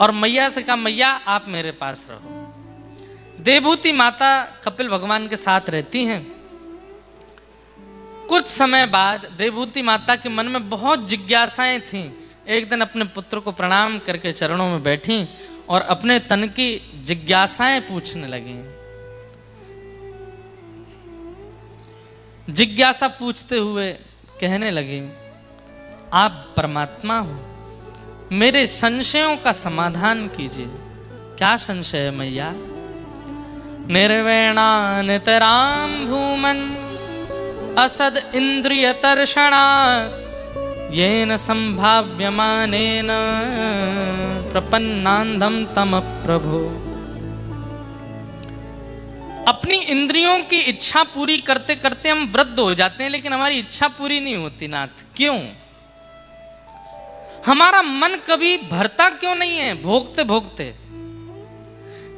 Speaker 1: और मैया से कहा मैया आप मेरे पास रहो। देवभूति माता कपिल भगवान के साथ रहती हैं। कुछ समय बाद देवभूति माता के मन में बहुत जिज्ञासाएं थीं। एक दिन अपने पुत्र को प्रणाम करके चरणों में बैठी और अपने तन की जिज्ञासाएं पूछने लगी। जिज्ञासा पूछते हुए कहने लगी आप परमात्मा हो, मेरे संशयों का समाधान कीजिए। क्या संशय है मैया? निर्वेणा नितराम भूमन असद इंद्रिय तर्षणात् येन संभाव्यमानेन प्रपन्नांधम तम प्रभो। अपनी इंद्रियों की इच्छा पूरी करते करते हम वृद्ध हो जाते हैं, लेकिन हमारी इच्छा पूरी नहीं होती नाथ। क्यों? हमारा मन कभी भरता क्यों नहीं है? भोगते भोगते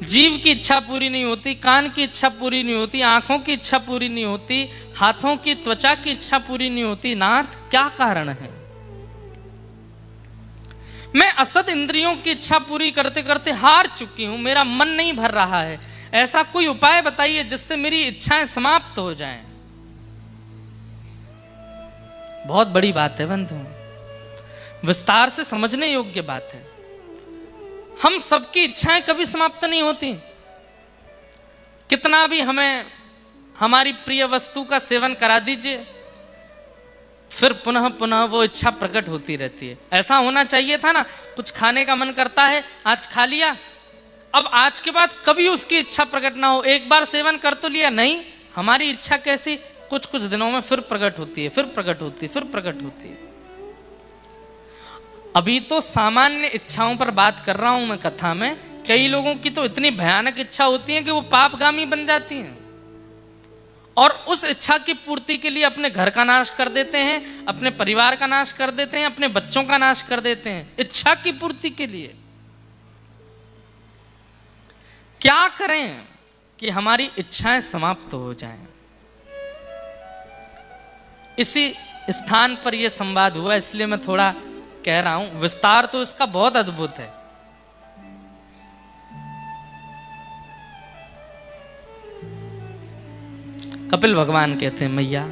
Speaker 1: जीव की इच्छा पूरी नहीं होती, कान की इच्छा पूरी नहीं होती, आंखों की इच्छा पूरी नहीं होती, हाथों की त्वचा की इच्छा पूरी नहीं होती। नाथ क्या कारण है? मैं असद इंद्रियों की इच्छा पूरी करते करते हार चुकी हूं, मेरा मन नहीं भर रहा है। ऐसा कोई उपाय बताइए जिससे मेरी इच्छाएं समाप्त हो जाएं। बहुत बड़ी बात है बंधु, विस्तार से समझने योग्य बात है। हम सबकी इच्छाएं कभी समाप्त नहीं होती। कितना भी हमें हमारी प्रिय वस्तु का सेवन करा दीजिए, फिर पुनः पुनः वो इच्छा प्रकट होती रहती है। ऐसा होना चाहिए था ना, कुछ खाने का मन करता है, आज खा लिया, अब आज के बाद कभी उसकी इच्छा प्रकट ना हो। एक बार सेवन कर तो लिया, नहीं, हमारी इच्छा कैसी कुछ कुछ दिनों में फिर प्रकट होती है, फिर प्रकट होती है, फिर प्रकट होती है। अभी तो सामान्य इच्छाओं पर बात कर रहा हूं मैं कथा में, कई लोगों की तो इतनी भयानक इच्छा होती है कि वो पापगामी बन जाती हैं और उस इच्छा की पूर्ति के लिए अपने घर का नाश कर देते हैं, अपने परिवार का नाश कर देते हैं, अपने बच्चों का नाश कर देते हैं इच्छा की पूर्ति के लिए। क्या करें कि हमारी इच्छाएं समाप्त हो जाएं? इसी स्थान पर यह संवाद हुआ, इसलिए मैं थोड़ा कह रहा हूं। विस्तार तो इसका बहुत अद्भुत है। कपिल भगवान कहते हैं, मैया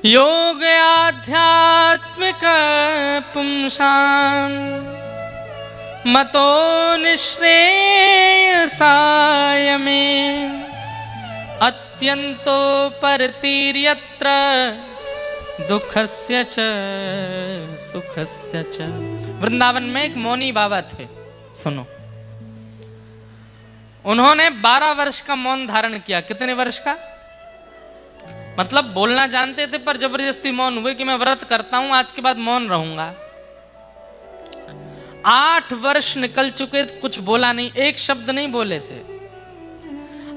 Speaker 1: योग आध्यात्मिक पुंसां मतो निःश्रेयसाय मे अत्यंतो परतीर्यत्र दुखस्य च सुखस्य च। वृंदावन में एक मौनी बाबा थे, सुनो। उन्होंने 12 वर्ष का मौन धारण किया। कितने वर्ष का? मतलब बोलना जानते थे पर जबरदस्ती मौन हुए कि मैं व्रत करता हूं, आज के बाद मौन रहूंगा। 8 वर्ष निकल चुके, कुछ बोला नहीं, एक शब्द नहीं बोले थे।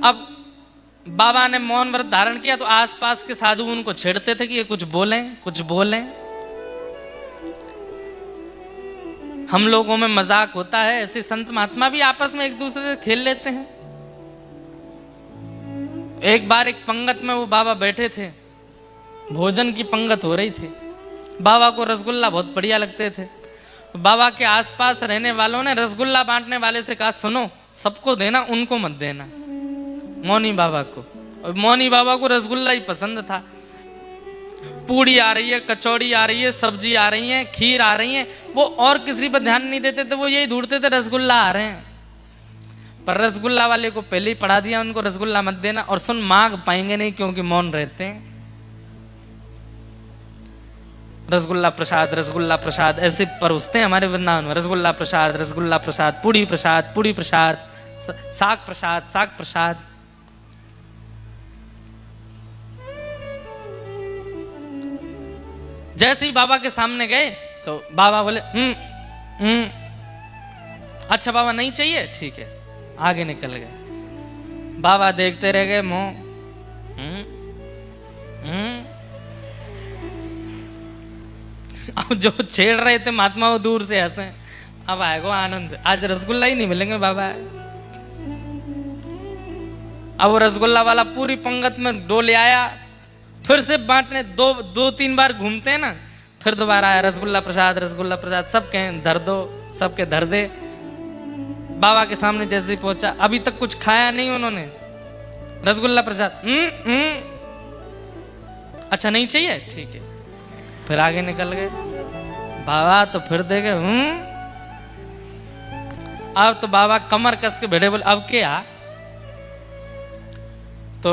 Speaker 1: अब बाबा ने मौन व्रत धारण किया तो आसपास के साधु उनको छेड़ते थे कि ये कुछ बोलें, कुछ बोलें। हम लोगों में मजाक होता है, ऐसे संत महात्मा भी आपस में एक दूसरे से खेल लेते हैं। एक बार एक पंगत में वो बाबा बैठे थे, भोजन की पंगत हो रही थी। बाबा को रसगुल्ला बहुत बढ़िया लगते थे। तो बाबा के आसपास रहने वालों ने रसगुल्ला बांटने वाले से कहा, सुनो, सबको देना, उनको मत देना, मौनी बाबा को। और मौनी बाबा को रसगुल्ला ही पसंद था। पूड़ी आ रही है, कचौड़ी आ रही है, सब्जी आ रही है, खीर आ रही है, वो और किसी पर ध्यान नहीं देते थे, वो यही ढूंढते थे रसगुल्ला आ रहे हैं। पर रसगुल्ला वाले को पहले ही पढ़ा दिया, उनको रसगुल्ला मत देना। और सुन, मांग पाएंगे नहीं क्योंकि मौन रहते हैं। रसगुल्ला प्रसाद, रसगुल्ला प्रसाद ऐसे परोसते हैं हमारे वृंदावन में। रसगुल्ला प्रसाद, रसगुल्ला प्रसाद, पूड़ी प्रसाद, पूड़ी प्रसाद, साग प्रसाद, साग प्रसाद। जैसे ही बाबा के सामने गए तो बाबा बोले अच्छा बाबा नहीं चाहिए, ठीक है, आगे निकल गए। बाबा देखते रह गए, मुंह अब जो छेड़ रहे थे महात्मा वो दूर से हंसे। अब आएगा आनंद, आज रसगुल्ला ही नहीं मिलेंगे बाबा। अब वो रसगुल्ला वाला पूरी पंगत में डोले आया, फिर से बांटने दो 3 बार घूमते हैं ना, फिर दोबारा आया रसगुल्ला प्रसाद, रसगुल्ला प्रसाद। सब कहें धर दो, सबके धर दे। बाबा के सामने जैसे ही पहुंचा, अभी तक कुछ खाया नहीं उन्होंने, रसगुल्ला प्रसाद अच्छा नहीं चाहिए, ठीक है, फिर आगे निकल गए। बाबा तो फिर देखे अब तो बाबा कमर कस के बैठे, बोले अब क्या? तो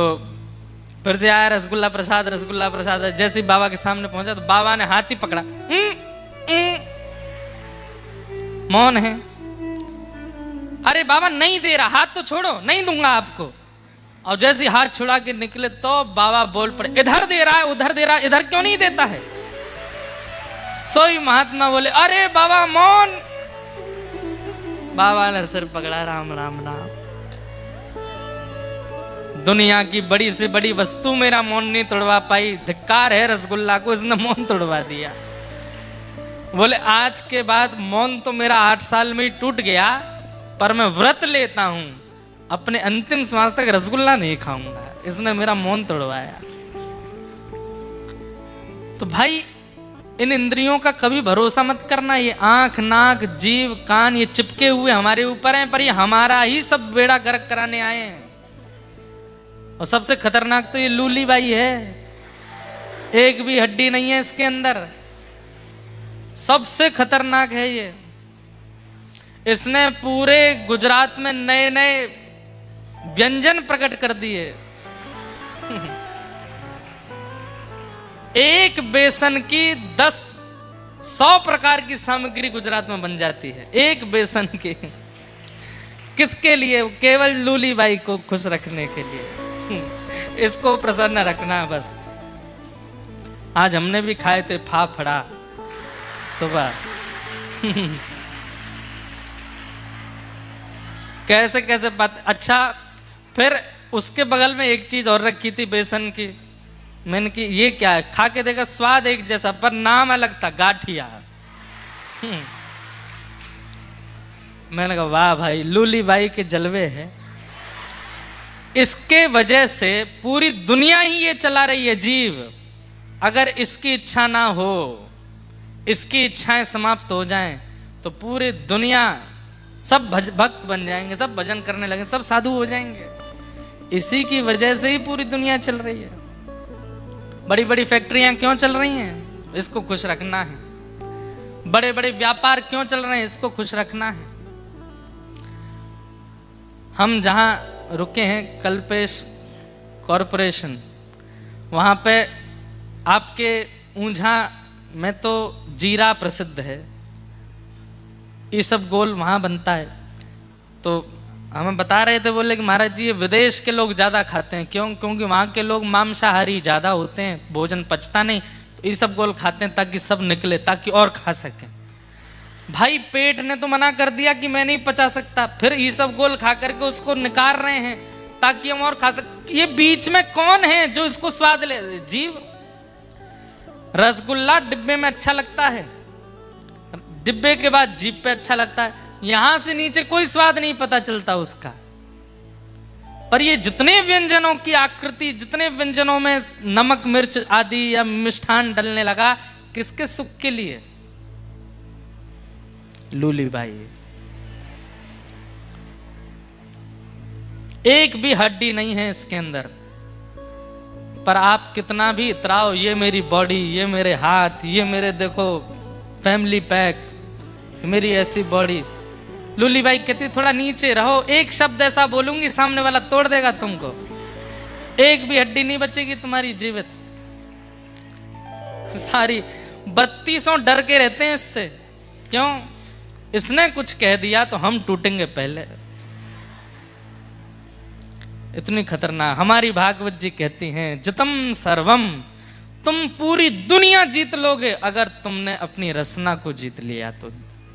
Speaker 1: फिर से आया रसगुल्ला प्रसाद, रसगुल्ला प्रसाद। जैसे ही बाबा के सामने पहुंचा तो बाबा ने हाथ ही पकड़ा, मौन है। अरे बाबा नहीं दे रहा, हाथ तो छोड़ो, नहीं दूंगा आपको। और जैसे हाथ छुड़ा के निकले तो बाबा बोल पड़े, इधर दे रहा है, उधर दे रहा है, इधर क्यों नहीं देता है? सोई महात्मा बोले, अरे बाबा मौन। बाबा ने सिर पकड़ा, राम राम राम। दुनिया की बड़ी से बड़ी वस्तु मेरा मौन नहीं तोड़वा पाई, धिक्कार है रसगुल्ला को, इसने मौन तोड़वा दिया। बोले आज के बाद मौन तो मेरा 8 साल में ही टूट गया, पर मैं व्रत लेता हूं, अपने अंतिम श्वास तक रसगुल्ला नहीं खाऊंगा, इसने मेरा मौन तोड़वाया। तो भाई इन इंद्रियों का कभी भरोसा मत करना। ये आंख, नाक, जीव, कान, ये चिपके हुए हमारे ऊपर हैं, पर ये हमारा ही सब बेड़ा गर्क कराने आए हैं। और सबसे खतरनाक तो ये लूली बाई है, एक भी हड्डी नहीं है इसके अंदर, सबसे खतरनाक है ये। इसने पूरे गुजरात में नए नए व्यंजन प्रकट कर दिए। एक बेसन की 100 प्रकार की सामग्री गुजरात में बन जाती है, एक बेसन की। किसके लिए? केवल लूली बाई को खुश रखने के लिए, इसको प्रसन्न रखना बस। आज हमने भी खाए थे फाफड़ा सुबह। कैसे कैसे बात। अच्छा, फिर उसके बगल में एक चीज और रखी थी बेसन की। मैंने कि ये क्या है? खा के देखा, स्वाद एक जैसा पर नाम अलग था, गाठिया। मैंने कहा वाह भाई, लूली बाई के जलवे हैं। इसके वजह से पूरी दुनिया ही ये चला रही है जीव। अगर इसकी इच्छा ना हो, इसकी इच्छाएं समाप्त हो जाएं, तो पूरी दुनिया सब भक्त बन जाएंगे, सब भजन करने लगे, सब साधु हो जाएंगे। इसी की वजह से ही पूरी दुनिया चल रही है। बड़ी बड़ी फैक्ट्रियां क्यों चल रही हैं? इसको खुश रखना है। बड़े बड़े व्यापार क्यों चल रहे हैं? इसको खुश रखना है। हम जहां रुके हैं कल्पेश कॉरपोरेशन, वहां पे आपके ऊंझा में तो जीरा प्रसिद्ध है, ये सब गोल वहां बनता है। तो हमें बता रहे थे, बोले कि महाराज जी ये विदेश के लोग ज्यादा खाते हैं। क्यों? क्योंकि वहां के लोग मांसाहारी ज्यादा होते हैं, भोजन पचता नहीं, तो ये सब गोल खाते हैं ताकि सब निकले, ताकि और खा सकें। भाई पेट ने तो मना कर दिया कि मैं नहीं पचा सकता, फिर ये सब गोल खा करके उसको निकाल रहे हैं ताकि हम और खा सकें। ये बीच में कौन है जो इसको स्वाद ले? जीव। रसगुल्ला डिब्बे में अच्छा लगता है, डिब्बे के बाद जीभ पे अच्छा लगता है, यहां से नीचे कोई स्वाद नहीं पता चलता उसका। पर ये जितने व्यंजनों की आकृति, जितने व्यंजनों में नमक मिर्च आदि या मिष्ठान डलने लगा, किसके सुख के लिए? लूली बाई। एक भी हड्डी नहीं है इसके अंदर, पर आप कितना भी इतराओ, ये मेरी बॉडी, ये मेरे हाथ, ये मेरे देखो फैमिली पैक, मेरी ऐसी बॉडी। लूली बाई कहती थोड़ा नीचे रहो, एक शब्द ऐसा बोलूंगी सामने वाला तोड़ देगा तुमको, एक भी हड्डी नहीं बचेगी तुम्हारी जीवित। सारी 3200 डर के रहते हैं इससे। क्यों? इसने कुछ कह दिया तो हम टूटेंगे पहले। इतनी खतरनाक। हमारी भागवत जी कहती हैं, जितम सर्वम, तुम पूरी दुनिया जीत लोगे अगर तुमने अपनी रसना को जीत लिया तो।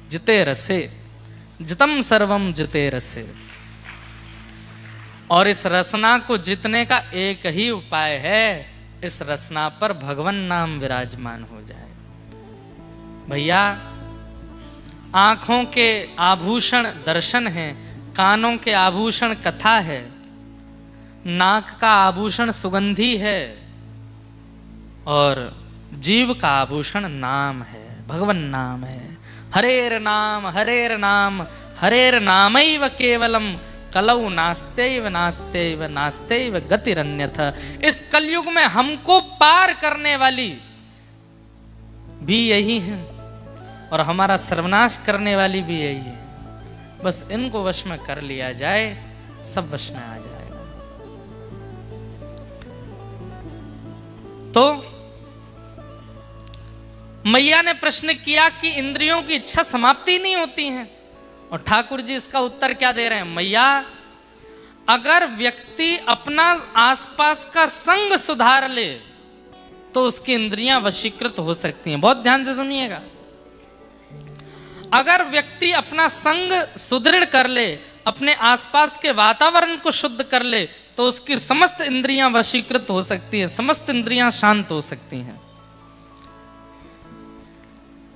Speaker 1: जिते रसे, जितम सर्वम जिते रसे। और इस रसना को जीतने का एक ही उपाय है, इस रसना पर भगवन नाम विराजमान हो जाए। भैया, आंखों के आभूषण दर्शन है, कानों के आभूषण कथा है, नाक का आभूषण सुगंधी है, और जीव का आभूषण नाम है, भगवन नाम है। हरेर नाम हरेर नाम हरेर नामैव केवलम कलौ नास्तेव नास्तेव नास्तेव गतिरन्यथ। इस कलयुग में हमको पार करने वाली भी यही है, और हमारा सर्वनाश करने वाली भी यही है। बस इनको वश में कर लिया जाए, सब वश में आ जाएगा। तो मैया ने प्रश्न किया कि इंद्रियों की इच्छा समाप्ति नहीं होती है, और ठाकुर जी इसका उत्तर क्या दे रहे हैं? मैया, अगर व्यक्ति अपना आसपास का संग सुधार ले तो उसकी इंद्रियां वशीकृत हो सकती हैं। बहुत ध्यान से सुनिएगा। अगर व्यक्ति अपना संग सुदृढ़ कर ले, अपने आसपास के वातावरण को शुद्ध कर ले, तो उसकी समस्त इंद्रियां वशीकृत हो सकती हैं, समस्त इंद्रियां शांत हो सकती हैं।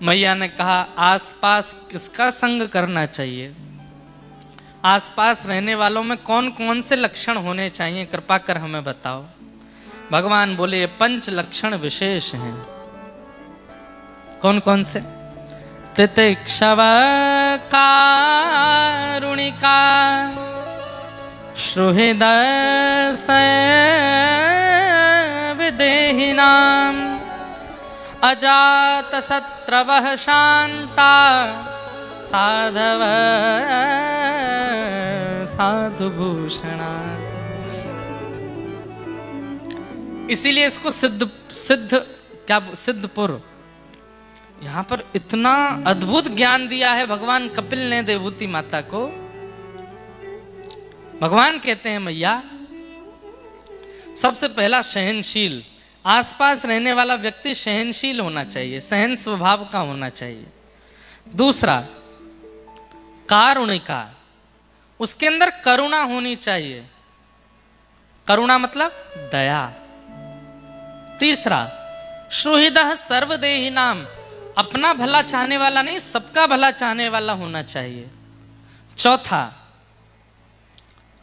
Speaker 1: मैया ने कहा, आसपास किसका संग करना चाहिए? आसपास रहने वालों में कौन कौन से लक्षण होने चाहिए? कृपा कर हमें बताओ। भगवान बोले, ये 5 लक्षण विशेष हैं। कौन कौन से? तितिक्षव कारुणिका सुहृद विदेहिनाम अजात शत्रवः शांता साधव साधुभूषणा। इसीलिए इसको सिद्धपुर, यहां पर इतना अद्भुत ज्ञान दिया है भगवान कपिल ने देवहूति माता को। भगवान कहते हैं, मैया, सबसे पहला सहनशील। आसपास रहने वाला व्यक्ति सहनशील होना चाहिए, सहन स्वभाव का होना चाहिए। दूसरा, कारुणिका, उसके अंदर करुणा होनी चाहिए। करुणा मतलब दया। तीसरा, सुहृदः सर्वदेही नाम, अपना भला चाहने वाला नहीं, सबका भला चाहने वाला होना चाहिए। चौथा,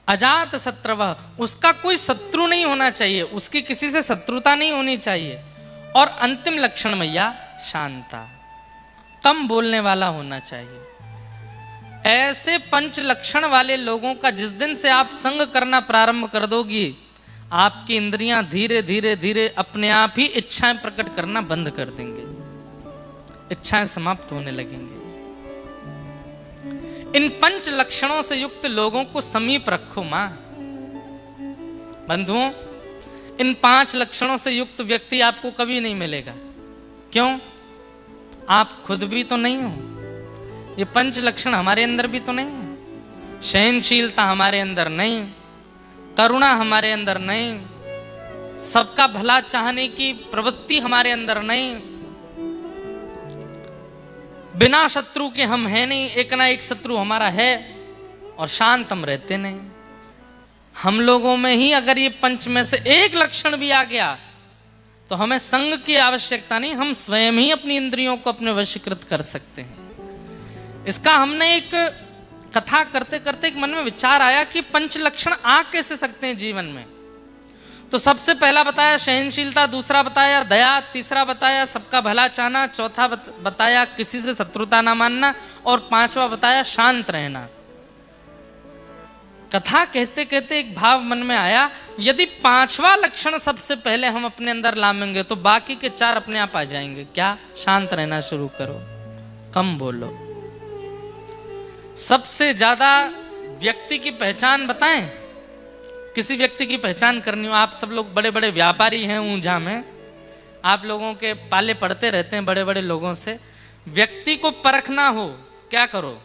Speaker 1: अजात शत्रवः, उसका कोई शत्रु नहीं होना चाहिए, उसकी किसी से शत्रुता नहीं होनी चाहिए। और अंतिम लक्षण मैया शांता, कम बोलने वाला होना चाहिए। ऐसे 5 लक्षण वाले लोगों का जिस दिन से आप संग करना प्रारंभ कर दोगी, आपकी इंद्रियां धीरे धीरे धीरे अपने आप ही इच्छाएं प्रकट करना बंद कर देंगे, इच्छाएं समाप्त होने लगेंगे। इन 5 लक्षणों से युक्त लोगों को समीप रखो मां। बंधुओं, इन 5 लक्षणों से युक्त व्यक्ति आपको कभी नहीं मिलेगा। क्यों? आप खुद भी तो नहीं हो। ये 5 लक्षण हमारे अंदर भी तो नहीं है। सहनशीलता हमारे अंदर नहीं, करुणा हमारे अंदर नहीं, सबका भला चाहने की प्रवृत्ति हमारे अंदर नहीं, बिना शत्रु के हम हैं नहीं, एक ना एक शत्रु हमारा है, और शांत हम रहते नहीं। हम लोगों में ही अगर ये 5 में से एक लक्षण भी आ गया तो हमें संग की आवश्यकता नहीं, हम स्वयं ही अपनी इंद्रियों को अपने वशीकृत कर सकते हैं। इसका हमने एक कथा करते करते एक मन में विचार आया कि 5 लक्षण आ कैसे सकते हैं जीवन में। तो सबसे पहला बताया सहनशीलता, दूसरा बताया दया, तीसरा बताया सबका भला चाहना, चौथा बताया किसी से शत्रुता ना मानना, और 5वां बताया शांत रहना। कथा कहते कहते एक भाव मन में आया, यदि 5वां लक्षण सबसे पहले हम अपने अंदर लाएंगे तो बाकी के 4 अपने आप आ जाएंगे। क्या? शांत रहना शुरू करो, कम बोलो। सबसे ज्यादा व्यक्ति की पहचान बताएं, किसी व्यक्ति की पहचान करनी हो, आप सब लोग बड़े बड़े व्यापारी हैं ऊंझा में, आप लोगों के पाले पड़ते रहते हैं बड़े बड़े लोगों से। व्यक्ति को परखना हो, क्या करो?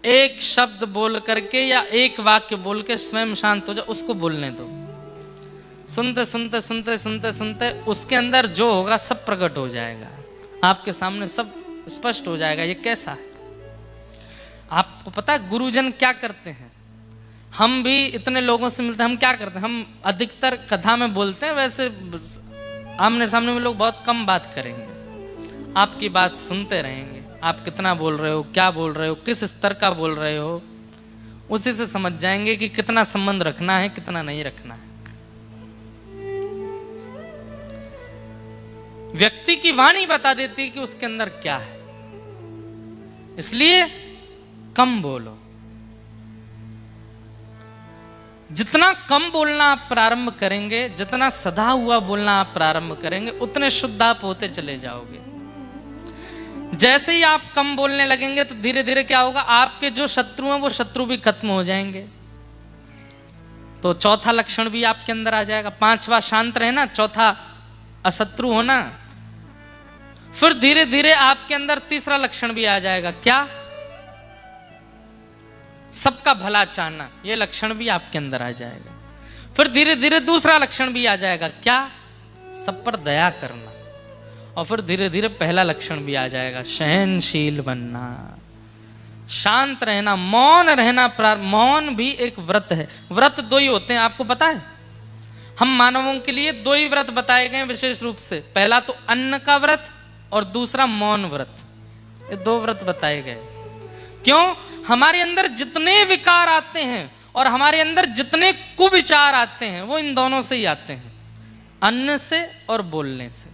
Speaker 1: एक शब्द बोल करके या एक वाक्य बोल के स्वयं शांत हो जाओ, उसको बोलने दो। सुनते सुनते सुनते सुनते सुनते उसके अंदर जो होगा सब प्रकट हो जाएगा, आपके सामने सब स्पष्ट हो जाएगा ये कैसा है। आपको पता है गुरुजन क्या करते हैं? हम भी इतने लोगों से मिलते हैं, हम क्या करते हैं? हम अधिकतर कथा में बोलते हैं, वैसे आमने सामने में लोग बहुत कम बात करेंगे, आपकी बात सुनते रहेंगे। आप कितना बोल रहे हो, क्या बोल रहे हो, किस स्तर का बोल रहे हो, उसी से समझ जाएंगे कि कितना संबंध रखना है, कितना नहीं रखना है। व्यक्ति की वाणी बता देती है कि उसके अंदर क्या है, इसलिए कम बोलो। जितना कम बोलना आप प्रारंभ करेंगे, जितना सदा हुआ बोलना आप प्रारंभ करेंगे, उतने शुद्ध आप होते चले जाओगे। जैसे ही आप कम बोलने लगेंगे तो धीरे धीरे क्या होगा, आपके जो शत्रु हैं वो शत्रु भी खत्म हो जाएंगे। तो चौथा लक्षण भी आपके अंदर आ जाएगा। 5वां शांत रहना, चौथा अशत्रु होना। फिर धीरे धीरे आपके अंदर तीसरा लक्षण भी आ जाएगा, क्या? सबका भला चाहना, ये लक्षण भी आपके अंदर आ जाएगा। फिर धीरे धीरे दूसरा लक्षण भी आ जाएगा, क्या? सब पर दया करना। और फिर धीरे धीरे पहला लक्षण भी आ जाएगा, सहनशील बनना, शांत रहना, मौन रहना। मौन भी एक व्रत है। व्रत 2 ही होते हैं, आपको पता है? हम मानवों के लिए 2 ही व्रत बताए गए विशेष रूप से। पहला तो अन्न का व्रत और दूसरा मौन व्रत। ये 2 व्रत बताए गए। क्यों? हमारे अंदर जितने विकार आते हैं और हमारे अंदर जितने कुविचार आते हैं वो इन दोनों से ही आते हैं, अन्न से और बोलने से।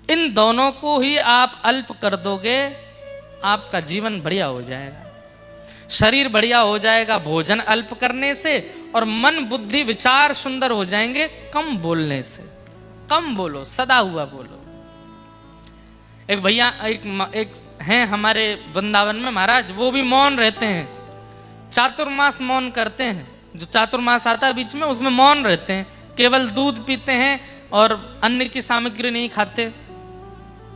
Speaker 1: इन दोनों को ही आप अल्प कर दोगे, आपका जीवन बढ़िया हो जाएगा, शरीर बढ़िया हो जाएगा भोजन अल्प करने से, और मन बुद्धि विचार सुंदर हो जाएंगे कम बोलने से। कम बोलो, सदा हुआ बोलो। एक भैया एक हैं हमारे वृंदावन में महाराज, वो भी मौन रहते हैं, चातुर्मास मौन करते हैं। जो चातुर्मास आता है बीच में, उसमें मौन रहते हैं, केवल दूध पीते हैं और अन्न की सामग्री नहीं खाते।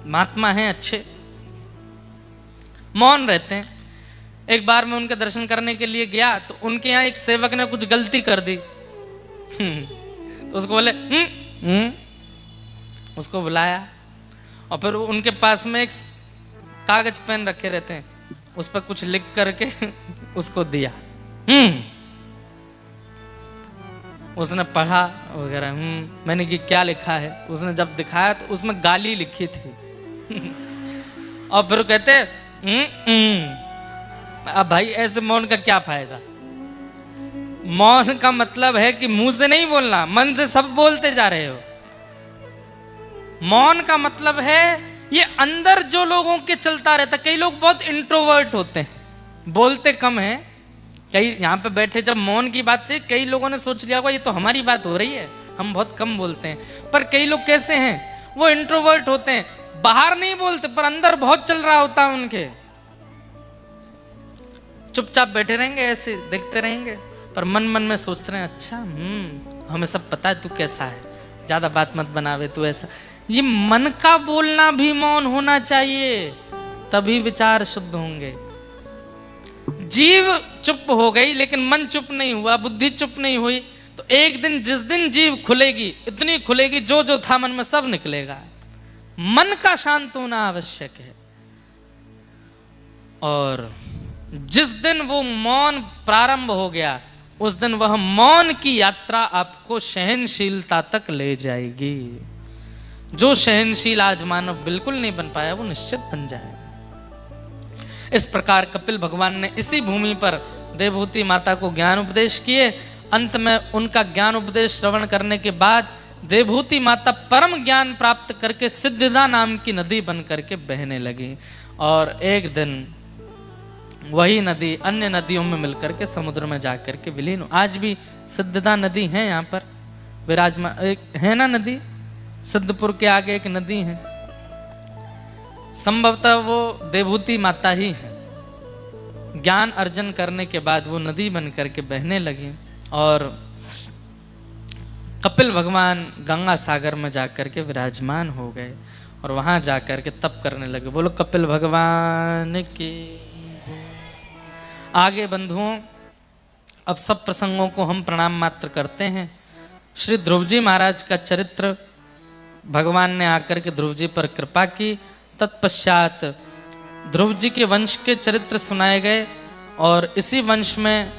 Speaker 1: महात्मा हैं अच्छे, मौन रहते हैं। एक बार मैं उनके दर्शन करने के लिए गया तो उनके यहाँ एक सेवक ने कुछ गलती कर दी। तो उसको बोले उसको बुलाया और फिर उनके पास में एक कागज पेन रखे रहते हैं, उस पर कुछ लिख करके उसको दिया। उसने पढ़ा वगैरह। मैंने कि क्या लिखा है? उसने जब दिखाया तो उसमें गाली लिखी थी। और फिर कहते अब भाई ऐसे मौन का क्या फायदा? मौन का मतलब है कि मुंह से नहीं बोलना, मन से सब बोलते जा रहे हो। मौन का मतलब है ये अंदर जो लोगों के चलता रहता। कई लोग बहुत इंट्रोवर्ट होते हैं, बोलते कम हैं। कई यहाँ पे बैठे जब मौन की बात से कई लोगों ने सोच लिया होगा ये तो हमारी बात हो रही है, हम बहुत कम बोलते हैं। पर कई लोग कैसे हैं, वो इंट्रोवर्ट होते हैं, बाहर नहीं बोलते पर अंदर बहुत चल रहा होता है उनके। चुपचाप बैठे रहेंगे, ऐसे देखते रहेंगे, पर मन मन में सोचते रहे अच्छा हमें सब पता है तू कैसा है, ज्यादा बात मत बनावे तू ऐसा। ये मन का बोलना भी मौन होना चाहिए, तभी विचार शुद्ध होंगे। जीव चुप हो गई लेकिन मन चुप नहीं हुआ, बुद्धि चुप नहीं हुई, तो एक दिन जिस दिन जीव खुलेगी, इतनी खुलेगी जो जो था मन में सब निकलेगा। मन का शांत होना आवश्यक है। और जिस दिन वो मौन प्रारंभ हो गया, उस दिन वह मौन की यात्रा आपको सहनशीलता तक ले जाएगी। जो सहनशील आज मानव बिल्कुल नहीं बन पाया, वो निश्चित बन जाए। इस प्रकार कपिल भगवान ने इसी भूमि पर देवहूति माता को ज्ञान उपदेश किए। अंत में उनका ज्ञान उपदेश श्रवण करने के बाद देवहूति माता परम ज्ञान प्राप्त करके सिद्धदा नाम की नदी बन करके बहने लगी। और एक दिन वही नदी अन्य नदियों में मिलकर के समुद्र में जाकर के विलीन। आज भी सिद्धदा नदी है यहाँ पर विराजमान, एक है ना नदी, सिद्धपुर के आगे एक नदी है, संभवतः वो देवहूति माता ही है। ज्ञान अर्जन करने के बाद वो नदी बन करके बहने लगी और कपिल भगवान गंगा सागर में जाकर के विराजमान हो गए और वहां जाकर के तप करने लगे। बोलो कपिल भगवान की। आगे बंधुओं, अब सब प्रसंगों को हम प्रणाम मात्र करते हैं। श्री ध्रुव जी महाराज का चरित्र भगवान ने आकर के ध्रुव जी पर कृपा की। तत्पश्चात ध्रुव जी के वंश के चरित्र सुनाए गए और इसी वंश में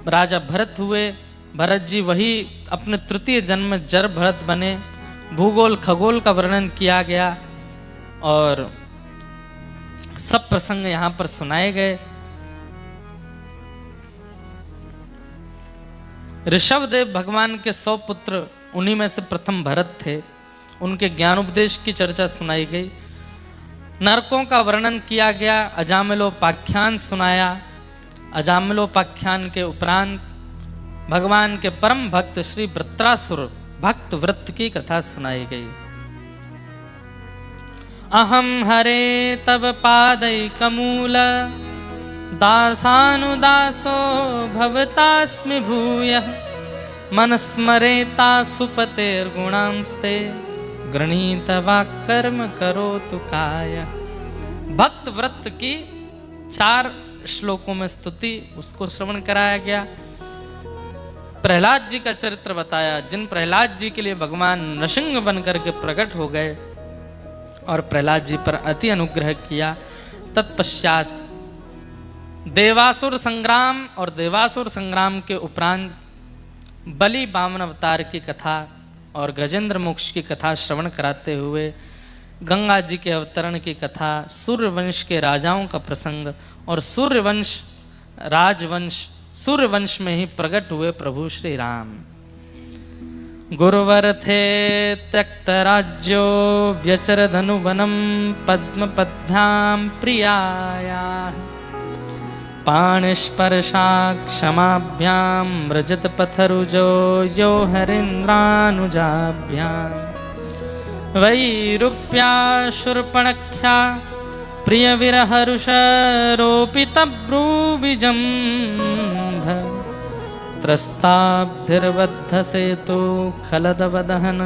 Speaker 1: राजा भरत हुए। भरत जी वही अपने तृतीय जन्म में जर भरत बने। भूगोल खगोल का वर्णन किया गया और सब प्रसंग यहाँ पर सुनाए गए। ऋषभदेव भगवान के 100 पुत्र, उन्हीं में से प्रथम भरत थे। उनके ज्ञानोपदेश की चर्चा सुनाई गई। नरकों का वर्णन किया गया, अजामिलोपाख्यान सुनाया। अजामिलोपाख्यान के उपरांत भगवान के परम भक्त श्री वृत्रासुर भक्त वृत्त की कथा सुनाई गई। अहम हरे तव पादैकमूल दासानुदासो भवतास्मि भूयः मनस्मरेता सुपतेर्गुणांस्ते गृणीत वाक्कर्म करोतु काय। भक्त व्रत की 4 श्लोकों में स्तुति, उसको श्रवण कराया गया। प्रहलाद जी का चरित्र बताया, जिन प्रहलाद जी के लिए भगवान नृसिंह बनकर के प्रकट हो गए और प्रहलाद जी पर अति अनुग्रह किया। तत्पश्चात देवासुर संग्राम और देवासुर संग्राम के उपरांत बलि बामन अवतार की कथा और गजेंद्र मोक्ष की कथा श्रवण कराते हुए गंगा जी के अवतरण की कथा, सूर्यवंश के राजाओं का प्रसंग और सूर्यवंश में ही प्रकट हुए प्रभु श्री राम। गुरुवर थे त्यक्त राज्यो व्यचर धनुवनम पद्म पद्भ्याम प्रियाया पाणिस्पर्शा क्षमाभ्याम रजत पथरुजो यो हरीन्द्रानुजाभ्याम वैरूप्या शूर्पणख्या प्रिय विरहरुषरोपित ब्रूबिजम्भ त्रस्ताब्धिर्बद्ध सेतु खलदवदहन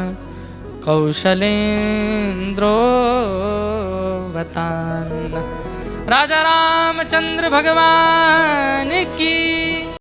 Speaker 1: कौशलेन्द्रोवतान्। राजा रामचंद्र भगवान की